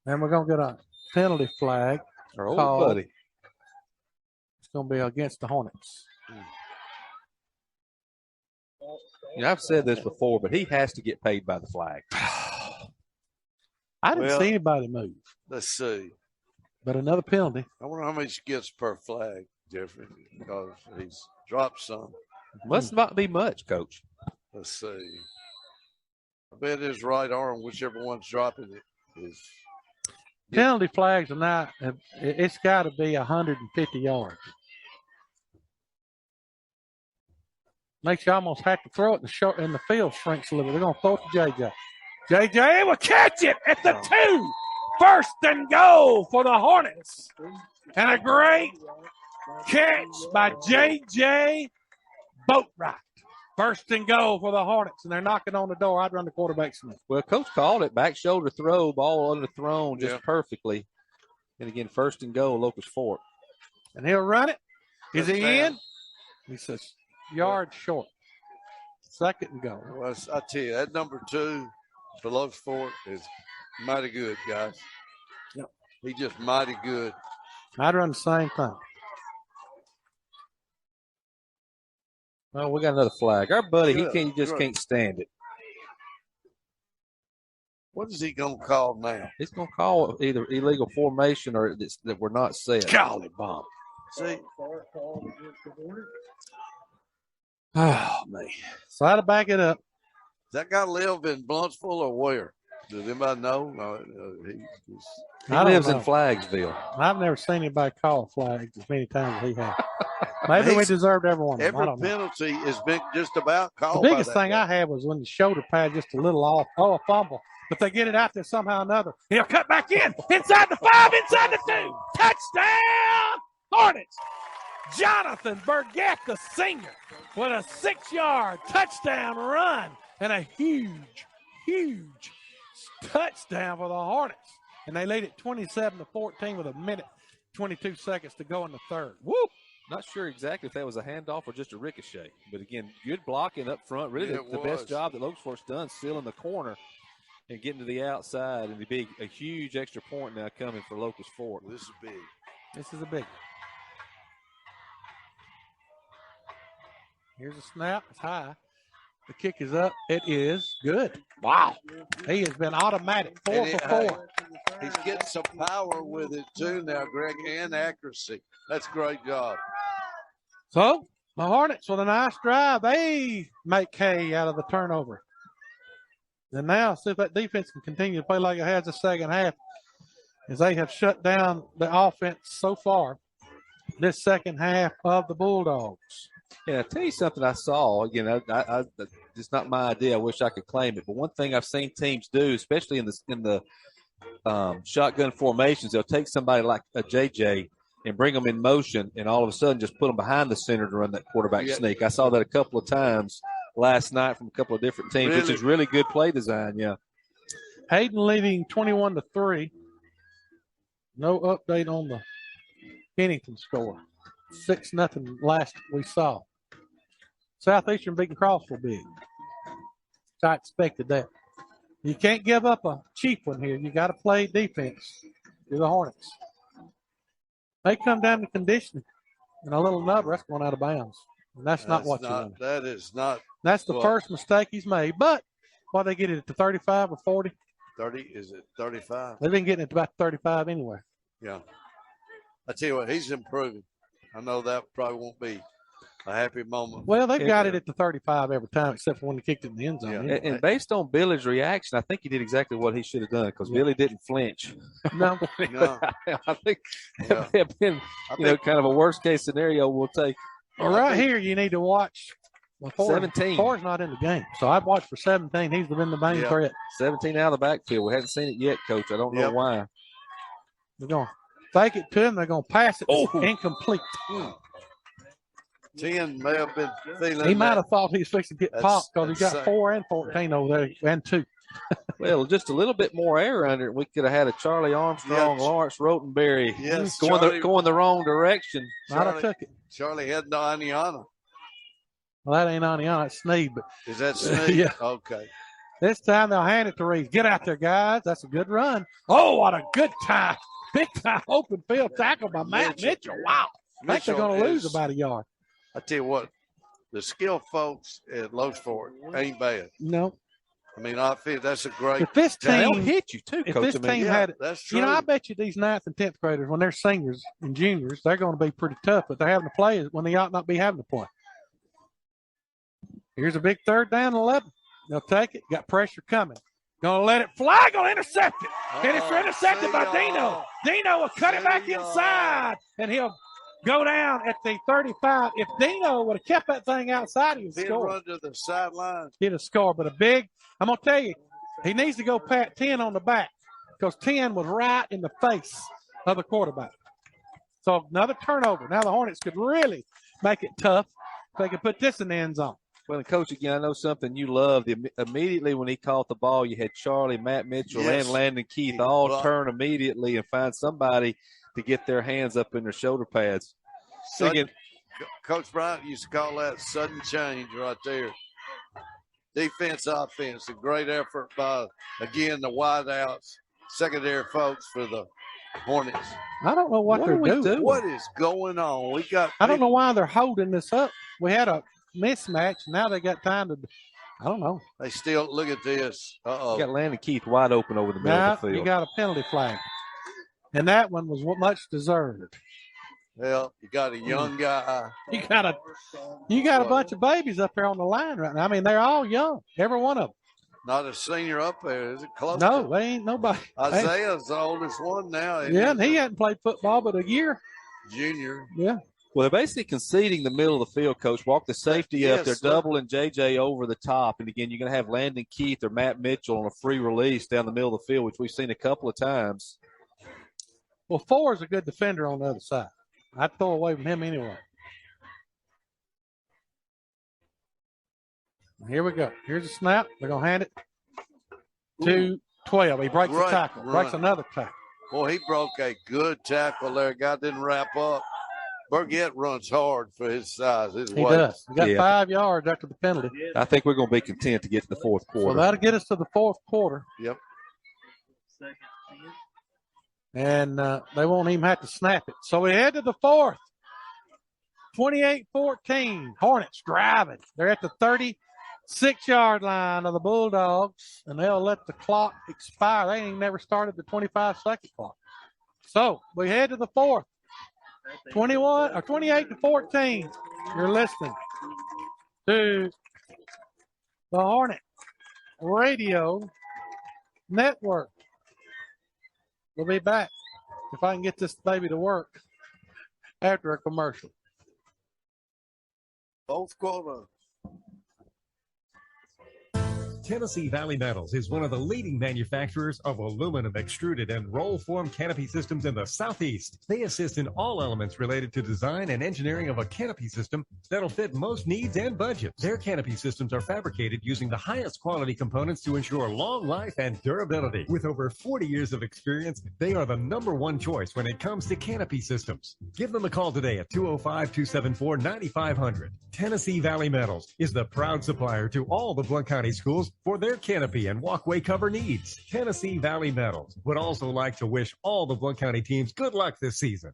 And we're going to get a penalty flag. Our old called. buddy. It's going to be against the Hornets. You know, I've said this before, but he has to get paid by the flag. I didn't see anybody move. Let's see. But another penalty. I wonder how much he gets per flag, Jeffrey, because he's dropped some. Must not be much, Coach. Let's see. I bet his right arm, whichever one's dropping it, is. Penalty flags are not, it's got to be 150 yards. Makes you almost have to throw it in the field shrinks a little bit. They're going to throw it to JJ. JJ will catch it at the 2. First and goal for the Hornets. And a great catch by JJ Boatwright. First and goal for the Hornets, and they're knocking on the door. I'd run the quarterback sneak. Well, Coach called it. Back shoulder throw, ball underthrown just perfectly. And again, first and goal, Locust Fork. And he'll run it. Is he in? He says, yard short. Second and goal. Well, I tell you, that number 2 for Locust Fork is mighty good, guys. Yep. He's just mighty good. I'd run the same thing. Well, we got another flag. Our buddy, he can't stand it. What is he going to call now? He's going to call either illegal formation or that we're not set. Golly bomb. See? Oh, man. So I had to back it up. Does that guy live in Bluntsville or where? Does anybody know? No, he lives in Flagsville. I've never seen anybody call flags as many times as he has. Maybe we deserved every one of them. Every penalty has been just about called. The biggest thing I had was when the shoulder pad just a little off. Oh, a fumble. But they get it out there somehow or another. He'll cut back in. Inside the 5, inside the 2. Touchdown, Hornets. Jonathan Burgett, the senior, with a 6-yard touchdown run and a huge touchdown for the Hornets. And they lead it 27-14 with 1:22 to go in the third. Woo! Not sure exactly if that was a handoff or just a ricochet. But again, good blocking up front. Really the best job that Locust Fork's done, sealing the corner and getting to the outside. And a huge extra point now coming for Locust Fork. This is big. This is a big one. Here's a snap. It's high. The kick is up. It is good. Wow. He has been automatic. 4 for 4. He's getting some power with it too now, Greg, and accuracy. That's a great job. So the Hornets with a nice drive. They make hay out of the turnover. And now see if that defense can continue to play like it has the second half, as they have shut down the offense so far this second half of the Bulldogs. Yeah, I'll tell you something I saw. Again, I it's not my idea. I wish I could claim it. But one thing I've seen teams do, especially in the shotgun formations, they'll take somebody like a JJ and bring them in motion, and all of a sudden just put them behind the center to run that quarterback sneak. I saw that a couple of times last night from a couple of different teams, which is really good play design, yeah. Hayden leading 21-3. No update on the Pennington score. 6-0 last we saw. Southeastern beating Crossville big. I expected that. You can't give up a cheap one here. You got to play defense. You're the Hornets. They come down to conditioning, and a little nubber, that's going out of bounds. And that's not what you want. That is not. That's the first mistake he's made. But why they get it to 35 or 40? 30, is it 35? They've been getting it to about 35 anyway. Yeah. I tell you what, he's improving. I know that probably won't be a happy moment. Well, they've got it at the 35 every time, except for when they kicked it in the end zone. Yeah. And based on Billy's reaction, I think he did exactly what he should have done because Billy didn't flinch. No. No. I think it may have been, kind of a worst case scenario we'll take. Well, right here, you need to watch. Well, 17. Four's not in the game, so I'd watch for 17. He's been the main threat. 17 out of the backfield. We haven't seen it yet, Coach. I don't know why. They're going to fake it to him. They're going to pass it. Incomplete. 10 may have been feeling He might have thought he was fixing to get popped because he got 4 and 14 over there and 2. Well, just a little bit more air under it. We could have had a Charlie Armstrong, Lawrence Rotenberry going the wrong direction. I'd have took it. Charlie had no Aniana. Well, that ain't Aniana. It's Sneed. But is that Sneed? Yeah. Okay. This time they'll hand it to Reeves. Get out there, guys. That's a good run. Oh, what a good time. Big time open field tackle by Matt Mitchell. Wow. I think they're going to lose about a yard. I tell you what, the skill folks at Loseford ain't bad. No. I mean, I feel that's a great. If this team they'll hit you too, if Coach. this team had, that's true. I bet you these 9th and 10th graders, when they're seniors and juniors, they're going to be pretty tough, but they're having to play when they ought not be having to play. Here's a big 3rd down and 11. They'll take it. Got pressure coming. Going to let it fly. Going to intercept it. And it's intercepted by Dino. Dino will cut it back inside, and he'll go down at the 35. If Dino would have kept that thing outside, he would score. Run to the sideline. He'd have scored. But I'm going to tell you, he needs to go pat 10 on the back because 10 was right in the face of the quarterback. So another turnover. Now the Hornets could really make it tough if they could put this in the end zone. Well, and Coach, again, I know something you loved. Immediately when he caught the ball, you had Charlie, Matt Mitchell, and Landon Keith all turn immediately and find somebody to get their hands up in their shoulder pads. Coach Bryant used to call that sudden change right there. Defense, offense, a great effort by, again, the wideouts, secondary folks for the Hornets. I don't know what they're doing. What is going on? I don't know why they're holding this up. We had a mismatch. Now they got time to, I don't know. They still, look at this. You got Landon Keith wide open over the middle of the field. You got a penalty flag. And that one was much deserved. Well, you got a young guy. You got a bunch of babies up there on the line right now. I mean, they're all young, every one of them. Not a senior up there, is it close? No, they ain't nobody. Isaiah's the oldest one now. Yeah, and he hadn't played football but a year. Junior. Yeah. Well, they're basically conceding the middle of the field, Coach. Walk the safety up. They're doubling JJ over the top. And, again, you're going to have Landon Keith or Matt Mitchell on a free release down the middle of the field, which we've seen a couple of times. Well, 4 is a good defender on the other side. I'd throw away from him anyway. Here we go. Here's a snap. They're going to hand it to 12. He breaks the tackle. Breaks another tackle. Boy, he broke a good tackle there. Guy didn't wrap up. Burgett runs hard for his size. He does. He got 5 yards after the penalty. I think we're going to be content to get to the fourth quarter. So that'll get us to the fourth quarter. Yep. And they won't even have to snap it. So we head to the fourth. 28-14. Hornets driving. They're at the 36-yard line of the Bulldogs, and they'll let the clock expire. They ain't never started the 25-second clock. So we head to the fourth. 28-14. You're listening to the Hornet Radio Network. We'll be back if I can get this baby to work after a commercial. Fourth quarter. Tennessee Valley Metals is one of the leading manufacturers of aluminum extruded and roll form canopy systems in the Southeast. They assist in all elements related to design and engineering of a canopy system that'll fit most needs and budgets. Their canopy systems are fabricated using the highest quality components to ensure long life and durability. With over 40 years of experience, they are the #1 choice when it comes to canopy systems. Give them a call today at 205-274-9500. Tennessee Valley Metals is the proud supplier to all the Blount County schools for their canopy and walkway cover needs. Tennessee Valley Metals would also like to wish all the Blount County teams good luck this season.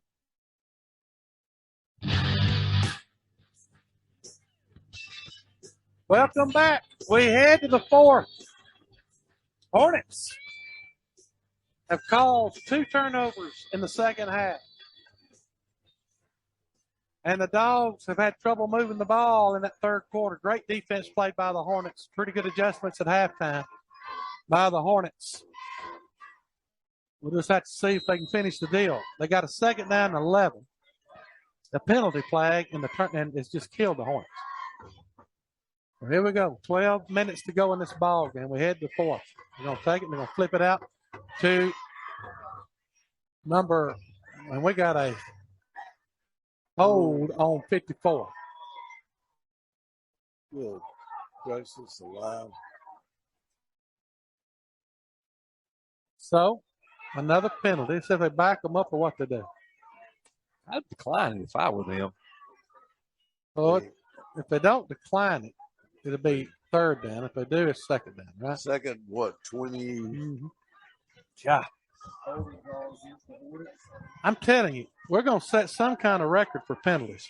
Welcome back. We head to the fourth. Hornets have caused 2 turnovers in the second half. And the Dogs have had trouble moving the ball in that third quarter. Great defense played by the Hornets. Pretty good adjustments at halftime by the Hornets. We'll just have to see if they can finish the deal. They got a 2nd down and 11. The penalty flag and it's just killed the Hornets. Well, here we go. 12 minutes to go in this ball game. We head to 4th. We're going to take it. We're going to flip it out to and we got a hold on 54. Good gracious alive. So, another penalty. See if they back them up or what they do. I'd decline it if I were them. Well, if they don't decline it, it'll be 3rd down. If they do, it's 2nd down, right? 2nd, what, 20? Mm-hmm. Yeah. I'm telling you, we're going to set some kind of record for penalties.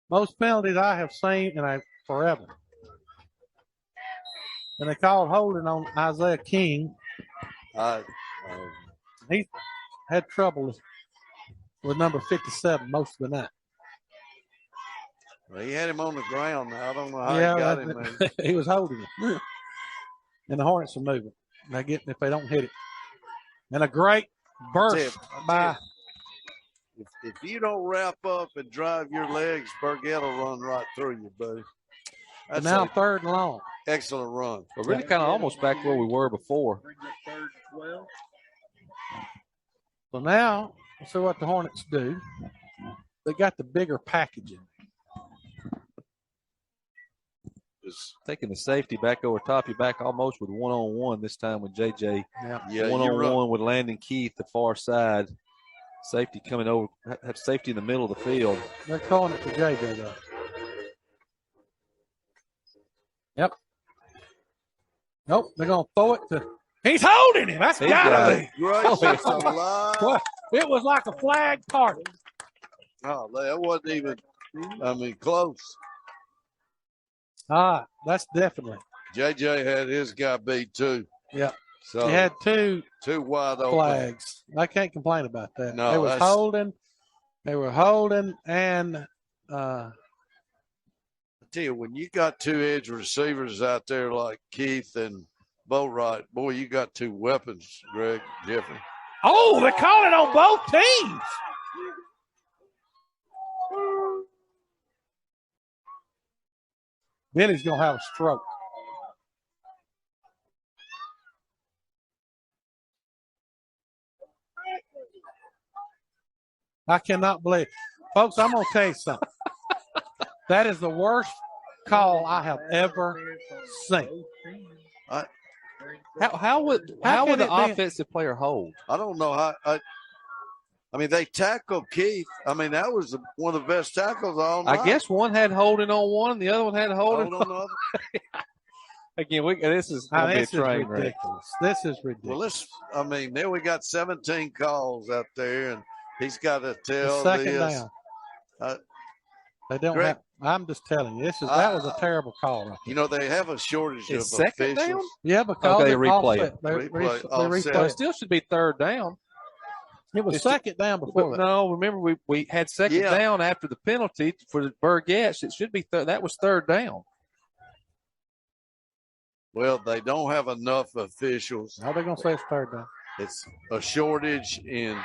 Most penalties I have seen in forever. And they called holding on Isaiah King. He had trouble with number 57 most of the night. Well, he had him on the ground. I don't know how he got him. He was holding him. And the Hornets are moving. They get if they don't hit it. And a great burst by. If you don't wrap up and drive your legs, Burgett will run right through you, buddy. That's now 3rd and long. Excellent run. We're really kind of almost back where we were before. So now, let's see what the Hornets do. They got the bigger packaging. Just taking the safety back over top. You're back almost with 1-on-1 this time with JJ. Yeah, 1-on-1 with Landon Keith, the far side. Safety coming over. Have safety in the middle of the field. They're calling it for JJ, though. Yep. Nope, they're going to throw it to. He's holding him. That's got to be. It was like a flag party. Oh, that wasn't even, close. That's definitely. JJ had his guy beat too. Yeah. So he had two wide open flags. I can't complain about that. No, they were holding. They were holding, and I tell you, when you got 2 edge receivers out there like Keith and Boatwright, boy, you got 2 weapons, Greg, Jeffrey. Oh, they're calling on both teams. Billy's going to have a stroke. I cannot believe it. Folks, I'm going to tell you something. That is the worst call I have ever seen. How would the offensive player hold? I don't know how. They tackled Keith. That was one of the best tackles all night. I guess one had holding on one, and the other one had holding on the other. Again, this is going to be a train wreck. This is ridiculous. Well, then we got 17 calls out there, and he's got to tell second this. Down. They don't have. I'm just telling you, that was a terrible call. Right there. They have a shortage of second officials. Down? Yeah, because they replay it. They replay. So it still should be 3rd down. It was second down before that. No, remember we had second down after the penalty for the Burgett. It should be that was 3rd down. Well, they don't have enough officials. How are they going to say it's 3rd down? It's a shortage in.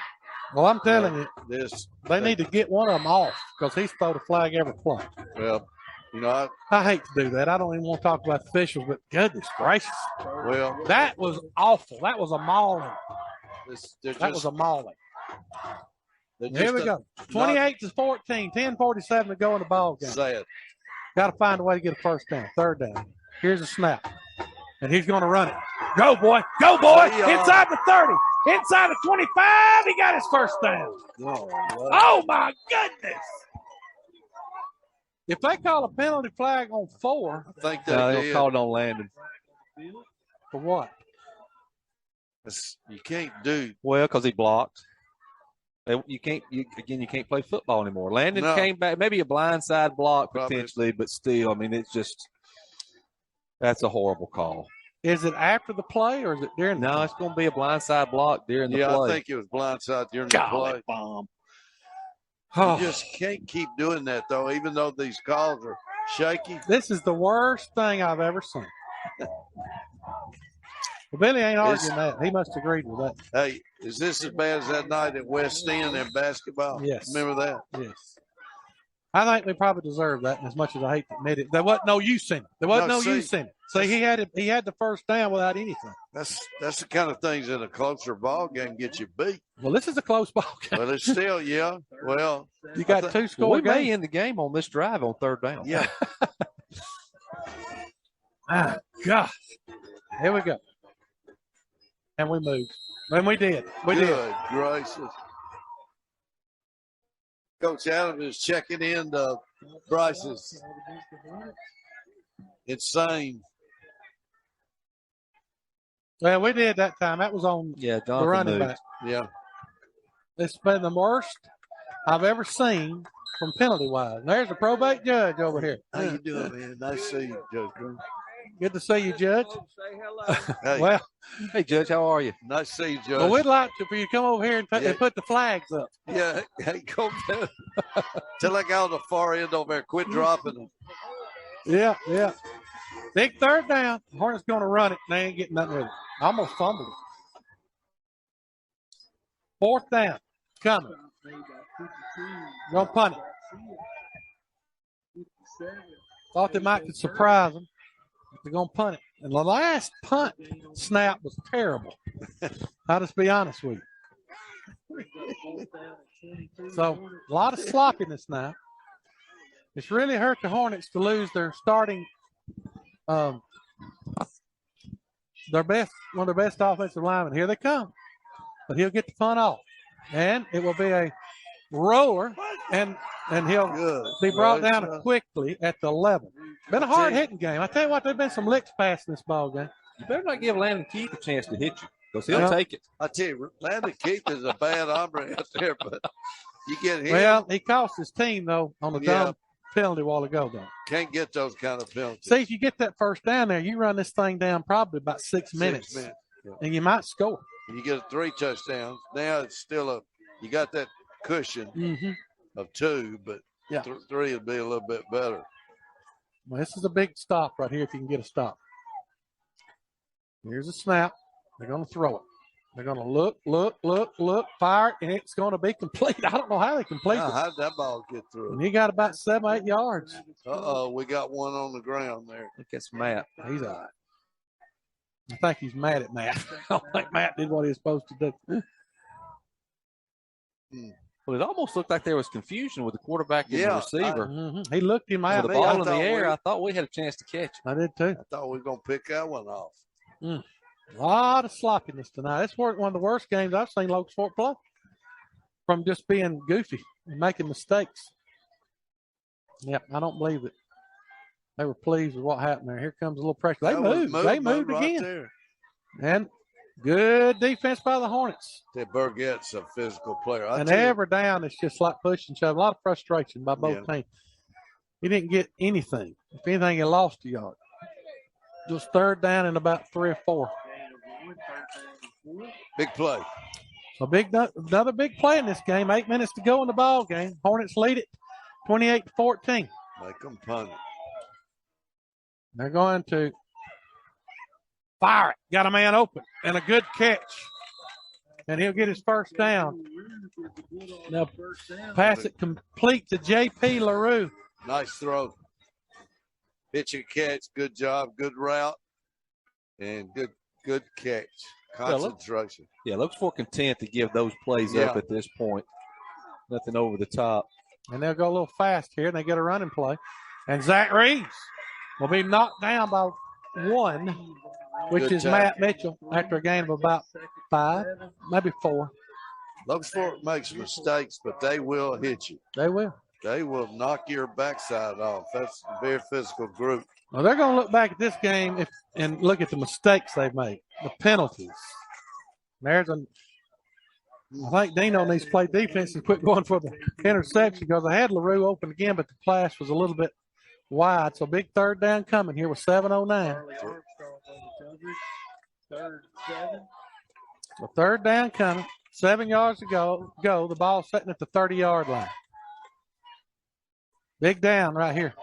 Well, I'm telling you, they need to get one of them off because he's thrown a flag every play. Well, I hate to do that. I don't even want to talk about the officials, but goodness gracious. Well, that was awful. That was a mauling. That was a mauling. Here we go. 28-14, 10:47 to go in the ball game. Sad. Got to find a way to get a first down, 3rd down. Here's a snap. And he's going to run it. Go, boy. Go, boy. Inside the 30. Inside the 25. He got his first down. Oh, my goodness. If they call a penalty flag on 4. I think they called on Landon. For what? You can't do. Well, because he blocked. You can't play football anymore. Landon came back, maybe a blindside block potentially, but still, it's just that's a horrible call. Is it after the play or is it during the play? It's going to be a blindside block during the play. Yeah, I think it was blindside during the play. Bomb. You just can't keep doing that, though, even though these calls are shaky. This is the worst thing I've ever seen. Well, Billy ain't arguing that. He must agree with that. Hey, is this as bad as that night at West End in basketball? Yes. Remember that? Yes. I think we probably deserve that, and as much as I hate to admit it, there wasn't no use in it. There wasn't no use in it. So he had the first down without anything. That's the kind of things in a closer ball game get you beat. Well, this is a close ball game. But it's still, yeah. Well, you got two score games. We may end the game on this drive on third down. Yeah. Ah, gosh. Here we go. And we moved. And we did. Good gracious. Coach Adams is checking in the Bryce's. Insane. Well, we did that time. That was on the running back. Yeah. It's been the worst I've ever seen from penalty-wise. There's a probate judge over here. How you doing, man? Nice to see you, Judge Green. Good to see you, Judge. Say hello. Hey. Well, hey, Judge, how are you? Nice to see you, Judge. Well, we'd like for you to come over here and put the flags up. Yeah, hey, go down. Tell that guy on the far end over there, quit dropping them. Yeah, yeah. Big third down. Hornets going to run it. They ain't getting nothing with it. I almost fumbled it. Fourth down. Coming. Going to punt it. Thought they might could surprise them. They're going to punt it. And the last punt snap was terrible. I'll just be honest with you. So, a lot of sloppiness now. It's really hurt the Hornets to lose their starting, one of their best offensive linemen. Here they come. But he'll get the punt off. And it will be a roller, and he'll be brought down quickly at the 11. Been a hard-hitting game. I tell you what, there's been some licks passed in this ball game. You better not give Landon Keith a chance to hit you, because he'll take it. I tell you, Landon Keith is a bad hombre out there, but you get him. Well, he cost his team, though, on the dumb penalty a while ago, though. Can't get those kind of penalties. See, if you get that first down there, you run this thing down probably about 6 minutes. 6 minutes. Yeah. And you might score. You get 3 touchdowns. Now it's still you got that cushion of 2, but 3 would be a little bit better. Well, this is a big stop right here if you can get a stop. Here's a snap. They're going to throw it. They're going to look, fire it, and it's going to be complete. I don't know how they complete it. How did that ball get through? And he got about 7-8 yards. Uh-oh, we got one on the ground there. I think that's Matt. He's all right. I think he's mad at Matt. I don't think Matt did what he was supposed to do. Well, it almost looked like there was confusion with the quarterback and the receiver. He looked him out. With the ball in the air, I thought we had a chance to catch it. I did too. I thought we were going to pick that one off. A lot of sloppiness tonight. It's one of the worst games I've seen Locust Fork play from just being goofy and making mistakes. Yeah, I don't believe it. They were pleased with what happened there. Here comes a little pressure. They moved. They moved again. There. And good defense by the Hornets. Burgett's a physical player. And every down is just like push and shove. A lot of frustration by both teams. He didn't get anything. If anything, he lost a yard. Just third down and about 3 or 4. Big play. So another big play in this game. 8 minutes to go in the ball game. Hornets lead it 28-14. Make them punt it. They're going to fire it. Got a man open and a good catch. And he'll get his first down. Now pass it complete to J.P. LaRue. Nice throw. Pitch and catch. Good job. Good route. And good catch. Concentration. Looks for content to give those plays up at this point. Nothing over the top. And they'll go a little fast here, and they get a running play. And Zach Reeves will be knocked down by 1, which is Matt Mitchell, after a gain of about 5, maybe 4. Locust Fork makes mistakes, but they will hit you. They will. They will knock your backside off. That's a very physical group. Well, they're going to look back at this game and look at the mistakes they've made, the penalties. I think Dino needs to play defense and quit going for the interception because I had LaRue open again, but the flash was a little bit wide. So big third down coming here with 7:09. So third down coming. 7 yards to go. The ball sitting at the 30-yard line. Big down right here.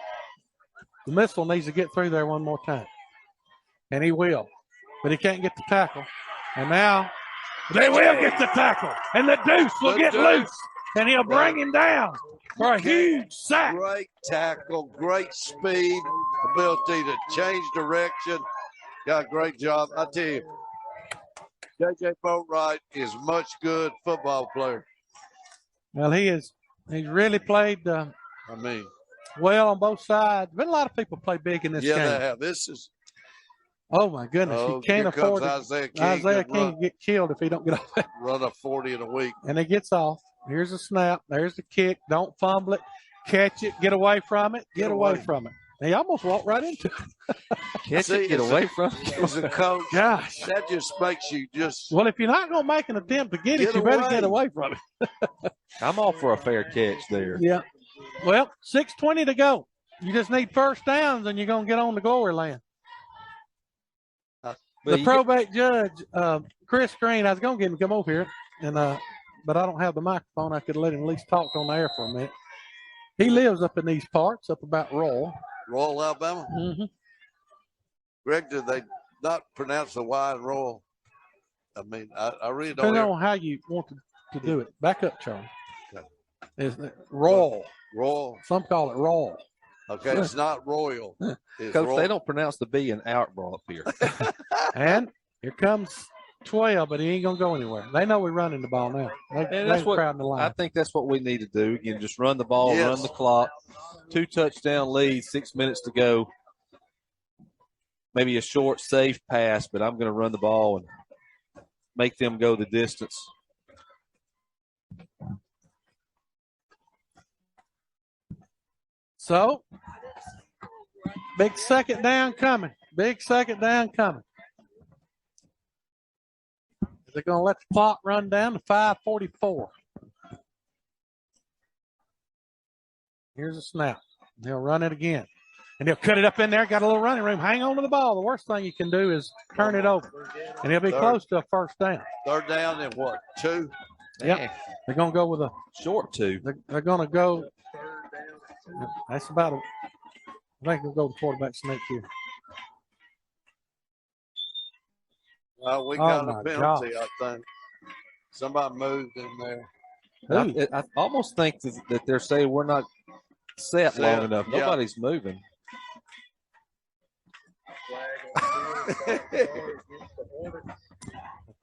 The missile needs to get through there one more time. And he will. But he can't get the tackle. And now they will get the tackle. And the Deuce will get loose. And he'll bring him down for a huge sack. Great tackle, great speed, ability to change direction. Got a great job. I tell you, J.J. Boatwright is much good football player. Well, he's really played well on both sides. Been a lot of people play big in this game. Yeah, they have. This is. Oh, my goodness. You can't afford Isaiah King get killed if he don't get off. Run a 40 in a week. And he gets off. Here's a snap. There's the kick. Don't fumble it. Catch it. Get away from it. Get away from it. And he almost walked right into it. Catch it. Get away from it. As a coach, gosh, that just makes you just. Well, if you're not going to make an attempt to get it, you better get away from it. I'm all for a fair catch there. Yeah. Well, 6:20 to go. You just need first downs, and you're going to get on the glory land. The probate judge, Chris Green, I was going to get him to come over here, and but I don't have the microphone. I could let him at least talk on the air for a minute. He lives up in these parts, up about Royal, Alabama. Mm-hmm. Greg, did they not pronounce the Y in Royal? I mean, I really don't. Depending on how you want to do it. Back up, Charlie. Okay. Is it Royal? Royal. Some call it Royal. Okay, it's not Royal. It's Coach, Royal. they don't pronounce the B in Outlaw up here. And here comes 12, but he ain't going to go anywhere. They know we're running the ball now. That's what crowding the line. I think that's what we need to do. Again, just run the ball, Yes. run the clock. 2 touchdown lead, 6 minutes to go. Maybe a short, safe pass, but I'm going to run the ball and make them go the distance. So, big second down coming. Big second down coming. They're going to let the clock run down to 5:44. Here's a snap. They'll run it again. And they'll cut it up in there. Got a little running room. Hang on to the ball. The worst thing you can do is turn it over. And he'll be close to a first down. Third down and what, 2? Yep. They're going to go with a short 2. They're going to go. That's about I think they'll go the quarterback sneak here. We got a penalty, I think. Somebody moved in there. I almost think that they're saying we're not set long enough. Yeah. Nobody's moving.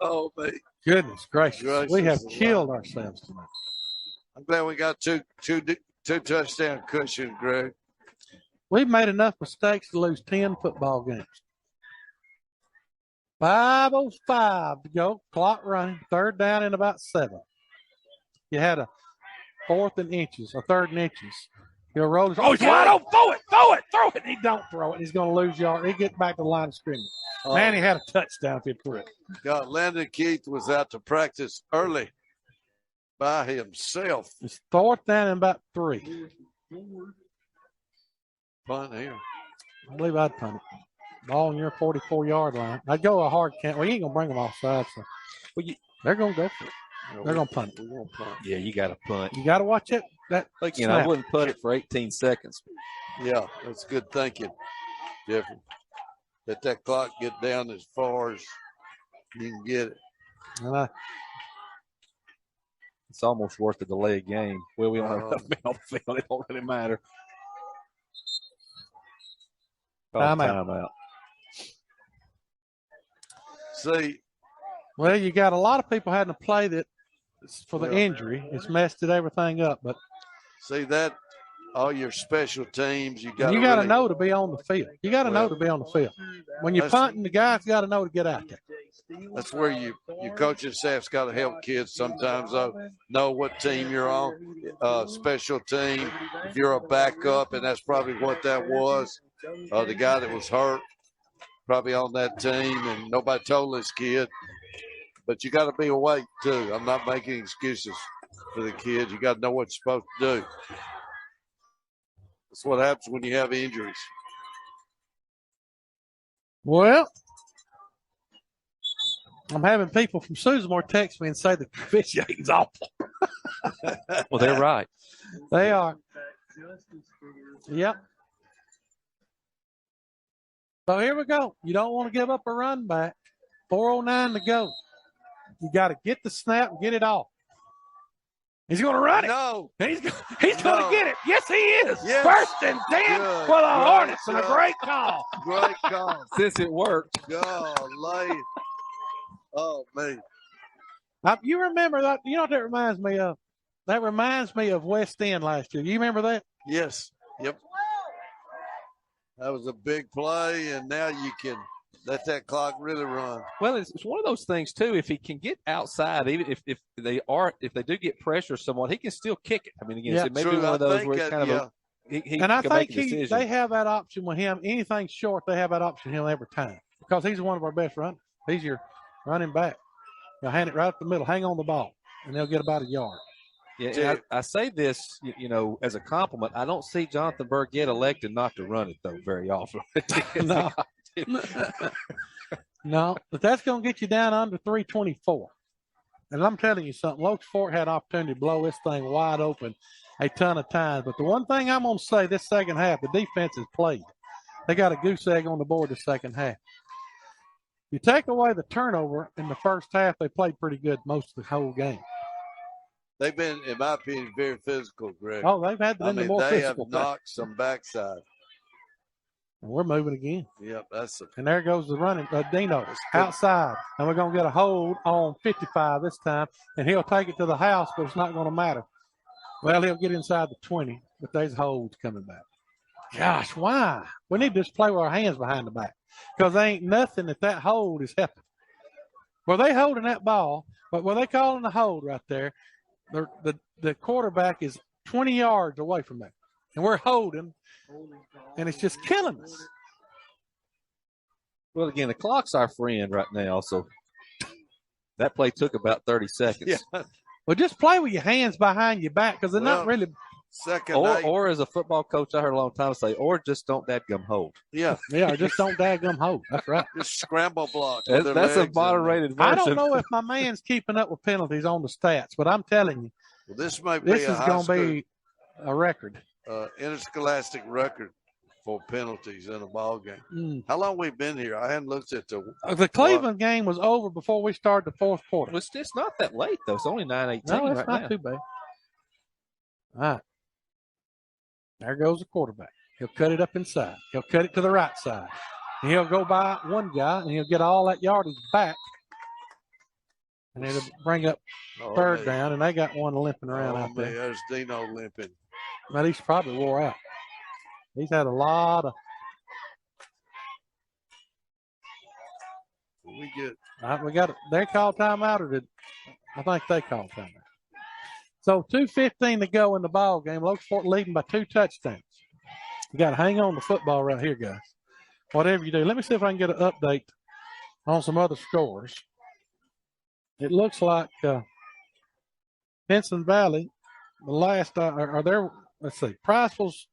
Oh, man. Goodness gracious. We have killed ourselves tonight. I'm glad we got two touchdown cushion, Greg. We've made enough mistakes to lose 10 football games. 5:05 to go. Clock running. Third down in about 7. You had a 4th and inches, a 3rd and inches. He'll roll his. Oh, he's wide open. Throw it. He don't throw it. He's going to lose yard. He gets back to the line of scrimmage. Man, he had a touchdown if he threw it. God, Landon Keith was out to practice early by himself. It's 4th down in about 3. Punt here. I believe I'd punt it. Ball on your 44-yard line. I'd go a hard count. Well, you ain't going to bring them offside. So. They're going to go for it. They're going to punt it. Yeah, you got to punt. You got to watch it. Again, I wouldn't punt it for 18 seconds. Yeah, that's good thinking, Jeffrey. Let that clock get down as far as you can get it. It's almost worth the delay of game. Well, we don't have enough men on the field. It don't really matter. Timeout. See. Well, you got a lot of people having to play that for the injury. It's messed everything up. But see that all your special teams, you got to know to be on the field. You got to know to be on the field. When you're punting, the guys got to know to get out there. That's where your coaching staff's got to help kids sometimes, though. Know what team you're on, special team. If you're a backup, and that's probably what that was, the guy that was hurt, probably on that team, and nobody told this kid. But you got to be awake, too. I'm not making excuses for the kids. You got to know what you're supposed to do. That's what happens when you have injuries. Well, I'm having people from Susanmore text me and say the officiating's awful. Well, they're right. They are. Yep. So here we go. You don't want to give up a run back. 4:09 to go. You got to get the snap and get it off. He's going to run it. No. He's going to get it. Yes, he is. Yes. 1st and 10 Good. for the Great Hornets, and a job. great call. Great call. Since it worked. Golly. Oh, man. You remember that? You know what that reminds me of? That reminds me of West End last year. You remember that? Yes. Yep. That was a big play, and now you can let that clock really run. Well, it's one of those things too. If he can get outside, even if they do get pressure somewhat, he can still kick it. I mean, again, it may be one of those where it's kind of and I can think make a decision. they have that option with him. Anything short, they have that option him every time because he's one of our best runners. He's your running back. They'll hand it right up the middle, hang on the ball, and they'll get about a yard. Yeah, and I say this, as a compliment. I don't see Jonathan Berg get elected not to run it though very often. No. No, but that's going to get you down under 324. And I'm telling you something, Locust Fork had an opportunity to blow this thing wide open a ton of times. But the one thing I'm going to say this second half, the defense has played. They got a goose egg on the board the second half. You take away the turnover in the first half, they played pretty good most of the whole game. They've been, in my opinion, very physical, Greg. Oh, they've had been the more they physical. have knocked some backside. And we're moving again. Yep, that's and there goes the running, Dino outside. And we're going to get a hold on 55 this time, and he'll take it to the house, but it's not going to matter. Well, he'll get inside the 20, but there's holds coming back. Gosh, why? We need to just play with our hands behind the back because there ain't nothing that hold is helping. Were they holding that ball, but were they calling the hold right there? The quarterback is 20 yards away from that, and we're holding, and it's just killing us. Well, again, the clock's our friend right now, so that play took about 30 seconds. Yeah. Well, just play with your hands behind your back because they're not really. Or as a football coach I heard a long time say, or just don't dadgum hold. Yeah. Yeah, or just don't dadgum hold. That's right. Just scramble block. That's a moderated version. I don't know if my man's keeping up with penalties on the stats, but I'm telling you, well, this might be this is going to be a record. Interscholastic record for penalties in a ball game. Mm. How long we been here? I hadn't looked at The Cleveland game was over before we started the fourth quarter. It's not that late, though. It's only 9:18 No, it's right not now. too bad. All right. There goes the quarterback. He'll cut it up inside. He'll cut it to the right side. And he'll go by one guy, and he'll get all that yardage back. And it'll bring up third down, and they got one limping around out there. There's Dino limping. But he's probably wore out. He's had a lot of. We get. We got. They called timeout, or did I think they called timeout? So 2:15 to go in the ball game. Locust Fork leading by 2 touchdowns. You got to hang on the football right here, guys. Whatever you do. Let me see if I can get an update on some other scores. It looks like Benson Valley, the last, are there, let's see, Priceville's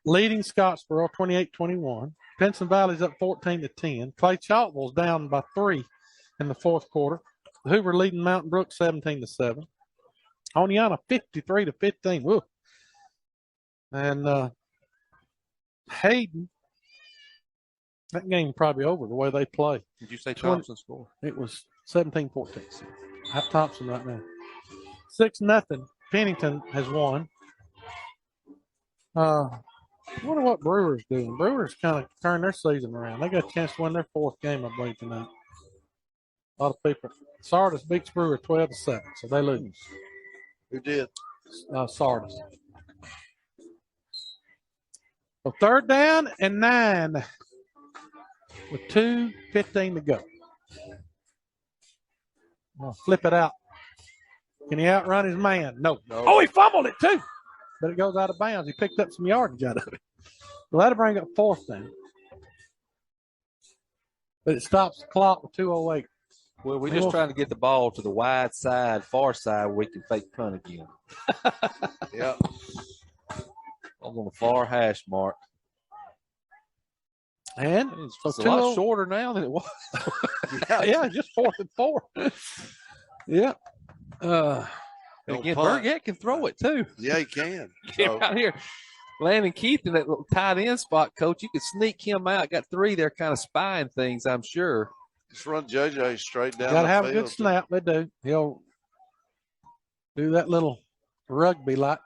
leading Scottsboro 28-21. Benson Valley's up 14-10. Clay Chalkville's down by 3 in the fourth quarter. Hoover leading Mountain Brook 17-7. Oneonta 53-15. Woo. And Hayden, that game probably over the way they play. Did you say Thompson score? It was 17-14. At Thompson right now. 6-0. Pennington has won. I wonder what Brewers doing. Brewers kind of turned their season around. They got a chance to win their 4th game, I believe, tonight. A lot of people. Sardis beats Brewer 12-7, so they lose. Who did? Sardis. So 3rd down and 9 with 2:15 to go. I'll flip it out. Can he outrun his man? No. Oh, he fumbled it too. But it goes out of bounds. He picked up some yardage out of it. So that'll bring up 4th down. But it stops the clock with 2:08. Well, we're just trying to get the ball to the wide side, far side, where we can fake punt again. Yep. I'm on the far hash mark. And it's a lot shorter now than it was. yeah, just 4th and 4. Yeah. And Don't again, punt. Burgett can throw it too. Yeah, he can. Get So, out here. Landon Keith in that little tight end spot, Coach. You could sneak him out. Got 3 there kind of spying things, I'm sure. just run JJ straight down Got to the have a field. good snap. They do. He'll do that little rugby like.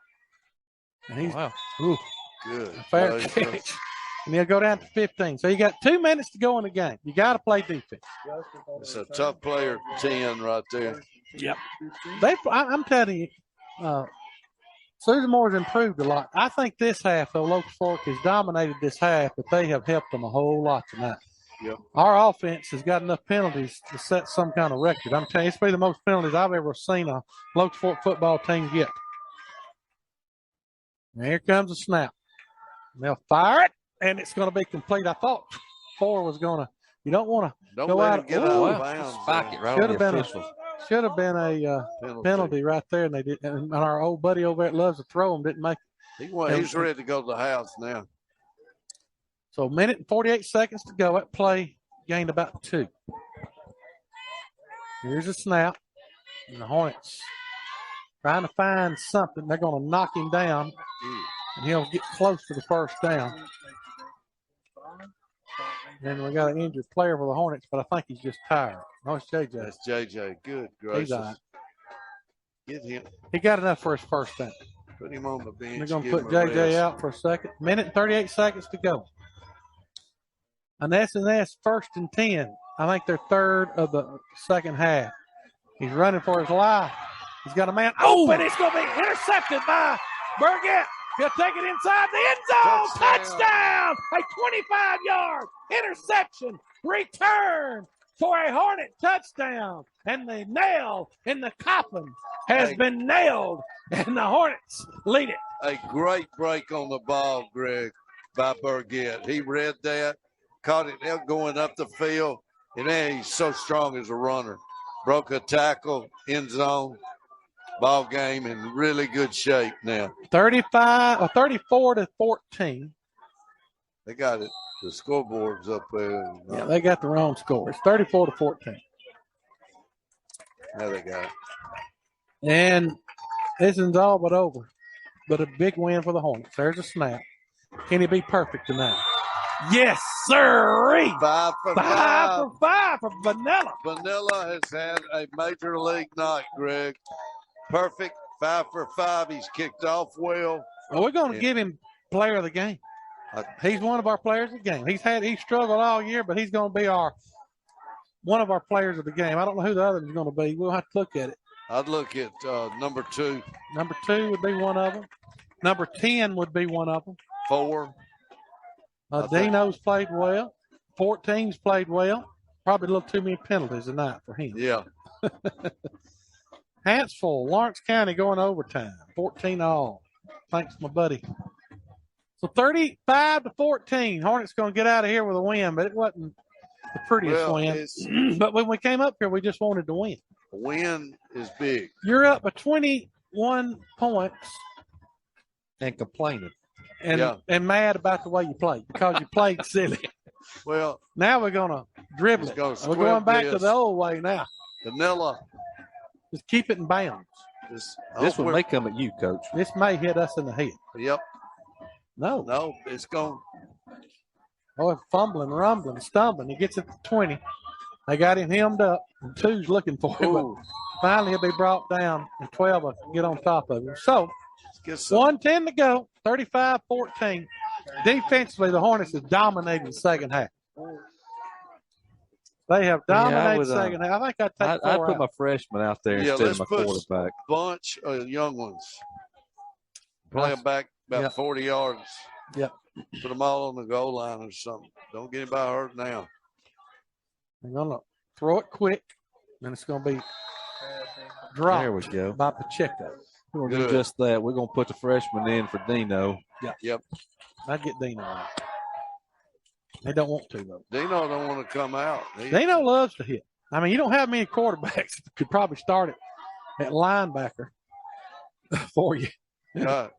And he's ooh, Good. fair Nice. catch. And he'll go down to 15. So you got 2 minutes to go in the game. You got to play defense. It's a tough player 10 right there. Yep. I'm telling you, Susan Moore's improved a lot. I think this half, though, Locust Fork has dominated this half, but they have helped them a whole lot tonight. Yep. Our offense has got enough penalties to set some kind of record. I'm telling you, it's been the most penalties I've ever seen a Locust Fork football team get. And here comes the snap. And they'll fire it, and it's going to be complete. I thought 4 was going to. You don't want to Don't go let out. him get out of bounds. Spike it right Should on have the been officials. should have been a penalty right there, and they did. And our old buddy over there that loves to throw them didn't make it. He's ready to go to the house now. So a minute and 48 seconds to go. That play gained about 2. Here's a snap. And the Hornets trying to find something. They're going to knock him down, and he'll get close to the first down. And we got an injured player for the Hornets, but I think he's just tired. No, it's JJ. That's JJ. Good He's gracious. all right. Get him. He got enough for his first down. Put him on the bench. They're going to give put him a JJ rest. out for a second. Minute and 38 seconds to go. An S&S 1st and 10. I think they're 3rd of the second half. He's running for his life. He's got a man open. It's going to be intercepted by Burgett. He'll take it inside the end zone. Touchdown! A 25-yard interception. Return for a Hornet touchdown. And the nail in the coffin has been nailed. And the Hornets lead it. A great break on the ball, Greg, by Burgett. He read that, caught it out going up the field, and then he's so strong as a runner. Broke a tackle, end zone, ball game in really good shape now. 34 to 14. They got it. The scoreboard's up there. Yeah, they got the wrong score. It's 34 to 14. Now they got it. And this is all but over. But a big win for the Hornets. There's a snap. Can he be perfect tonight? Yes, sir. 5 for 5 for 5 for Vanilla. Vanilla has had a major league night, Greg. Perfect. 5 for 5. He's kicked off well. Well, we're going to give him player of the game. He's one of our players of the game. He's struggled all year, but he's going to be one of our players of the game. I don't know who the other is going to be. We'll have to look at it. I'd look at number 2. Number 2 would be one of them. Number 10 would be one of them. 4. Dino's played well. 14's played well. Probably a little too many penalties tonight for him. Yeah. Hansville, Lawrence County going overtime. 14 all. Thanks, my buddy. So 35 to 14. Hornets going to get out of here with a win, but it wasn't the prettiest win. But when we came up here, we just wanted to win. A win is big. You're up by 21 points. And complaining. And mad about the way you played because you played silly. Well, now we're going to dribble it. We're going back to the old way now. Vanilla. Just keep it in bounds. This one may come at you, Coach. This may hit us in the head. Yep. No, it's going. Oh, it's fumbling, rumbling, stumbling. He gets it to 20. They got him hemmed up. And 2's looking for him. But finally, he'll be brought down, and 12 will get on top of him. So, 1:10 to go, 35-14. Defensively, the Hornets have dominated the second half. They have dominated the second half. I think I'd put my freshman out there instead of my quarterback. Bunch of young ones. Play them back about 40 yards. Yep. Put them all on the goal line or something. Don't get anybody hurt now. They're going to throw it quick, and it's going to be dropped There we go. by Pacheco. We're going to do just that. We're going to put the freshman in for Dino. Yep. I'd get Dino out. They don't want to, though. Dino don't want to come out. Dino loves to hit. I mean, you don't have many quarterbacks that could probably start at linebacker for you. God.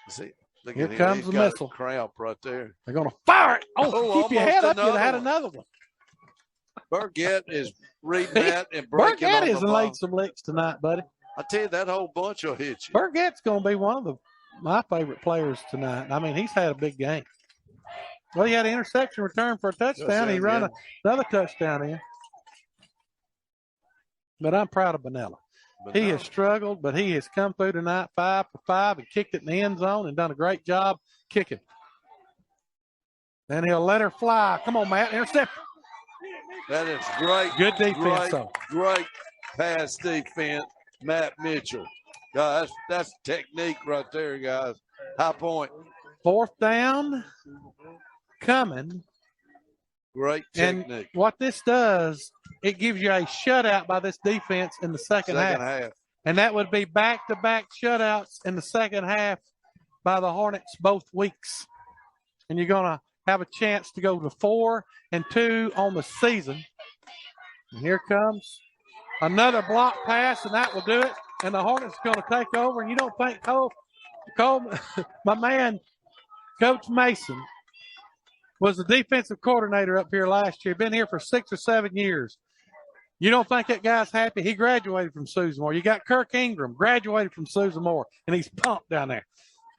See, look Here at him. comes He's the got missile. A cramp right there. They're going to fire it. Oh, keep your almost head up. You'd another have had one. another one. Burgett is reading that and breaking Burgett on has the ball. laid some licks tonight, buddy. I tell you, that whole bunch will hit you. Burgett's going to be one of my favorite players tonight. I mean, he's had a big game. Well, he had an interception return for a touchdown. He ran another touchdown in. But I'm proud of Benella. He has struggled, but he has come through tonight 5 for 5 and kicked it in the end zone and done a great job kicking. Then he'll let her fly. Come on, Matt. Intercept. That is great. Good defense, though. Great pass defense, Matt Mitchell. Guys, that's technique right there, guys. High point. 4th down coming. Great technique. And what this does, it gives you a shutout by this defense in the second half. And that would be back-to-back shutouts in the second half by the Hornets both weeks. And you're going to have a chance to go to 4-2 on the season. And here comes another block pass, and that will do it. And the Hornets are going to take over. And you don't think Cole, my man, Coach Mason, was the defensive coordinator up here last year. Been here for 6 or 7 years. You don't think that guy's happy? He graduated from Susan Moore. You got Kirk Ingram, graduated from Susan Moore, and he's pumped down there.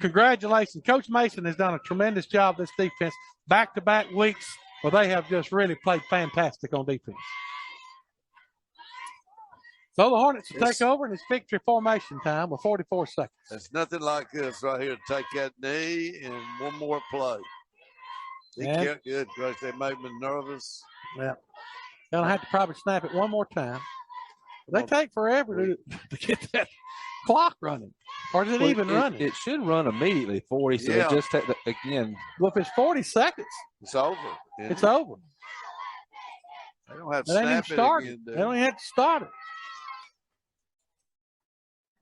Congratulations. Coach Mason has done a tremendous job this defense. Back-to-back weeks where they have just really played fantastic on defense. So the Hornets will take over, and it's victory formation time with 44 seconds. It's nothing like this right here to take that knee and one more play. He kept good, Coach. They made me nervous. Yeah. Going to have to probably snap it one more time. They take forever to get that clock running. Or is it even running? It should run immediately, 40. So they just take again. Well, if it's 40 seconds, it's over. It's over. They don't have to snap it again. They don't even have to start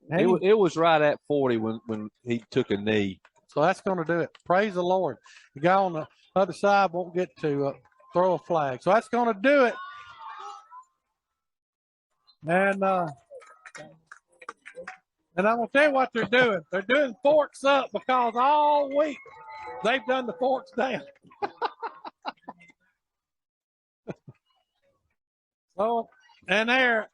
it. It was right at 40 when he took a knee. So that's going to do it. Praise the Lord. The guy on the other side won't get to throw a flag. So that's going to do it. And I'm going to tell you what they're doing. They're doing forks up because all week they've done the forks down. So, and they're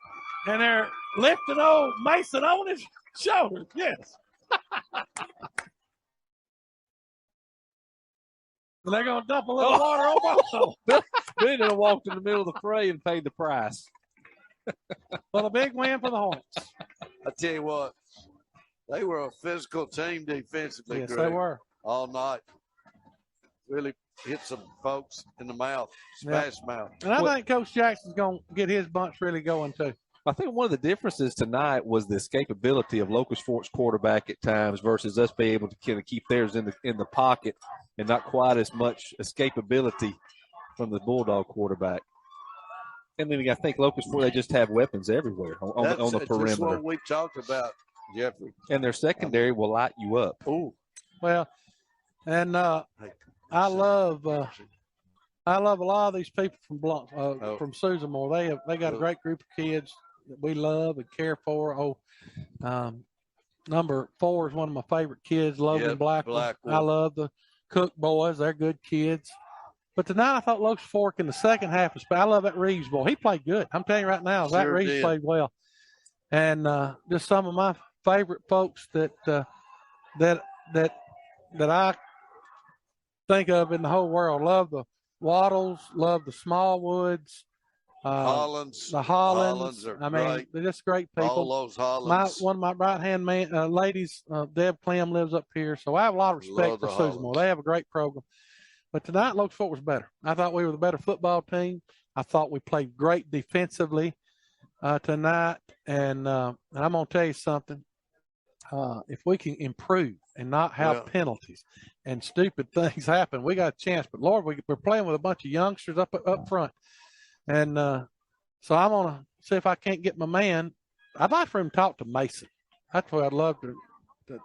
lifting old Mason on his shoulders. Yes. And they're going to dump a little water on both. Billy done walked in the middle of the fray and paid the price. Well, a big win for the Hornets. I tell you what, they were a physical team defensively. Yes, Greg, they were. all night. Really hit some folks in the mouth, smash mouth. And I think Coach Jackson's going to get his bunch really going too. I think one of the differences tonight was the escapability of Locust Fork's quarterback at times versus us being able to kind of keep theirs in the pocket and not quite as much escapability from the Bulldog quarterback. And then I think Locust Fork, they just have weapons everywhere on the perimeter. That's what we talked about, Jeffrey. And their secondary will light you up. Oh, well, and I love a lot of these people from from Susan Moore. They got a great group of kids that we love and care for. Number 4 is one of my favorite kids, Logan Blackwell. I love the Cook boys. They're good kids. But tonight I thought Locust Fork in the second half was – I love that Reeves boy. He played good. I'm telling you right now, that Reeves played well. And just some of my favorite folks that I think of in the whole world. Love the Waddles, love the Smallwoods. The Hollands. are great. They're just great people. All those Hollands. One of my right-hand ladies, Deb Clem, lives up here. So I have a lot of respect for Susan Moore. They have a great program. But tonight, Locust Fork was better. I thought we were the better football team. I thought we played great defensively tonight. And I'm going to tell you something. If we can improve and not have penalties and stupid things happen, we got a chance. But, Lord, we're playing with a bunch of youngsters up front. And so I'm going to see if I can't get my man. I'd like for him to talk to Mason. That's what I'd love to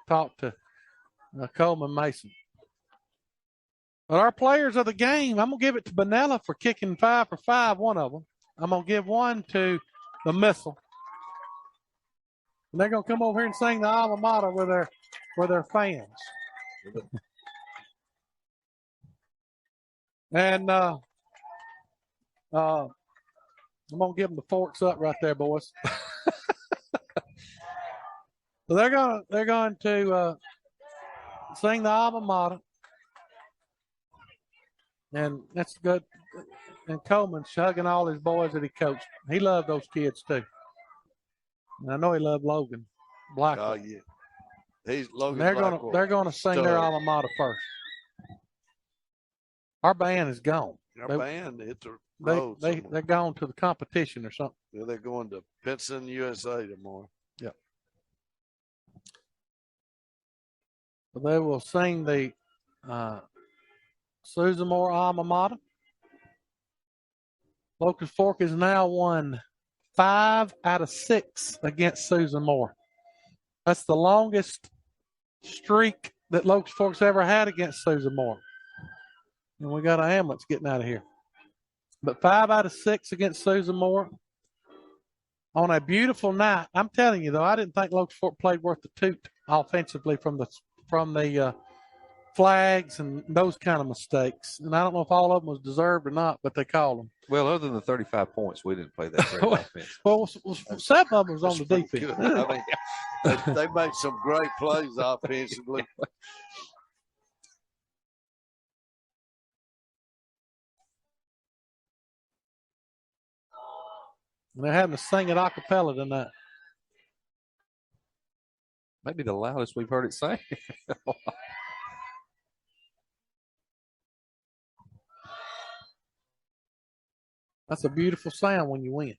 talk to Coleman Mason. But our players of the game, I'm going to give it to Benella for kicking 5 for 5, one of them. I'm going to give one to the Missile. And they're going to come over here and sing the alma mater with their fans. And I'm going to give them the forks up right there, boys. So they're going to sing the alma mater, and that's good. And Coleman's hugging all his boys that he coached. He loved those kids too. And I know he loved Logan Blackwell. Oh yeah, he's Logan. They're gonna sing their alma mater first. Our band is gone. Our band hit the road. They're going to the competition or something. Yeah, they're going to Pinson, USA tomorrow. Yeah. So they will sing the Susan Moore alma mater. Locust Fork has now won 5 out of 6 against Susan Moore. That's the longest streak that Locust Fork's ever had against Susan Moore. And we got an ambulance getting out of here. But 5 out of 6 against Susan Moore on a beautiful night. I'm telling you, though, I didn't think Locust Fork played worth the toot offensively from the flags and those kind of mistakes. And I don't know if all of them was deserved or not, but they called them. Well, other than the 35 points, we didn't play that great offense. Well, some of them was on the defense. I mean, they made some great plays offensively. And they're having to sing it a cappella tonight. Maybe the loudest we've heard it sing. That's a beautiful sound when you win.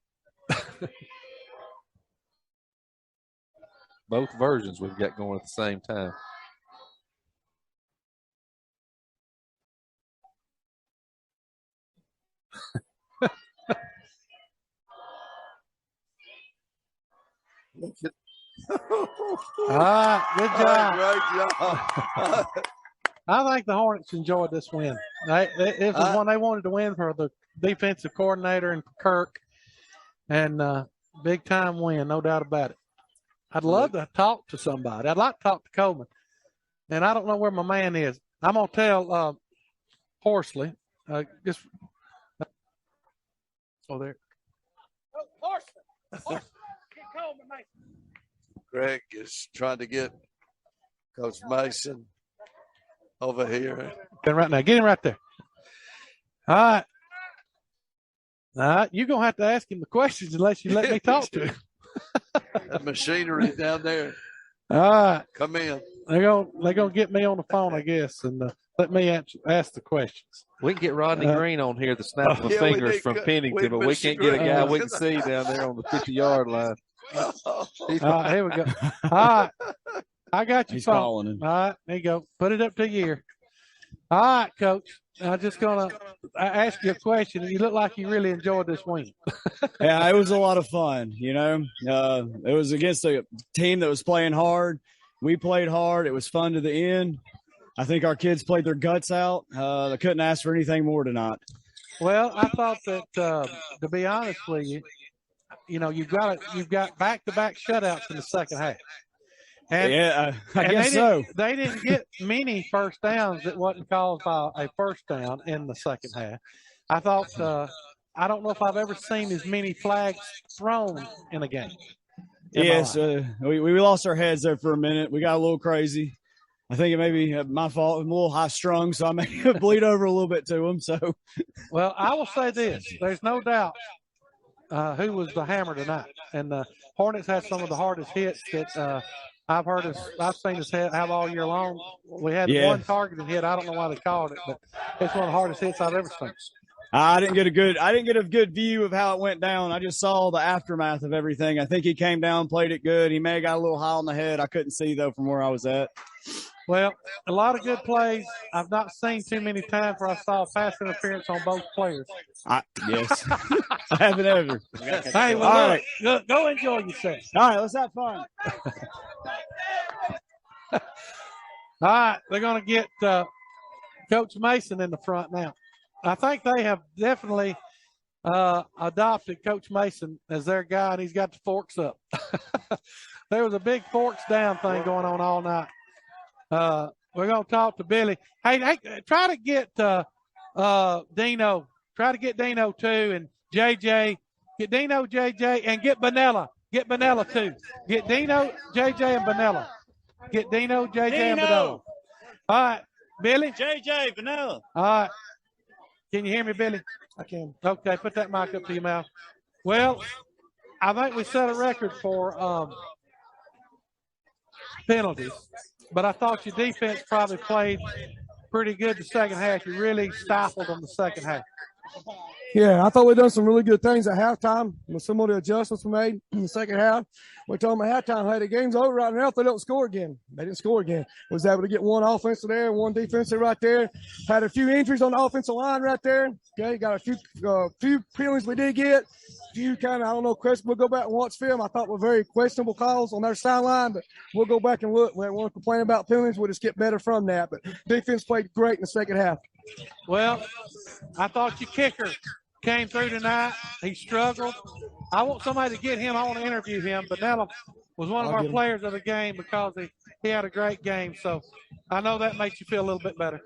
Both versions we've got going at the same time. Good job. Great job. I think the Hornets enjoyed this win. It was one they wanted to win for the defensive coordinator and for Kirk, and big time win, no doubt about it. I'd love to talk to somebody. I'd like to talk to Coleman, and I don't know where my man is. I'm gonna tell Horsley. Just there. Horsley. Greg is trying to get Coach Mason over here. Get him right there. All right. You're going to have to ask him the questions unless you let me talk to him. The machinery down there. All right. Come in. They're going to get me on the phone, I guess, and let me ask the questions. We can get Rodney Green on here, the snap of fingers from Pennington, but we can't get a guy we can see down there on the 50-yard line. All right, here we go. All right. I got you. He's phone. calling him. All right, there you go. Put it up to your ear. All right, Coach. I'm just going to ask you a question. You look like you really enjoyed this win. Yeah, it was a lot of fun. It was against a team that was playing hard. We played hard. It was fun to the end. I think our kids played their guts out. They couldn't ask for anything more tonight. Well, I thought that, to be honest with you, you've got back-to-back shutouts in the second half. And, yeah, I guess so. They didn't get many first downs that wasn't caused by a first down in the second half. I thought, I don't know if I've ever seen as many flags thrown in a game. Yes, we lost our heads there for a minute. We got a little crazy. I think it may be my fault. I'm a little high-strung, so I may bleed over a little bit to them. So, well, I will say this. There's no doubt who was the hammer tonight. And the Hornets had some of the hardest hits that I've seen us have all year long. We had one targeted hit. I don't know why they called it, but it's one of the hardest hits I've ever seen. I didn't get a good view of how it went down. I just saw the aftermath of everything. I think he came down, played it good. He may have got a little high on the head. I couldn't see though from where I was at. Well, a lot of good plays. I've not seen too many times where I saw a pass interference on both players. Yes. I haven't ever. Hey, well, all right. Go enjoy yourself. All right, let's have fun. All right, they're going to get Coach Mason in the front now. I think they have definitely adopted Coach Mason as their guy, and he's got the forks up. There was a big forks down thing going on all night. We're going to talk to Billy. Hey, try to get Dino. Try to get Dino too, and JJ. Get Dino, JJ, and get Bonella. Get Benella too. Get Dino, JJ, and Benella. Get Dino, JJ, and Benella. All right, Billy. JJ, Benella. All right. Can you hear me, Billy? I can. Okay, put that mic up to your mouth. Well, I think we set a record for penalties, but I thought your defense probably played pretty good the second half. You really stifled them the second half. Yeah, I thought we done some really good things at halftime with some of the adjustments we made in the second half. We told them at halftime, hey, the game's over right now if they don't score again. They didn't score again. Was able to get one offensive there and one defensive right there. Had a few injuries on the offensive line right there. Okay, got a few penalties we did get. Few kind of, I don't know, question. We'll go back and watch film. I thought were very questionable calls on their sideline, but we'll go back and look. We don't want to complain about penalties. We'll just get better from that. But defense played great in the second half. Well, I thought your kicker came through tonight. He struggled. I want somebody to get him. I want to interview him. Benella was one of our players of the game because he had a great game. So I know that makes you feel a little bit better.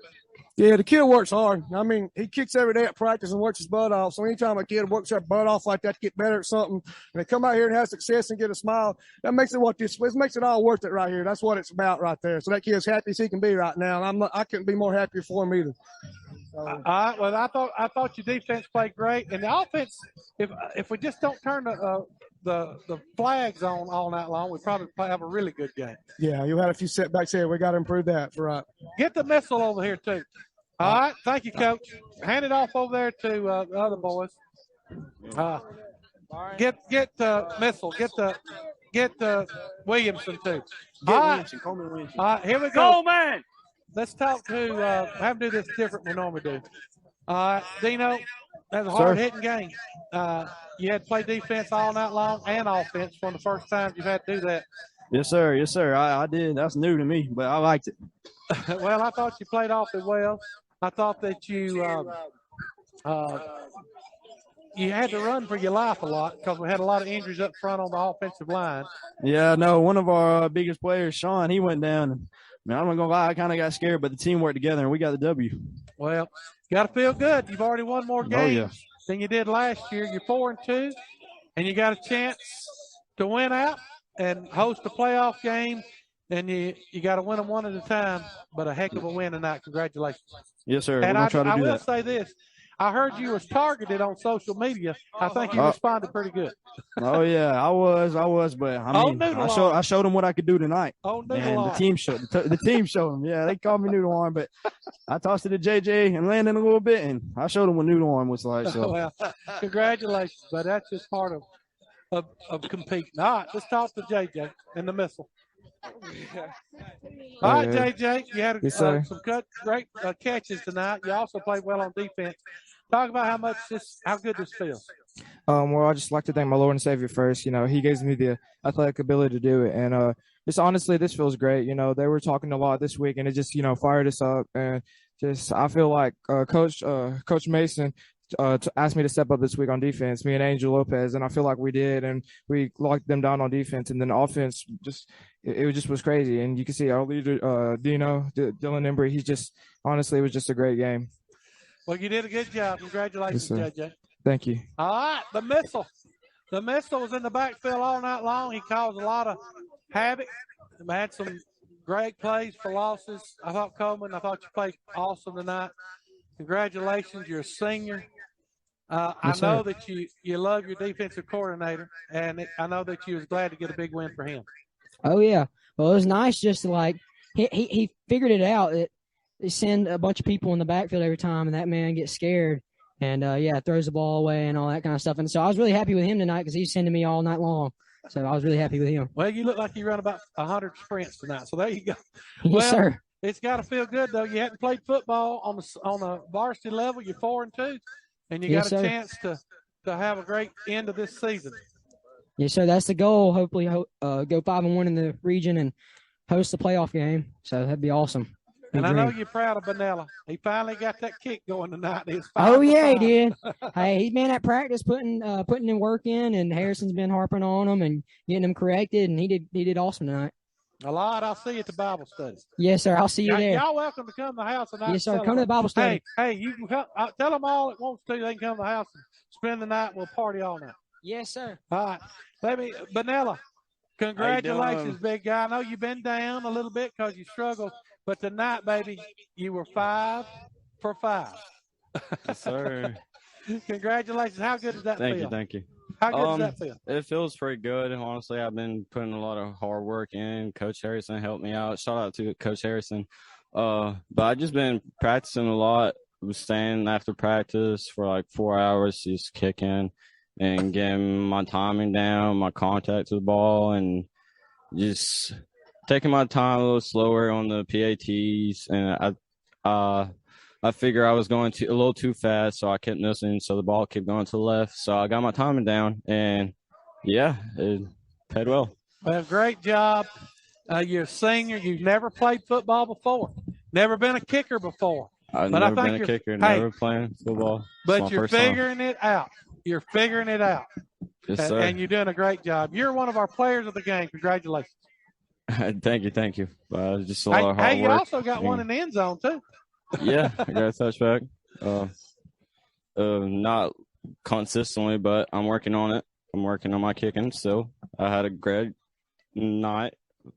Yeah, the kid works hard. I mean, he kicks every day at practice and works his butt off. So anytime a kid works their butt off like that to get better at something, and they come out here and have success and get a smile, that makes it all worth it right here. That's what it's about right there. So that kid's happy as he can be right now. And I couldn't be more happier for him either. Well, I thought your defense played great, and the offense. If we just don't turn the flags on all night long, we probably have a really good game. Yeah, you had a few setbacks here. We got to improve that for right. Get the missile over here too. All right, thank you, Coach. Hand it off over there to the other boys. Get missile. Get the Williamson too. Williamson, Coleman Williamson. All right, here we go. Coleman. Let's talk to have them do this different than we normally do. Dino, that's a hard-hitting game. You had to play defense all night long and offense. One of the first times you've had to do that. Yes, sir. Yes, sir. I did. That's new to me, but I liked it. Well, I thought you played awfully well. I thought that you had to run for your life a lot because we had a lot of injuries up front on the offensive line. Yeah, no, one of our biggest players, Sean, he went down. And, man, I'm not going to lie, I kind of got scared, but the team worked together, and we got the W. Well, you got to feel good. You've already won more games than you did last year. You're 4-2, and you got a chance to win out and host a playoff game, and you got to win them one at a time, but a heck of a win tonight. Congratulations. Yes, sir. And We're going to try to do that. I will say this. I heard you was targeted on social media. I think you responded pretty good. Oh yeah, I was, but I mean, I showed them what I could do tonight. And the team showed them. Yeah, they called me noodle arm, but I tossed it to JJ and landed a little bit, and I showed them what noodle arm was like. So, well, congratulations, but that's just part of competing. All right, let's talk to JJ and the missile. All right, JJ, you had some great catches tonight. You also played well on defense. Talk about how good this feels. Well, I just like to thank my Lord and Savior first. You know, He gives me the athletic ability to do it, and just honestly, this feels great. You know, they were talking a lot this week, and it just fired us up, and just I feel like Coach Mason asked me to step up this week on defense, me and Angel Lopez, and I feel like we did, and we locked them down on defense, and then offense it just was crazy, and you can see our leader Dino, Dylan Embry, it was just a great game. Well, you did a good job. Congratulations, JJ. Thank you. All right, the missile. The missile was in the backfield all night long. He caused a lot of havoc. Had some great plays for losses. I thought Coleman, you played awesome tonight. Congratulations, you're a senior. I know that you love your defensive coordinator, and I know that you was glad to get a big win for him. Oh, yeah. Well, it was nice just to, he figured it out. They send a bunch of people in the backfield every time, and that man gets scared and, throws the ball away and all that kind of stuff. And so I was really happy with him tonight because he's sending me all night long. So I was really happy with him. Well, you look like you run about 100 sprints tonight. So there you go. Yes, sir. It's got to feel good, though. You hadn't played football on the varsity level. You're 4-2, and you got a chance to have a great end of this season. Yes, sir. That's the goal. Hopefully, go 5-1 in the region and host the playoff game. So that'd be awesome. And I know you're proud of Benella. He finally got that kick going tonight. Oh yeah, he did. Hey, he's been at practice putting in work in, and Harrison's been harping on him and getting him corrected, and he did awesome tonight. A lot. I'll see you at the Bible study. Yes, sir. I'll see you there. Y'all welcome to come to the house tonight. Yes, sir. Come to the Bible study. Hey, you can come. Tell them all that wants to. They can come to the house and spend the night. We'll party all night. Yes, sir. All right. Benella, congratulations, big guy. I know you've been down a little bit because you struggled, but tonight, baby, you were 5 for 5. Yes, sir. Congratulations. How good does that feel? Thank you. How good does that feel? It feels pretty good. Honestly, I've been putting a lot of hard work in. Coach Harrison helped me out. Shout out to Coach Harrison. But I've just been practicing a lot. I was staying after practice for like 4 hours, just kicking and getting my timing down, my contact to the ball, and just taking my time a little slower on the PATs. And I figure I was going a little too fast, so I kept missing. So the ball kept going to the left. So I got my timing down, and yeah, it played well. Well, great job. You're a senior. You've never played football before. Never been a kicker before. I've never been a kicker, never playing football. But you're figuring it out. You're figuring it out. Yes, sir. And you're doing a great job. You're one of our players of the game. Congratulations. Thank you. Just a lot of hard work. Hey, you also got one in the end zone, too. Yeah, I got a touchback. Not consistently, but I'm working on it. I'm working on my kicking still. I had a great night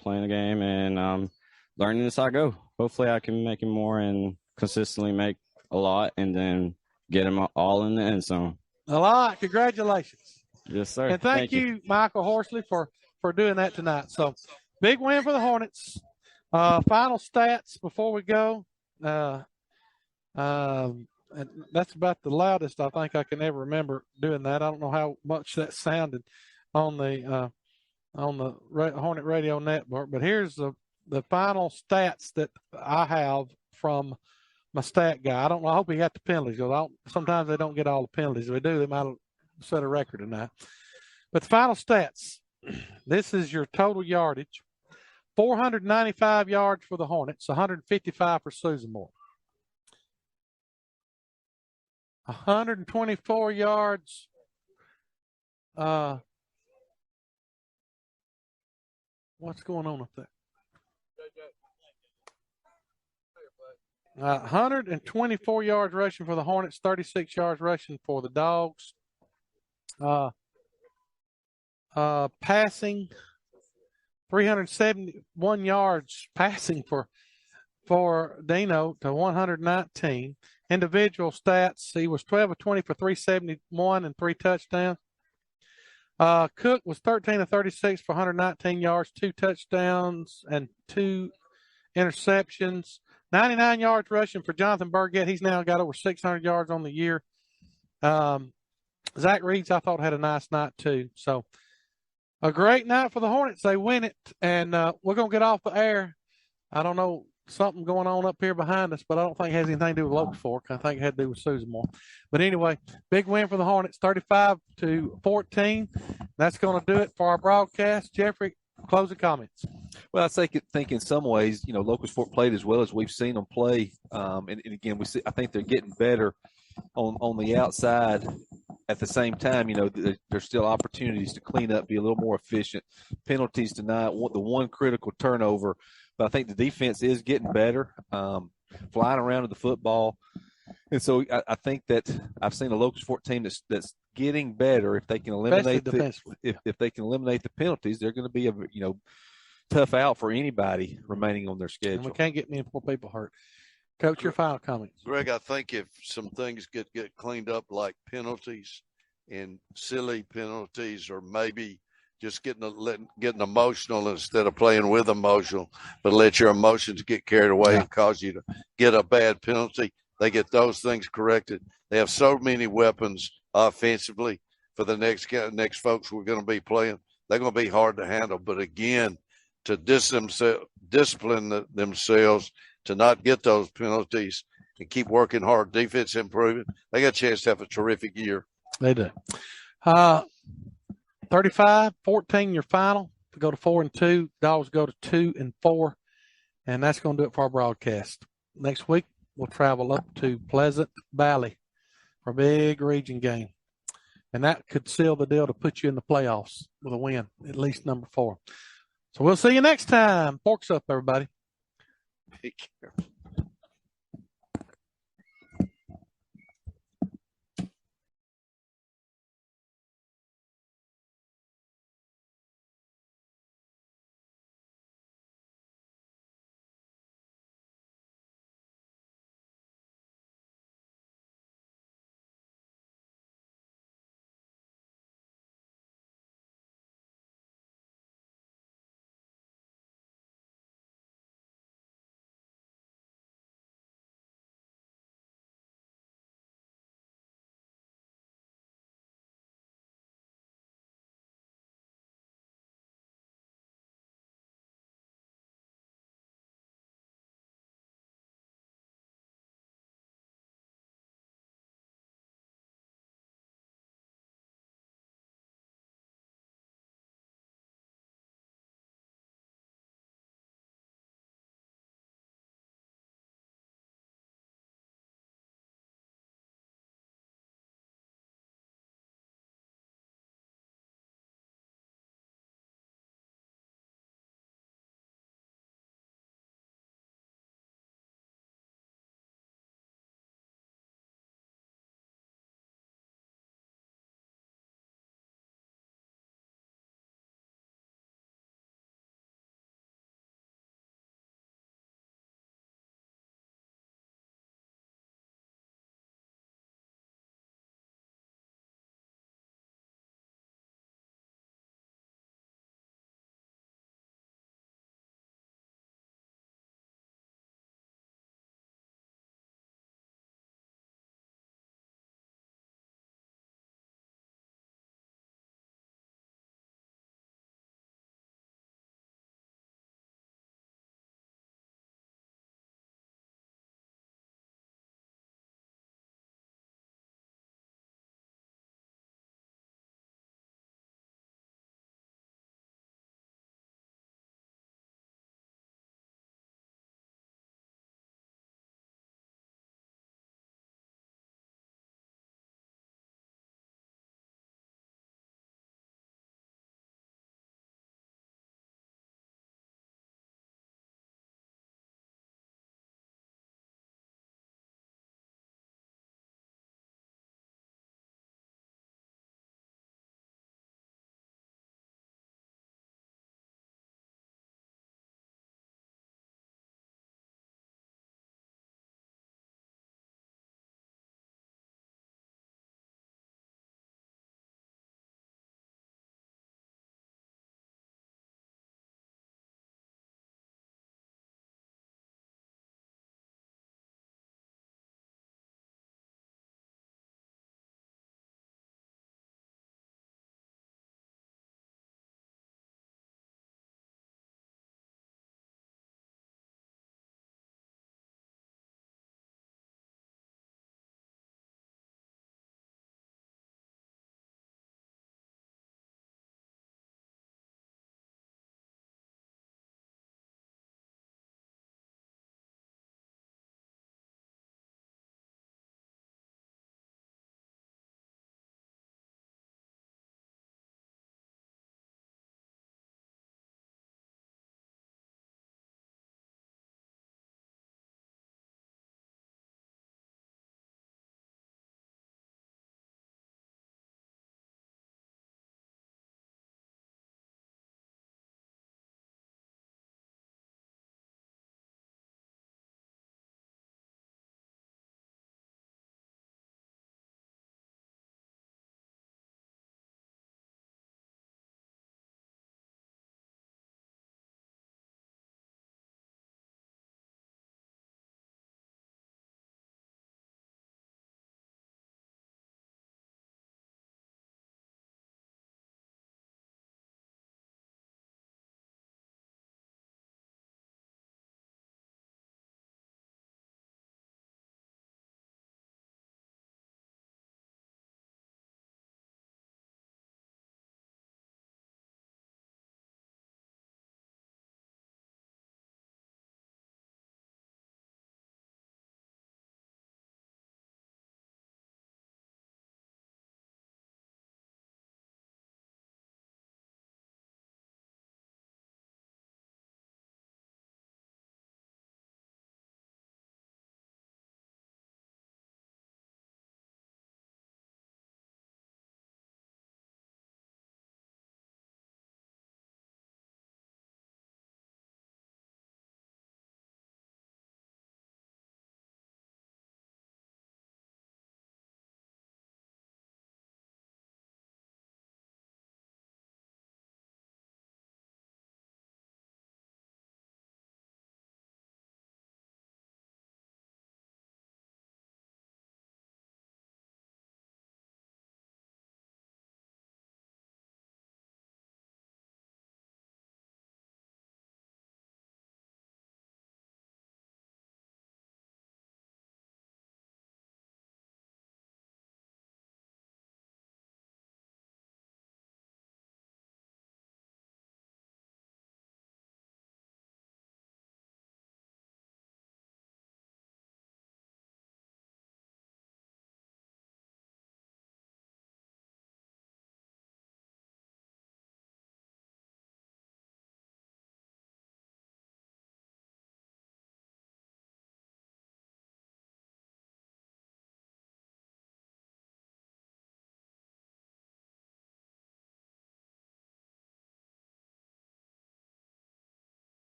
playing the game, and I'm learning as I go. Hopefully I can make it more and consistently make a lot and then get them all in the end zone. A lot. Congratulations. Yes, sir. And thank you, Michael Horsley, for doing that tonight. So, big win for the Hornets. Final stats before we go. And that's about the loudest I think I can ever remember doing that. I don't know how much that sounded on the Hornet Radio Network, but here's the final stats that I have from my stat guy. I don't know. I hope he got the penalties, because sometimes they don't get all the penalties. If they do, they might have set a record tonight. But the final stats, this is your total yardage. 495 yards for the Hornets, 155 for Susan Moore. 124 yards. What's going on up there? 124 yards rushing for the Hornets, 36 yards rushing for the Dogs. Passing, 371 yards passing for Dino to 119. Individual stats, he was 12 of 20 for 371 and 3 touchdowns. Cook was 13 of 36 for 119 yards, 2 touchdowns, and 2 interceptions. 99 yards rushing for Jonathan Burgett. He's now got over 600 yards on the year. Zach Reeds, I thought, had a nice night too. So a great night for the Hornets. They win it, and we're going to get off the air. I don't know, something going on up here behind us, but I don't think it has anything to do with Locust Fork. I think it had to do with Susan Moore. But anyway, big win for the Hornets, 35-14. That's going to do it for our broadcast. Jeffrey, closing comments. Well, I think in some ways, Locust Fork played as well as we've seen them play. And again, I think they're getting better on the outside. At the same time, there's still opportunities to clean up, be a little more efficient. Penalties tonight, the one critical turnover. But I think the defense is getting better, flying around with the football. And so I think that I've seen a Locust Fork team that's getting better. If they can eliminate if they can eliminate the penalties, they're going to be a tough out for anybody remaining on their schedule. And we can't get many more people hurt. Coach, your final comments. Greg, I think if some things get cleaned up, like penalties and silly penalties, or maybe just getting emotional instead of playing with emotional, but let your emotions get carried away and cause you to get a bad penalty. They get those things corrected. They have so many weapons offensively for the next folks we're going to be playing. They're going to be hard to handle. But again, to discipline themselves to not get those penalties and keep working hard, defense improving, they got a chance to have a terrific year. They do. 35-14, your final. To go to 4-2, Dogs go to 2-4, and that's going to do it for our broadcast. Next week, we'll travel up to Pleasant Valley for a big region game, and that could seal the deal to put you in the playoffs with a win, at least number 4. So we'll see you next time. Forks up, everybody. Take care.